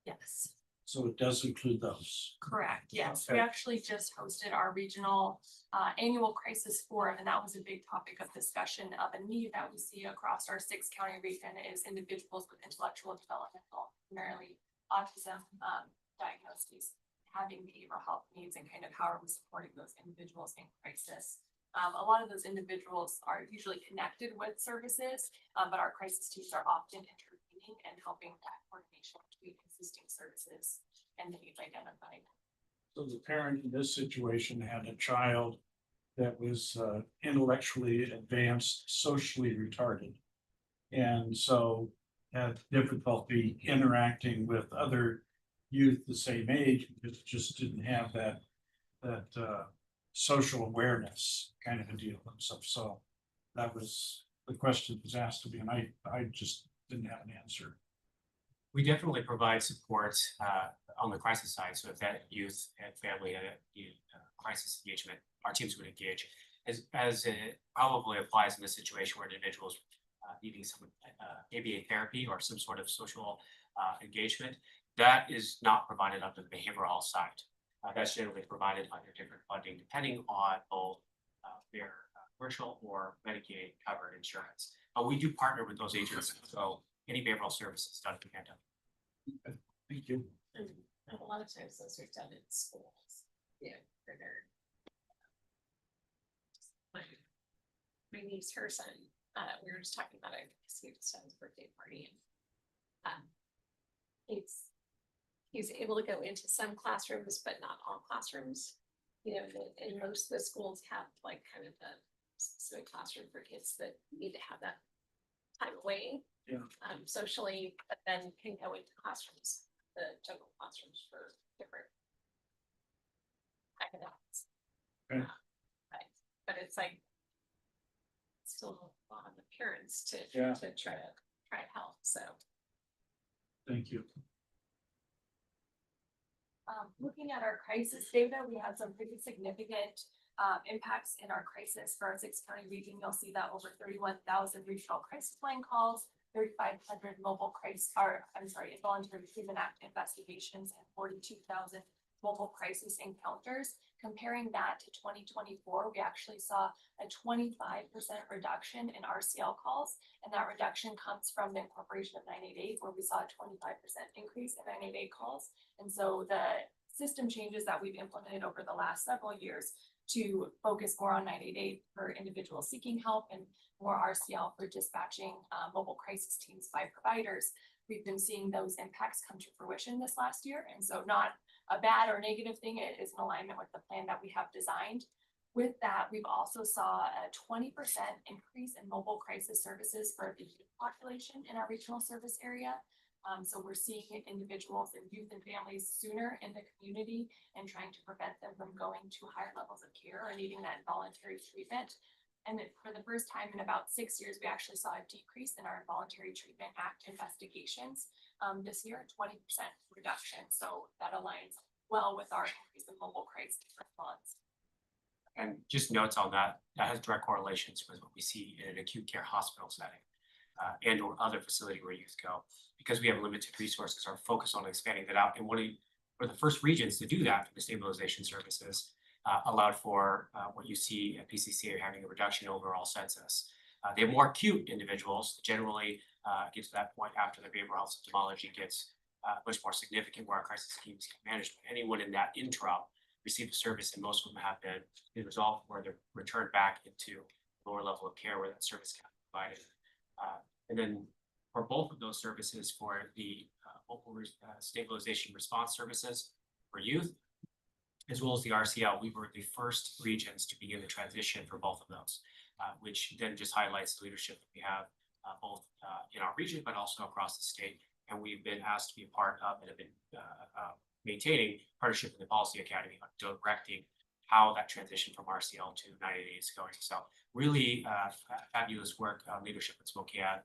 S18: Yes.
S15: So it does include those.
S18: Correct, yes. We
S15: Okay.
S18: actually just hosted our regional annual crisis forum, and that was a big topic of discussion of a need that we see across our 6-county region is individuals with intellectual developmental, primarily autism diagnoses, having behavioral health needs, and kind of how are we supporting those individuals in crisis. A lot of those individuals are usually connected with services, but our crisis teams are often intervening and helping that coordination between existing services and the needs identified.
S15: So the parent in this situation had a child that was intellectually advanced, socially retarded. And so had difficulty interacting with other youth the same age because it just didn't have that social awareness kind of a deal and stuff. So that was the question was asked to me, and I just didn't have an answer.
S8: We definitely provide support on the crisis side. So if that youth and family had a crisis engagement, our teams would engage. As it probably applies in this situation where individuals needing some ABA therapy or some sort of social engagement, that is not provided under the behavioral health side. That's generally provided under different funding, depending on both their commercial or Medicaid covered insurance. But we do partner with those agencies, so any behavioral services done through Panda.
S15: Thank you.
S2: And a lot of times those are done in schools, for their. My niece, her son, we were just talking about it, because he just had his birthday party and he's able to go into some classrooms, but not all classrooms. And most of the schools have like kind of a specific classroom for kids that need to have that time away.
S15: Yeah.
S2: Socially, but then can go into classrooms, the general classrooms for different academics.
S15: Okay.
S2: But it's like still a lot of the parents to try to help. So
S15: Thank you.
S18: Looking at our crisis data, we had some pretty significant impacts in our crisis for our 6-county region. You'll see that over 31,000 regional crisis line calls, 3,500 mobile involuntary treatment act investigations, and 42,000 mobile crisis encounters. Comparing that to 2024, we actually saw a 25% reduction in RCL calls, and that reduction comes from the incorporation of 988, where we saw a 25% increase in 988 calls. And so the system changes that we've implemented over the last several years to focus more on 988 for individuals seeking help and more RCL for dispatching mobile crisis teams by providers. We've been seeing those impacts come to fruition this last year. And so not a bad or negative thing, it is in alignment with the plan that we have designed. With that, we've also saw a 20% increase in mobile crisis services for the youth population in our regional service area. So we're seeing individuals and youth and families sooner in the community and trying to prevent them from going to higher levels of care or needing that involuntary treatment. And for the first time in about 6 years, we actually saw a decrease in our Involuntary Treatment Act investigations. This year, 20% reduction. So that aligns well with our increase in mobile crisis response.
S8: And just notes on that, that has direct correlations with what we see in an acute care hospital setting and or other facility where youth go. Because we have limited resources, our focus on expanding that out. And we're the first regions to do that for the stabilization services allowed for what you see at PCCA having a reduction in overall census. They have more acute individuals generally get to that point after the behavioral health symptomology gets much more significant where our crisis teams can manage. But anyone in that interim receive a service, and most of them have been resolved where they're returned back into lower level of care where that service can be provided. And then for both of those services, for the local stabilization response services for youth, as well as the RCL, we were the first regions to begin the transition for both of those, which then just highlights the leadership that we have both in our region, but also across the state. And we've been asked to be a part of and have been maintaining partnership with the Policy Academy on directing how that transition from RCL to 988 is going. So really fabulous work, leadership in Spokane,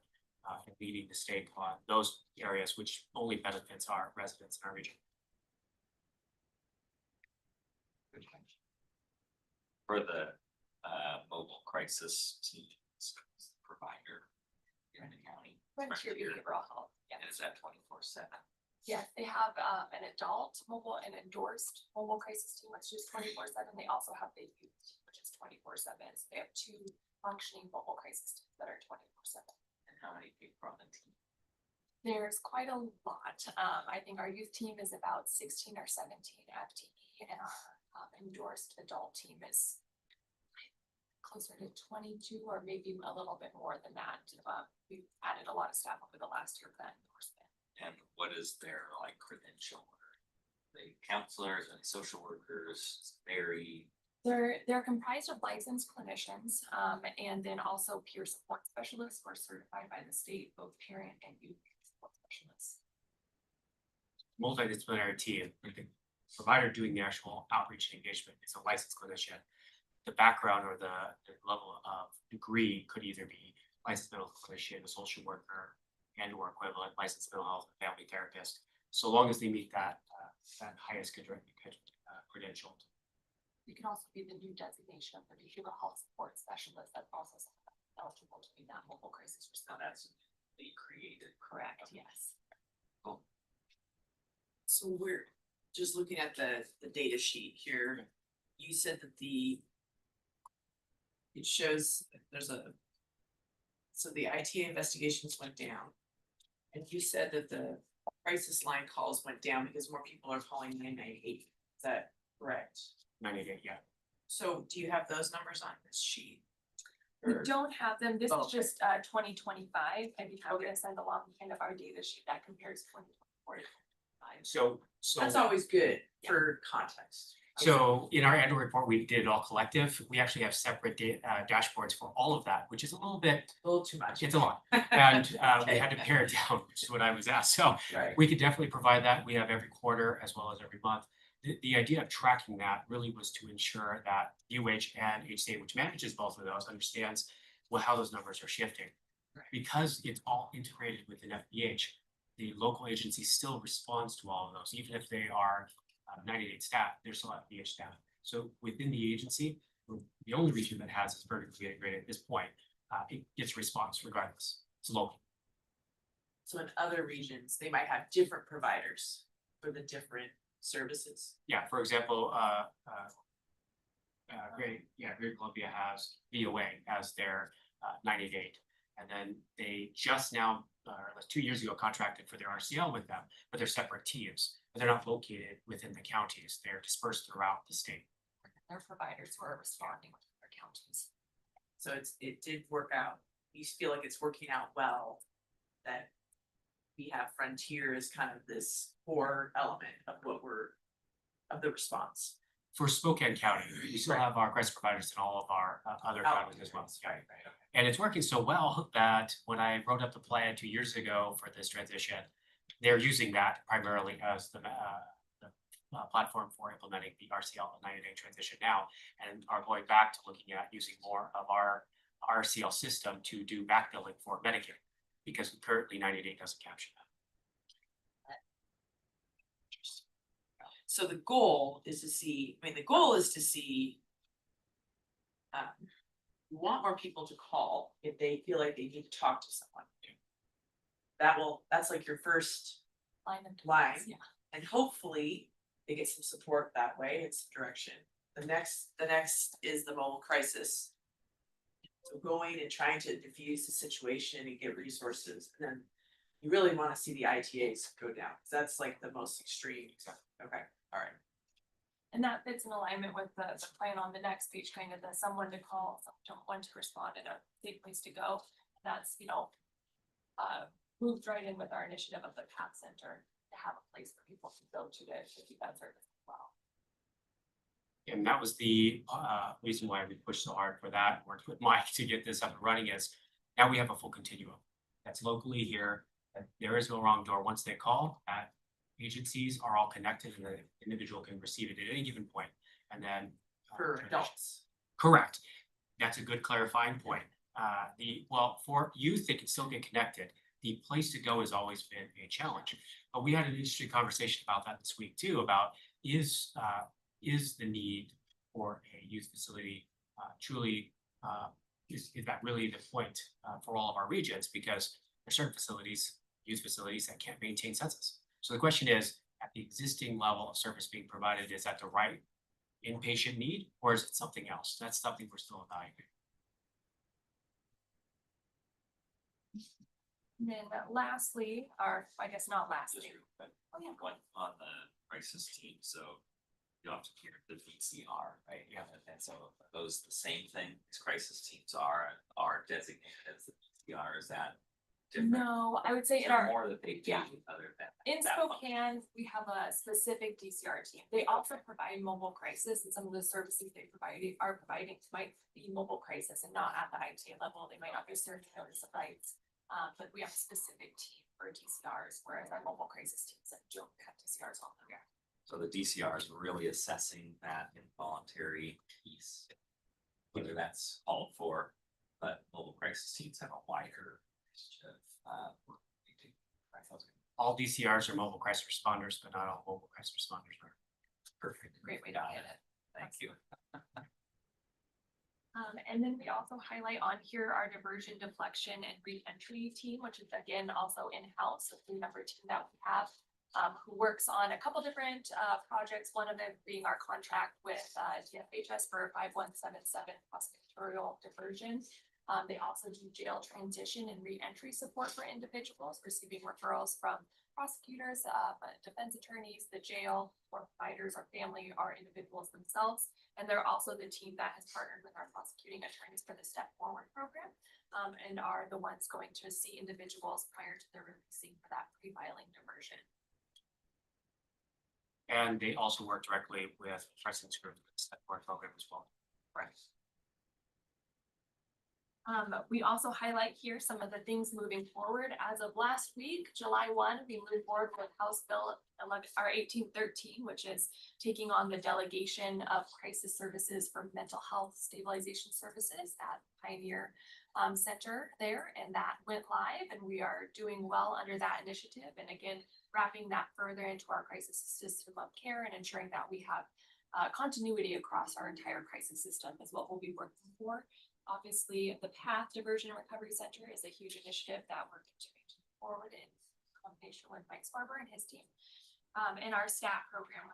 S8: and leading the state on those areas, which only benefits our residents in our region.
S20: For the mobile crisis teams provider here in the county.
S18: Frontier Behavioral Health.
S20: And is that 24/7?
S18: Yes, they have an adult mobile and endorsed mobile crisis team, which is 24/7. They also have the youth, team, which is 24/7. So they have two functioning mobile crisis teams that are 24/7.
S12: And how many people are on the team?
S18: There's quite a lot. I think our youth team is about 16 or 17 FTE, and our endorsed adult team is closer to 22 or maybe a little bit more than that. We've added a lot of staff over the last year for that endorsement.
S20: And what is their like credential? The counselors and social workers, very,
S18: They're comprised of licensed clinicians, and then also peer support specialists who are certified by the state, both parent and youth support specialists.
S8: Multidisciplinary team, like the provider doing the actual outreach and engagement is a licensed clinician. The background or the level of degree could either be licensed mental health clinician, a social worker, and or equivalent licensed mental health and family therapist, so long as they meet that highest credential.
S18: You can also be the new designation of the behavioral health support specialist that's also eligible to be that mobile crisis response.
S20: that's they created.
S18: Correct, yes.
S10: So we're just looking at the data sheet here. You said that it shows there's so the ITA investigations went down. And you said that the crisis line calls went down because more people are calling 998. Is that correct?
S8: 988, yeah.
S10: So do you have those numbers on this sheet?
S18: We
S10: Or-
S18: don't have them. This
S10: Oh,
S18: is just 2025. I'd be happy to send along kind of our data sheet that compares 2024 to 2025.
S8: So
S10: That's always good for context.
S8: So in our annual report, we did it all collective. We actually have separate dashboards for all of that, which is a little
S10: too much.
S8: It's a lot. And we had to pare it down, which is what I was asked. So
S10: Right.
S8: we could definitely provide that. We have every quarter as well as every month. The idea of tracking that really was to ensure that UH and HCA, which manages both of those, understands how those numbers are shifting. Because it's all integrated within FBH, the local agency still responds to all of those, even if they are 98 staff, they're still FBH staff. So within the agency, we're the only region that has this vertically integrated at this point. It gets response regardless. It's local.
S10: So in other regions, they might have different providers for the different services.
S8: Yeah, for example, Greater Columbia has VOA as their 988. And then they just now, 2 years ago, contracted for their RCL with them, but they're separate teams. But they're not located within the counties. They're dispersed throughout the state.
S18: Their providers who are responding with their counties.
S10: So it did work out. You feel like it's working out well, that we have Frontier as kind of this core element of of the response.
S8: For Spokane County, we still have our crisis providers in all of our other counties as well. Yeah.
S10: Right.
S8: And it's working so well that when I wrote up the plan 2 years ago for this transition, they're using that primarily as the platform for implementing the RCL 90-day transition now, and are going back to looking at using more of our RCL system to do back billing for Medicaid, because currently 90-day doesn't capture that.
S10: So the goal is to see, we want more people to call if they feel like they need to talk to someone. That's like your first line.
S18: Yeah.
S10: And hopefully they get some support that way, it's direction. The next is the mobile crisis. So going and trying to diffuse the situation and get resources, and then you really wanna see the ITAs go down, 'cause that's like the most extreme. Okay, all right.
S18: And that fits in alignment with the plan on the next page, kind of the someone to call, someone to respond, and a safe place to go. That's, moved right in with our initiative of the CAP Center to have a place for people to go to keep that service as well.
S8: And that was the reason why we pushed so hard for that, worked with Mike to get this up and running, is now we have a full continuum that's locally here. And there is no wrong door. Once they call, agencies are all connected and the individual can receive it at any given point. And then
S10: For adults.
S8: Correct. That's a good clarifying point. For youth, they can still get connected. The place to go has always been a challenge. But we had an interesting conversation about that this week too, about is the need for a youth facility truly, is that really the point for all of our regions? Because there are certain facilities, youth facilities, that can't maintain census. So the question is, at the existing level of service being provided, is that the right inpatient need, or is it something else? That's something we're still evaluating.
S18: And then lastly, or I guess not lastly.
S20: But
S18: Oh, yeah.
S20: one on the crisis team, so you don't have to hear the VCR, right? Yeah, and so are those the same thing as crisis teams are designated as the VCR, is that different?
S18: No, I would say
S20: Is
S18: in
S20: there
S18: our,
S20: more that they do
S18: yeah.
S20: other than
S18: in
S20: that function?
S18: Spokane, we have a specific DCR team. They also provide mobile crisis, and some of the services they are providing might be mobile crisis and not at the ITA level. They might not be serving notice of rights. But we have a specific team for DCRs, whereas our mobile crisis teams that don't have DCRs on them.
S20: So the DCRs are really assessing that involuntary piece, whether that's called for, but mobile crisis teams have a wider range of work they do.
S8: All DCRs are mobile crisis responders, but not all mobile crisis responders are.
S20: Perfect.
S18: Great way to hit it.
S20: Thank you.
S18: And then we also highlight on here our diversion, deflection, and re-entry team, which is again also in-house, a team member team that we have. Who works on a couple different projects, one of them being our contract with DFHS for 5177 prosecutorial diversion. They also do jail transition and re-entry support for individuals receiving referrals from prosecutors, defense attorneys, the jail, or providers, or family, or individuals themselves. And they're also the team that has partnered with our prosecuting attorneys for the Step Forward program, and are the ones going to see individuals prior to their releasing for that pre-filing diversion.
S8: And they also work directly with President's Group, the Step Forward program as well.
S18: Right. We also highlight here some of the things moving forward. As of last week, July 1, we moved forward with House Bill 1813, which is taking on the delegation of crisis services for mental health stabilization services at Pioneer Center there, and that went live, and we are doing well under that initiative. And again, wrapping that further into our crisis system of care and ensuring that we have continuity across our entire crisis system is what we'll be working for. Obviously, the PATH Diversion and Recovery Center is a huge initiative that we're continuing to move forward in combination with Mike Sparber and his team. And our STAT program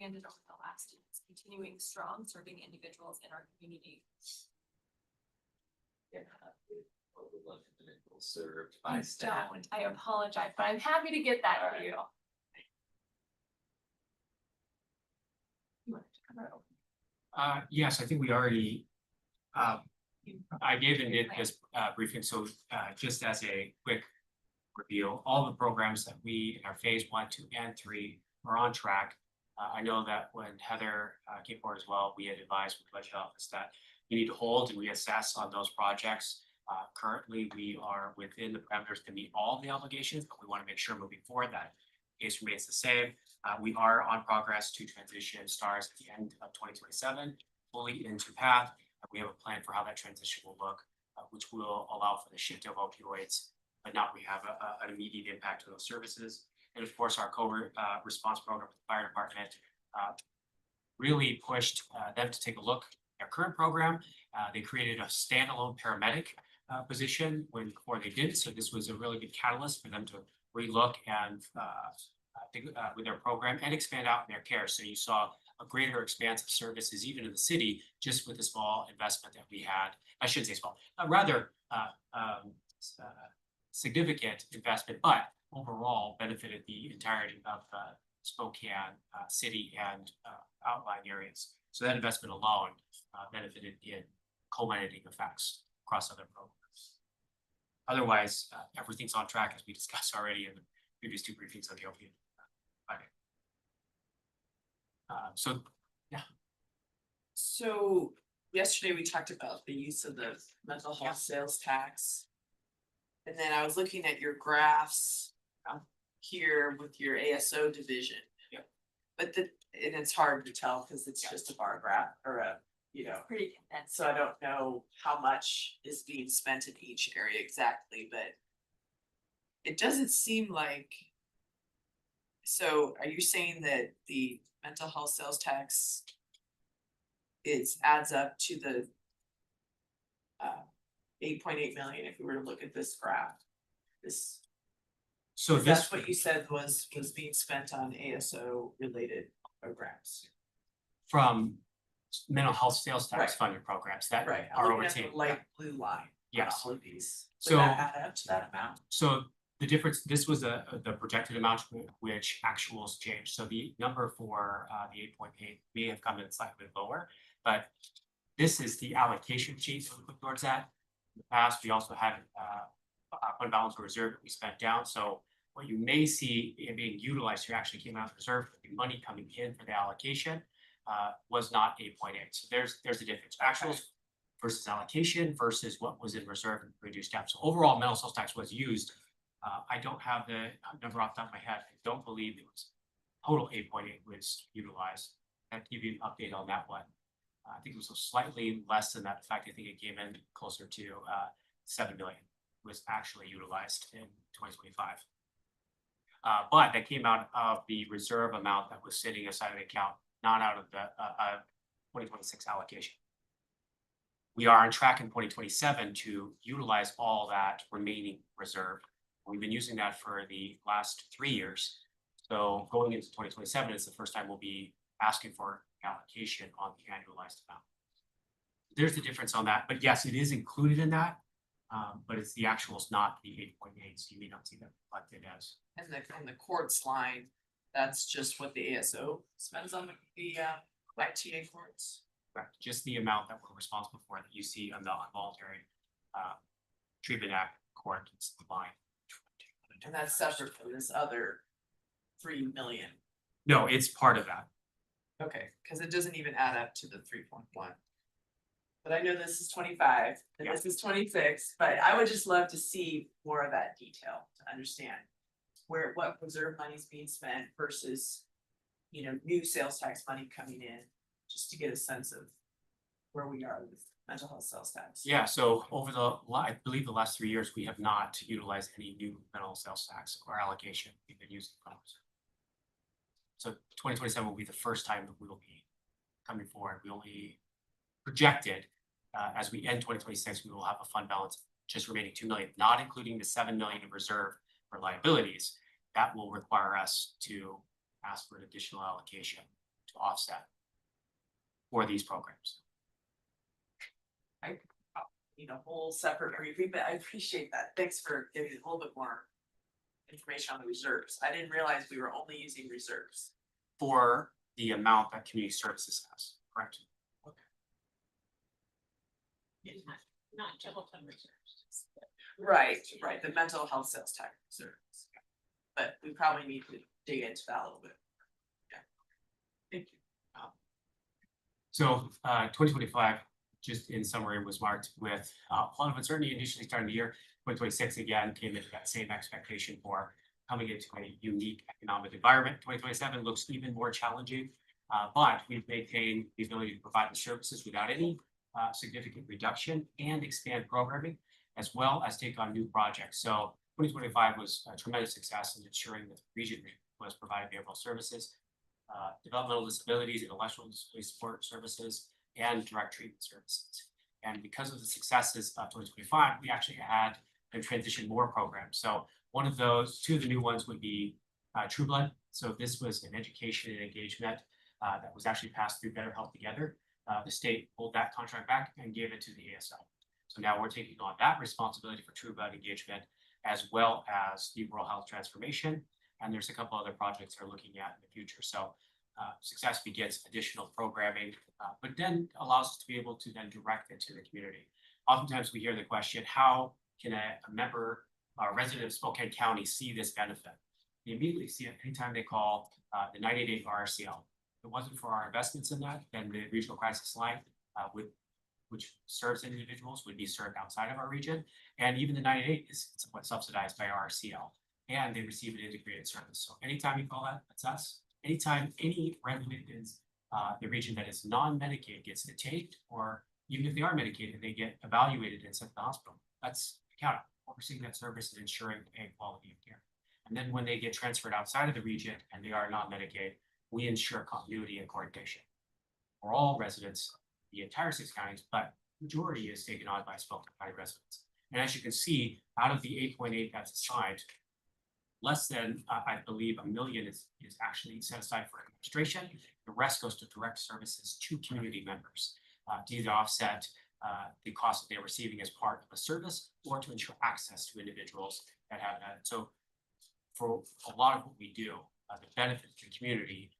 S18: ended over the last year. It's continuing strong, serving individuals in our community.
S20: Served by staff.
S18: I apologize, but I'm happy to get that to you. You wanted to cover it over?
S8: Yes, I think we already, I gave it in this briefing, so just as a quick review, all the programs that we in our phase 1, 2, and 3 are on track. I know that when Heather came forward as well, we had advised with the budget office that we need to hold and reassess on those projects. Currently, we are within the parameters to meet all the obligations, but we want to make sure moving forward that case remains the same. We are on progress to transition STARS at the end of 2027 fully into PATH. We have a plan for how that transition will look, which will allow for the shift of opioids, but not we have an immediate impact to those services. And of course, our COVID response program with the fire department really pushed them to take a look at their current program. They created a standalone paramedic position before they did. So this was a really good catalyst for them to relook and with their program and expand out in their care. So you saw a greater expanse of services even in the city just with the small investment that we had. I shouldn't say small, rather significant investment, but overall benefited the entirety of Spokane city and outlying areas. So that investment alone benefited in culminating effects across other programs. Otherwise, everything's on track as we discussed already in the previous 2 briefings on the opiate. So, yeah.
S10: So yesterday we talked about the use of the mental health sales tax. And then I was looking at your graphs here with your ASO division.
S8: Yep.
S10: But and it's hard to tell because it's just a bar graph or a,
S18: Pretty condensed.
S10: so I don't know how much is being spent in each area exactly, but it doesn't seem like. So are you saying that the mental health sales tax adds up to the 8.8 million if we were to look at this graph, this
S8: So this,
S10: That's what you said was being spent on ASO related programs.
S8: from mental health sales tax
S10: Right.
S8: funded programs that
S10: Right,
S8: are
S10: I'm looking at the
S8: overtaken.
S10: light blue line. on
S8: Yes.
S10: All of these.
S8: So-
S10: Would that add up to that amount?
S8: So the difference, this was the projected amount which actuals changed. So the number for the 8.8 may have come in slightly lower, but this is the allocation sheet that we put towards that. In the past, we also had fund balance or reserve that we spent down. So what you may see in being utilized here actually came out of reserve, but the money coming in for the allocation was not 8.8. So there's a difference. Actuals versus allocation versus what was in reserve and reduced down. So overall, mental sales tax was used. I don't have the number off the top of my head. I don't believe it was total 8.8 was utilized. I have to give you an update on that one. I think it was slightly less than that. In fact, I think it came in closer to 7 million was actually utilized in 2025. But that came out of the reserve amount that was sitting aside of the account, not out of the 2026 allocation. We are on track in 2027 to utilize all that remaining reserve. We've been using that for the last 3 years. So going into 2027 is the first time we'll be asking for allocation on the annualized amount. There's the difference on that, but yes, it is included in that. But it's the actuals, not the 8.8, so you may not see that reflected as.
S10: And the courts line, that's just what the ASO spends on the YTA courts.
S8: Correct, just the amount that we're responsible for that you see on the involuntary treatment act court, it's the line.
S10: And that's separate from this other 3 million.
S8: No, it's part of that.
S10: Okay, because it doesn't even add up to the 3.1. But I know this is 25 and this is 26, but I would just love to see more of that detail to understand what reserve money is being spent versus, new sales tax money coming in, just to get a sense of where we are with mental health sales tax.
S8: Yeah, so over I believe the last 3 years, we have not utilized any new mental sales tax or allocation. We've been using funds. So 2027 will be the first time that we will be coming forward. We only projected as we end 2026, we will have a fund balance just remaining 2 million, not including the 7 million in reserve for liabilities. That will require us to ask for an additional allocation to offset for these programs.
S10: I need a whole separate briefing, but I appreciate that. Thanks for giving a little bit more information on the reserves. I didn't realize we were only using reserves.
S8: For the amount that community services has, correct?
S2: Not general fund reserves.
S10: Right, the mental health sales tax reserves. But we probably need to dig into that a little bit. Yeah. Thank you.
S8: So 2025, just in summary, was marked with a lot of uncertainty initially starting the year. 2026 again came into that same expectation for coming into a unique economic environment. 2027 looks even more challenging, but we've maintained the ability to provide the services without any significant reduction and expand programming, as well as take on new projects. So 2025 was a tremendous success in ensuring that the region was providing behavioral services, developmental disabilities, intellectual disability support services, and direct treatment services. And because of the successes of 2025, we actually had to transition more programs. So one of those, two of the new ones would be True Blood. So this was an education and engagement that was actually passed through Better Health Together. The state pulled that contract back and gave it to the ASO. So now we're taking on that responsibility for True Blood engagement, as well as the rural health transformation. And there's a couple other projects they're looking at in the future. So success begets additional programming, but then allows us to be able to then direct it to the community. Oftentimes we hear the question, how can a member or resident of Spokane County see this benefit? They immediately see it anytime they call the 988 RRCL. If it wasn't for our investments in that, then the regional crisis line, which serves individuals, would be served outside of our region. And even the 988 is somewhat subsidized by RRCL, and they receive an integrated service. So anytime you call that, that's us. Anytime any resident in the region that is non-Medicaid gets detained, or even if they are Medicaid, they get evaluated and sent to the hospital, that's accountable. Overseeing that service and ensuring a quality of care. And then when they get transferred outside of the region and they are non-Medicaid, we ensure continuity and coordination for all residents, the entire 6 counties, but majority is taken on by Spokane County residents. And as you can see, out of the 8.8 that's assigned, less than, I believe, 1 million is actually set aside for administration. The rest goes to direct services to community members, to either offset the cost that they're receiving as part of a service or to ensure access to individuals that have that. So for a lot of what we do, the benefit to the community,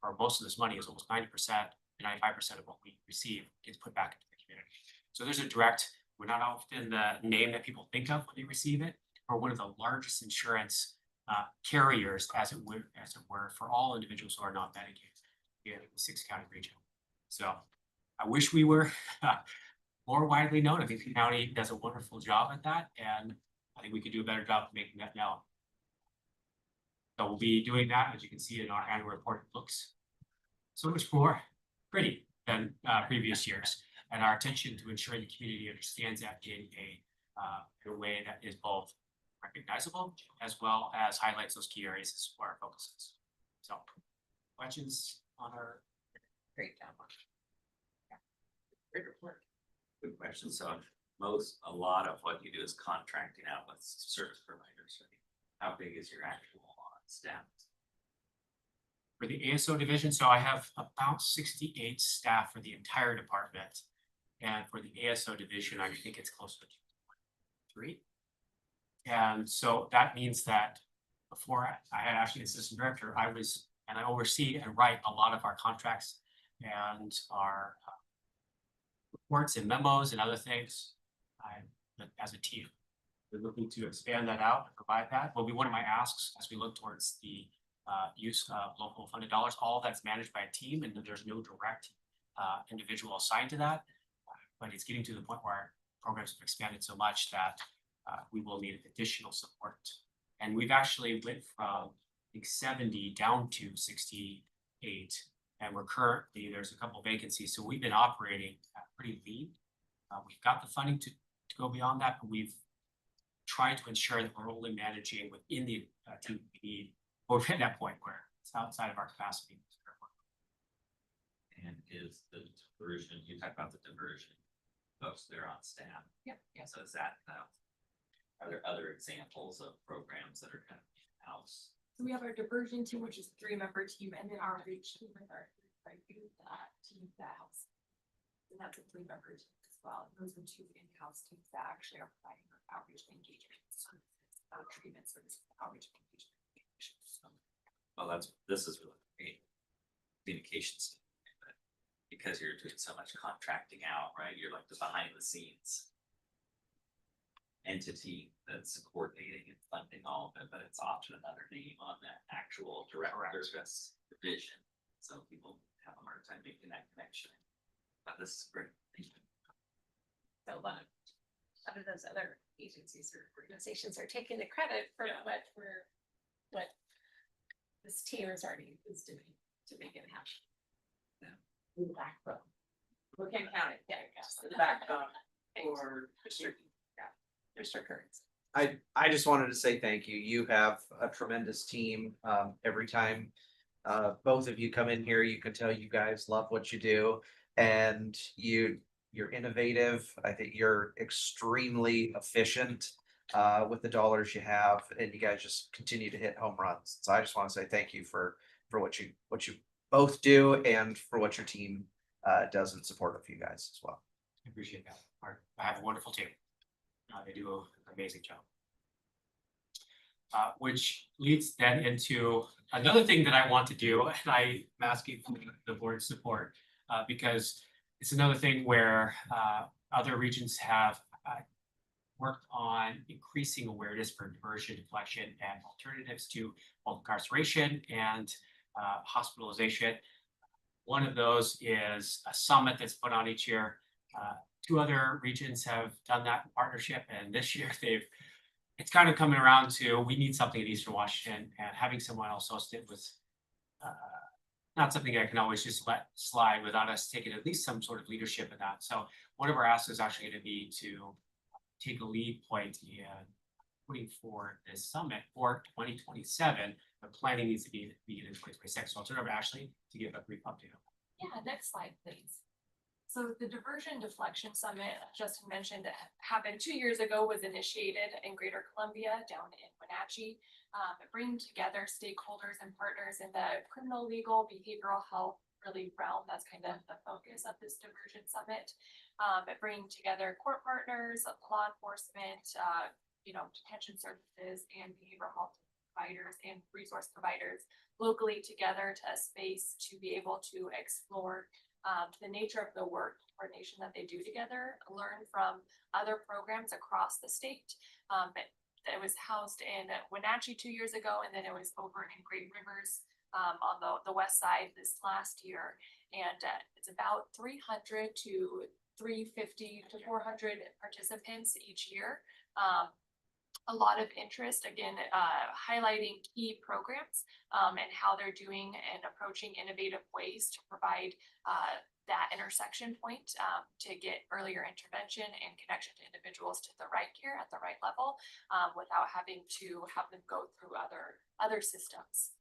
S8: for most of this money is almost 90%, 95% of what we receive is put back into the community. So there's a direct, we're not often the name that people think of when they receive it, or one of the largest insurance carriers, as it were, for all individuals who are not Medicaid in the 6-county region. So I wish we were more widely known. I think the county does a wonderful job at that, and I think we could do a better job of making that known. So we'll be doing that. As you can see in our annual report, it looks so much more pretty than previous years. And our attention to ensuring the community understands that in a way that is both recognizable as well as highlights those key areas as where our focus is. So questions on our
S2: Great job.
S8: great report?
S20: Good question. So a lot of what you do is contracting out with service providers. Right? How big is your actual staff?
S8: For the ASO division, so I have about 68 staff for the entire department. And for the ASO division, I think it's close to 3. And so that means that before I had actually an assistant director, I oversee and write a lot of our contracts and our reports and memos and other things as a team. We're looking to expand that out and provide that. Will be one of my asks as we look towards the use of local funded dollars. All that's managed by a team, and there's no direct individual assigned to that. But it's getting to the point where programs have expanded so much that we will need additional support. And we've actually went from, I think, 70 down to 68. And we're currently, there's a couple vacancies. So we've been operating pretty lean. We've got the funding to go beyond that, but we've tried to ensure that we're only managing within the team we need. We're at that point where it's outside of our capacity.
S20: And is the diversion, you talked about the diversion folks that are on staff.
S2: Yep.
S20: Yeah. So is that, are there other examples of programs that are kind of in-house?
S18: So we have our diversion team, which is a 3-member team, and then our reach team with our team that helps. And that's a 3-member team as well. And those are 2 in-house teams that actually are providing outreach and engagement services, treatment services, outreach and engagement.
S20: Well, this is really great communications, but because you're doing so much contracting out, right? You're like the behind the scenes entity that's coordinating and funding all of it, but it's often another name on that actual director's division. So people have a hard time making that connection. But this is great. Thank you.
S2: So a lot of those other agencies or organizations are taking the credit for what this team is already doing to make it happen.
S10: In the backbone.
S2: We can't count it. Yeah, I guess.
S10: The backbone for district.
S2: Mr. Kurtz.
S9: I just wanted to say thank you. You have a tremendous team. Every time both of you come in here, you can tell you guys love what you do, and you're innovative. I think you're extremely efficient with the dollars you have, and you guys just continue to hit home runs. So I just want to say thank you for what you both do and for what your team does in support of you guys as well.
S8: I appreciate that. I have a wonderful team. They do an amazing job. Which leads then into another thing that I want to do, and I'm asking for the board's support, because it's another thing where other regions have worked on increasing awareness for diversion, deflection, and alternatives to both incarceration and hospitalization. One of those is a summit that's put on each year. 2 other regions have done that in partnership, and this year it's kind of coming around to, we need something in Eastern Washington, and having someone else host it was not something I can always just let slide without us taking at least some sort of leadership in that. So one of our asks is actually going to be to take a lead point in putting forward this summit for 2027. The planning needs to be in 2026. So I'll turn over to Ashley to give a brief update.
S2: Yeah, next slide, please. So the Diversion Deflection Summit, Justin mentioned, that happened 2 years ago, was initiated in Greater Columbia down in Wenatchee. Bringing together stakeholders and partners in the criminal, legal, behavioral health really realm. That's kind of the focus of this Diversion Summit. Bringing together court partners, law enforcement, detention services and behavioral health providers and resource providers locally together to a space to be able to explore the nature of the work coordination that they do together, learn from other programs across the state. It was housed in Wenatchee 2 years ago, and then it was over in Great Rivers on the west side this last year. And it's about 300 to 350 to 400 participants each year. A lot of interest, again, highlighting key programs and how they're doing and approaching innovative ways to provide that intersection point to get earlier intervention and connection to individuals to the right care at the right level without having to have them go through other systems.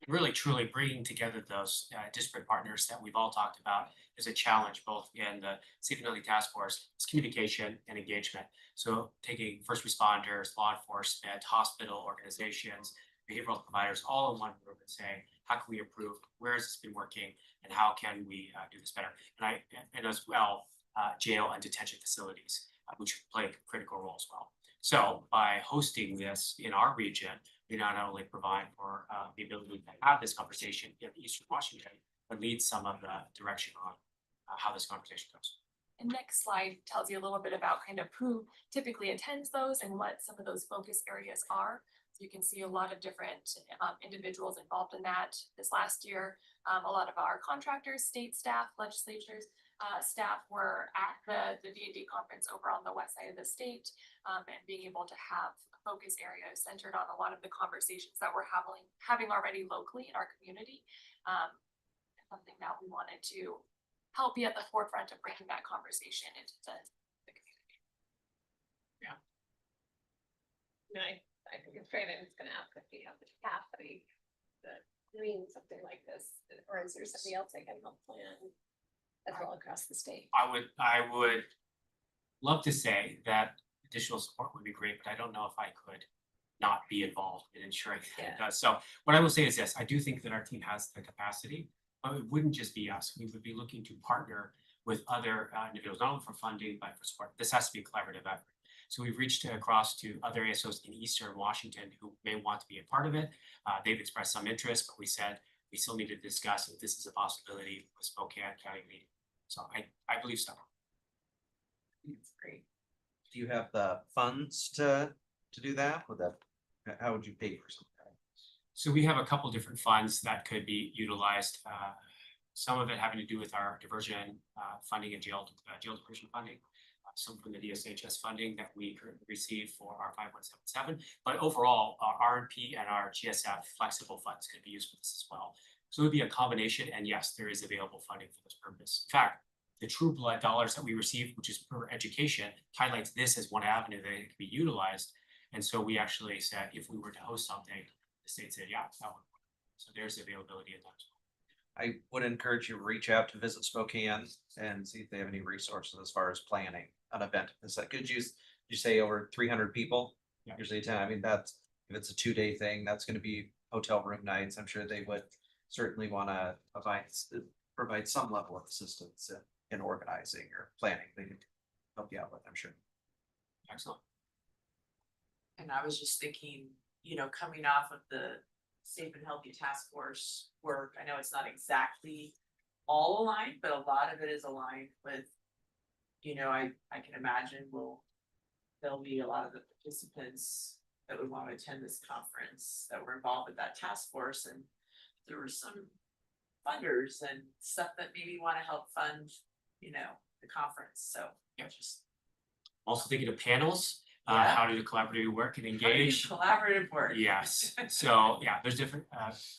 S8: Really truly bringing together those disparate partners that we've all talked about is a challenge, both in the Safe and Healthy Task Force, it's communication and engagement. So taking first responders, law enforcement, hospital organizations, behavioral providers, all in one group and saying, how can we improve? Where has this been working? And how can we do this better? And as well, jail and detention facilities, which play a critical role as well. So by hosting this in our region, we not only provide for the ability to have this conversation in Eastern Washington, but lead some of the direction on how this conversation goes.
S2: And next slide tells you a little bit about kind of who typically attends those and what some of those focus areas are. So you can see a lot of different individuals involved in that. This last year, a lot of our contractors, state staff, legislatures, staff were at the D&D conference over on the west side of the state and being able to have focus areas centered on a lot of the conversations that we're having already locally in our community. Something that we wanted to help be at the forefront of bringing that conversation into the community.
S8: Yeah.
S2: I think it's great. I'm just gonna ask if we have the capacity to doing something like this, or is there somebody else that can help plan as well across the state?
S8: I would love to say that additional support would be great, but I don't know if I could not be involved in ensuring that it does. So what I will say is this, I do think that our team has the capacity, but it wouldn't just be us. We would be looking to partner with other individuals, not only for funding, but for support. This has to be a collaborative effort. So we've reached across to other ASOs in Eastern Washington who may want to be a part of it. They've expressed some interest, but we said we still need to discuss if this is a possibility with Spokane County meeting. So I believe so.
S9: That's great. Do you have the funds to do that? How would you pay for something?
S8: So we have a couple different funds that could be utilized. Some of it having to do with our diversion funding and jail diversion funding. Some from the DSHS funding that we currently receive for our 5177. But overall, our RNP and our GSF flexible funds could be used for this as well. So it would be a combination, and yes, there is available funding for this purpose. In fact, the True Blood dollars that we receive, which is per education, highlights this as one avenue that it can be utilized. And so we actually said, if we were to host something, the state said, yeah, that would work. So there's availability in that as well.
S9: I would encourage you to reach out to Visit Spokane and see if they have any resources as far as planning an event. Is that good? You say over 300 people?
S8: Yeah.
S9: Usually 10. I mean, if it's a 2-day thing, that's going to be hotel room nights. I'm sure they would certainly want to provide some level of assistance in organizing or planning. They can help you out with, I'm sure.
S8: Excellent.
S10: And I was just thinking, coming off of the Safe and Healthy Task Force work, I know it's not exactly all aligned, but a lot of it is aligned with, I can imagine there'll be a lot of the participants that would want to attend this conference that were involved with that task force, and there were some funders and stuff that maybe want to help fund, the conference. So just
S8: Also thinking of panels,
S10: Yeah.
S8: how to do collaborative work and engage.
S10: collaborative work.
S8: Yes. So yeah, there's different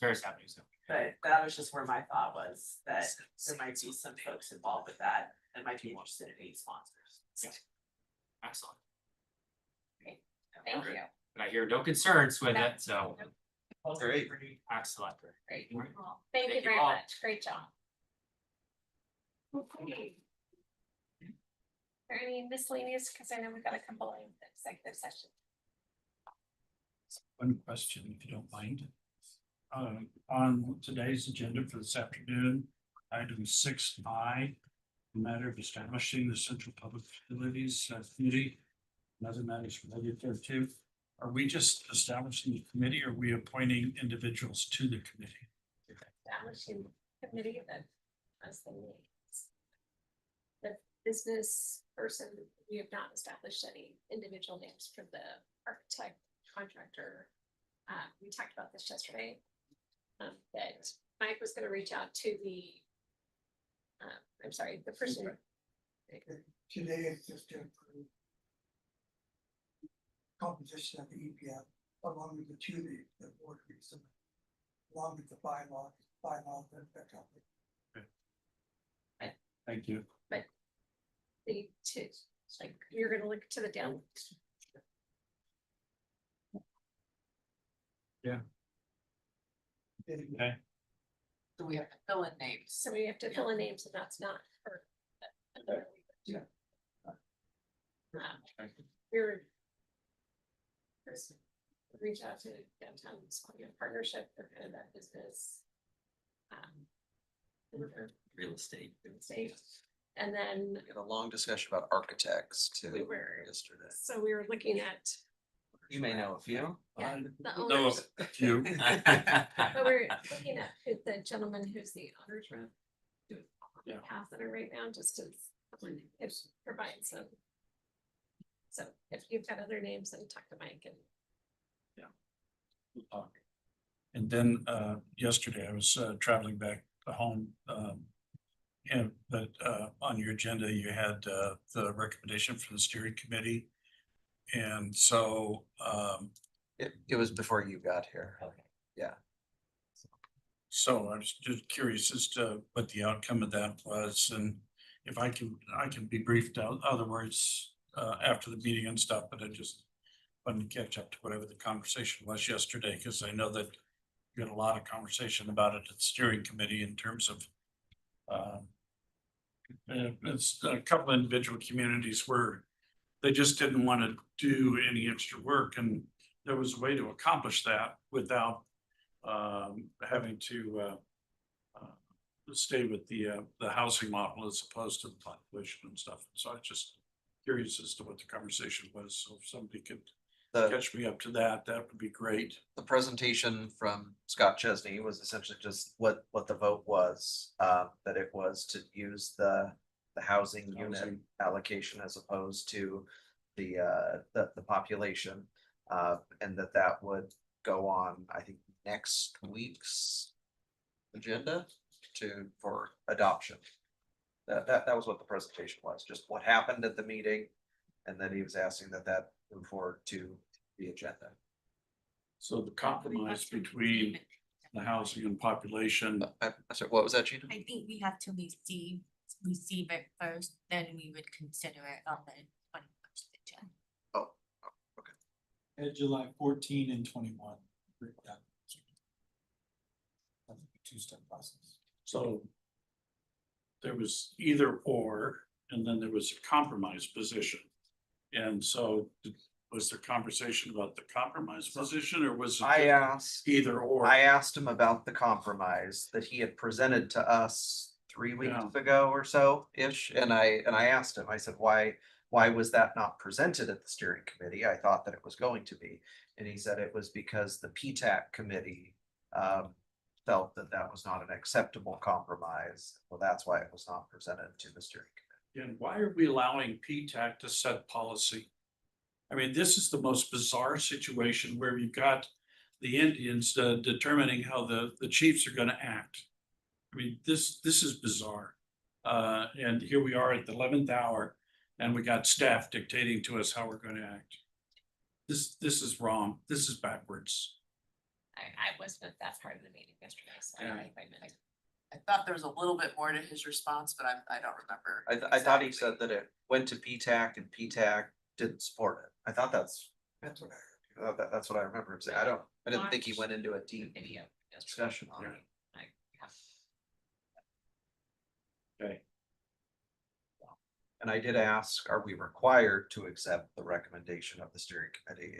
S8: various avenues.
S10: But that was just where my thought was, that there might be some folks involved with that might be interested in being sponsors.
S8: Yeah. Excellent.
S2: Thank you.
S8: But I hear no concerns with it, so.
S9: Great.
S8: Excellent.
S2: Great.
S8: All right.
S2: Thank you
S8: you
S2: very
S8: all.
S2: much. Great job. Okay. Are there any miscellaneous, because I know we've got a couple of executive sessions.
S15: One question, if you don't mind. On today's agenda for this afternoon, item 6I, the matter of establishing the Central Public Facilities Committee, and other matters related thereto. Are we just establishing the committee, or are we appointing individuals to the committee?
S2: Establishing committee that has the names. The business person, we have not established any individual names for the architect, contractor. We talked about this yesterday. That Mike was gonna reach out to the. I'm sorry, the person.
S21: Today is just to approve composition of the EPF along with the two the board reason, along with the bylaw that company.
S15: Thank you.
S2: But the two, like, you're gonna look to the down.
S15: Yeah. Okay.
S10: So we have to fill in names.
S2: So we have to fill in names and that's not for.
S21: Yeah.
S2: We're. Reach out to downtown Square partnership for kind of that business.
S20: Real estate.
S2: And then
S9: We had a long discussion about architects too
S2: we were,
S9: yesterday.
S2: so we were looking at.
S9: You may know a few.
S2: Yeah, the
S15: No,
S2: owners,
S15: you.
S2: but we're looking at who the gentleman who's the owner's rep.
S15: Yeah.
S2: Pass it right now, just as, it provides some. So if you've got other names, then talk to Mike and.
S15: We'll talk. And then yesterday I was traveling back home. And but on your agenda, you had the recommendation from the steering committee. And so
S9: It was before you got here.
S2: Okay.
S9: Yeah.
S15: so I was just curious as to what the outcome of that was, and if I can be briefed out, other words, after the meeting and stuff, but I just wanted to catch up to whatever the conversation was yesterday, because I know that we had a lot of conversation about it at the steering committee in terms of it's a couple of individual communities where they just didn't want to do any extra work, and there was a way to accomplish that without having to stay with the housing model as opposed to the population and stuff. So I was just curious as to what the conversation was. So if somebody could catch me up to that, that would be great.
S9: The presentation from Scott Chesney was essentially just what the vote was, that it was to use the housing unit allocation as opposed to the population. And that would go on, I think, next week's agenda for adoption. That was what the presentation was, just what happened at the meeting. And then he was asking that move forward to the agenda.
S15: So the compromise between the housing and population.
S9: Sorry, what was that, Gina?
S22: I think we have to receive it first, then we would consider it on the 21st agenda.
S9: Oh, okay.
S21: At July 14 and 21. Two-step process.
S15: So there was either or, and then there was a compromise position. And so was there conversation about the compromise position, or was it
S9: I asked
S15: either or?
S9: I asked him about the compromise that he had presented to us 3 weeks ago or so-ish, and I asked him, I said, why was that not presented at the steering committee? I thought that it was going to be. And he said it was because the PTAC committee felt that was not an acceptable compromise. Well, that's why it was not presented to the steering committee.
S15: And why are we allowing PTAC to set policy? I mean, this is the most bizarre situation where you've got the Indians determining how the chiefs are gonna act. I mean, this is bizarre. And here we are at the 11th hour, and we got staff dictating to us how we're gonna act. This is wrong. This is backwards.
S2: I wasn't at that part of the meeting yesterday, so I don't know if I meant.
S10: I thought there was a little bit more to his response, but I don't remember.
S9: I thought he said that it went to PTAC and PTAC didn't support it. I thought that's what I heard. That's what I remember him saying. I didn't think he went into a deep discussion on it.
S15: Okay.
S9: And I did ask, are we required to accept the recommendation of the steering committee?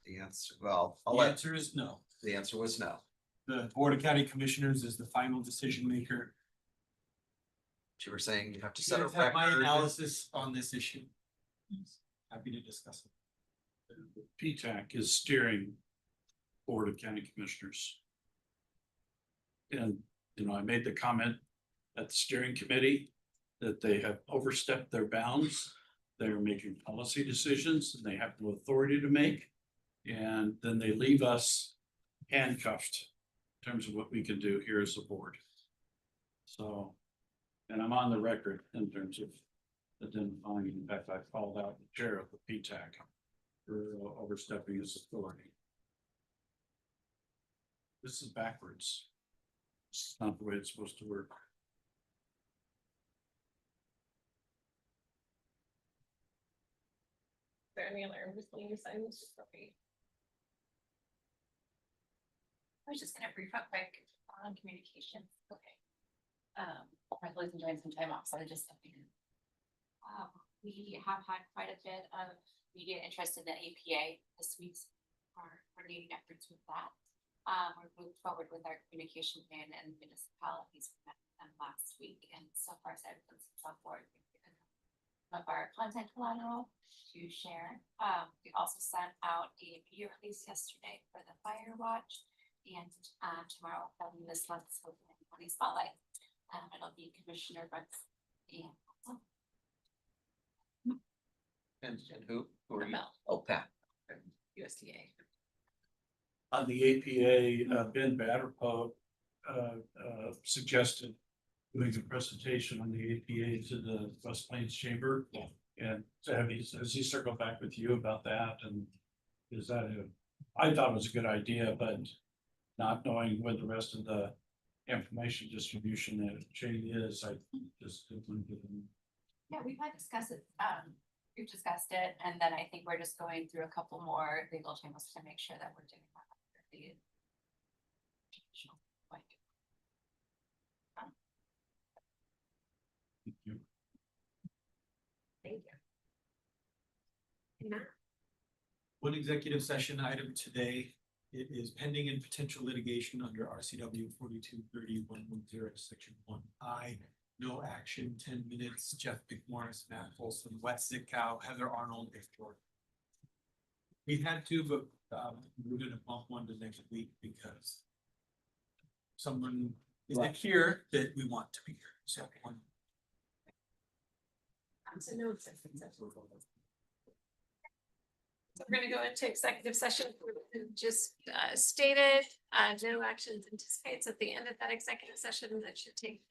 S9: The answer, well,
S17: The answer is no.
S9: the answer was no.
S17: The Board of County Commissioners is the final decision maker.
S9: You were saying you have to
S17: You
S9: set a
S17: guys have my
S9: record.
S17: analysis on this issue. Happy to discuss it.
S15: PTAC is steering Board of County Commissioners. And, you know, I made the comment at the steering committee that they have overstepped their bounds. They're making policy decisions and they have no authority to make. And then they leave us handcuffed in terms of what we can do here as a board. So, and I'm on the record in terms of identifying, in fact, I called out the chair of the PTAC for overstepping his authority. This is backwards. This is not the way it's supposed to work.
S2: Is there any other miscellaneous items? Okay.
S3: I was just gonna brief up quick on communication. Okay. Probably enjoying some time off, so I just. We have had quite a bit of media interest in the APA this week. Our coordinating efforts with that. We've moved forward with our communication plan and municipalities we met with them last week, and so far so everyone's on board. We've given some of our content collateral to share. We also sent out a video release yesterday for the fire watch. And tomorrow, this month's County Spotlight. It'll be Commissioner Brooks
S9: And who? Who are you?
S2: Mel.
S9: Oh, Pat.
S2: USDA.
S15: On the APA, Ben Batterpoe suggested doing a presentation on the APA to the West Plains Chamber.
S3: Yeah.
S15: And so has he circled back with you about that? And is that I thought it was a good idea, but not knowing what the rest of the information distribution chain is, I just didn't get them.
S3: Yeah, we've had discussed it, we've discussed it, and then I think we're just going through a couple more legal channels to make sure that we're doing that.
S15: Thank you.
S2: Thank you.
S17: One executive session item today. It is pending and potential litigation under RCW 4230.10 section 1I. No action, 10 minutes. Jeff McMorris, Matt Folsom, Wes Zitkow, Heather Arnold, Victor. We had to, but we're gonna bump one to next week because someone isn't here that we want to be here. So one.
S2: So no executive session. So we're gonna go into executive session, just stated, no actions anticipates at the end of that executive session that should take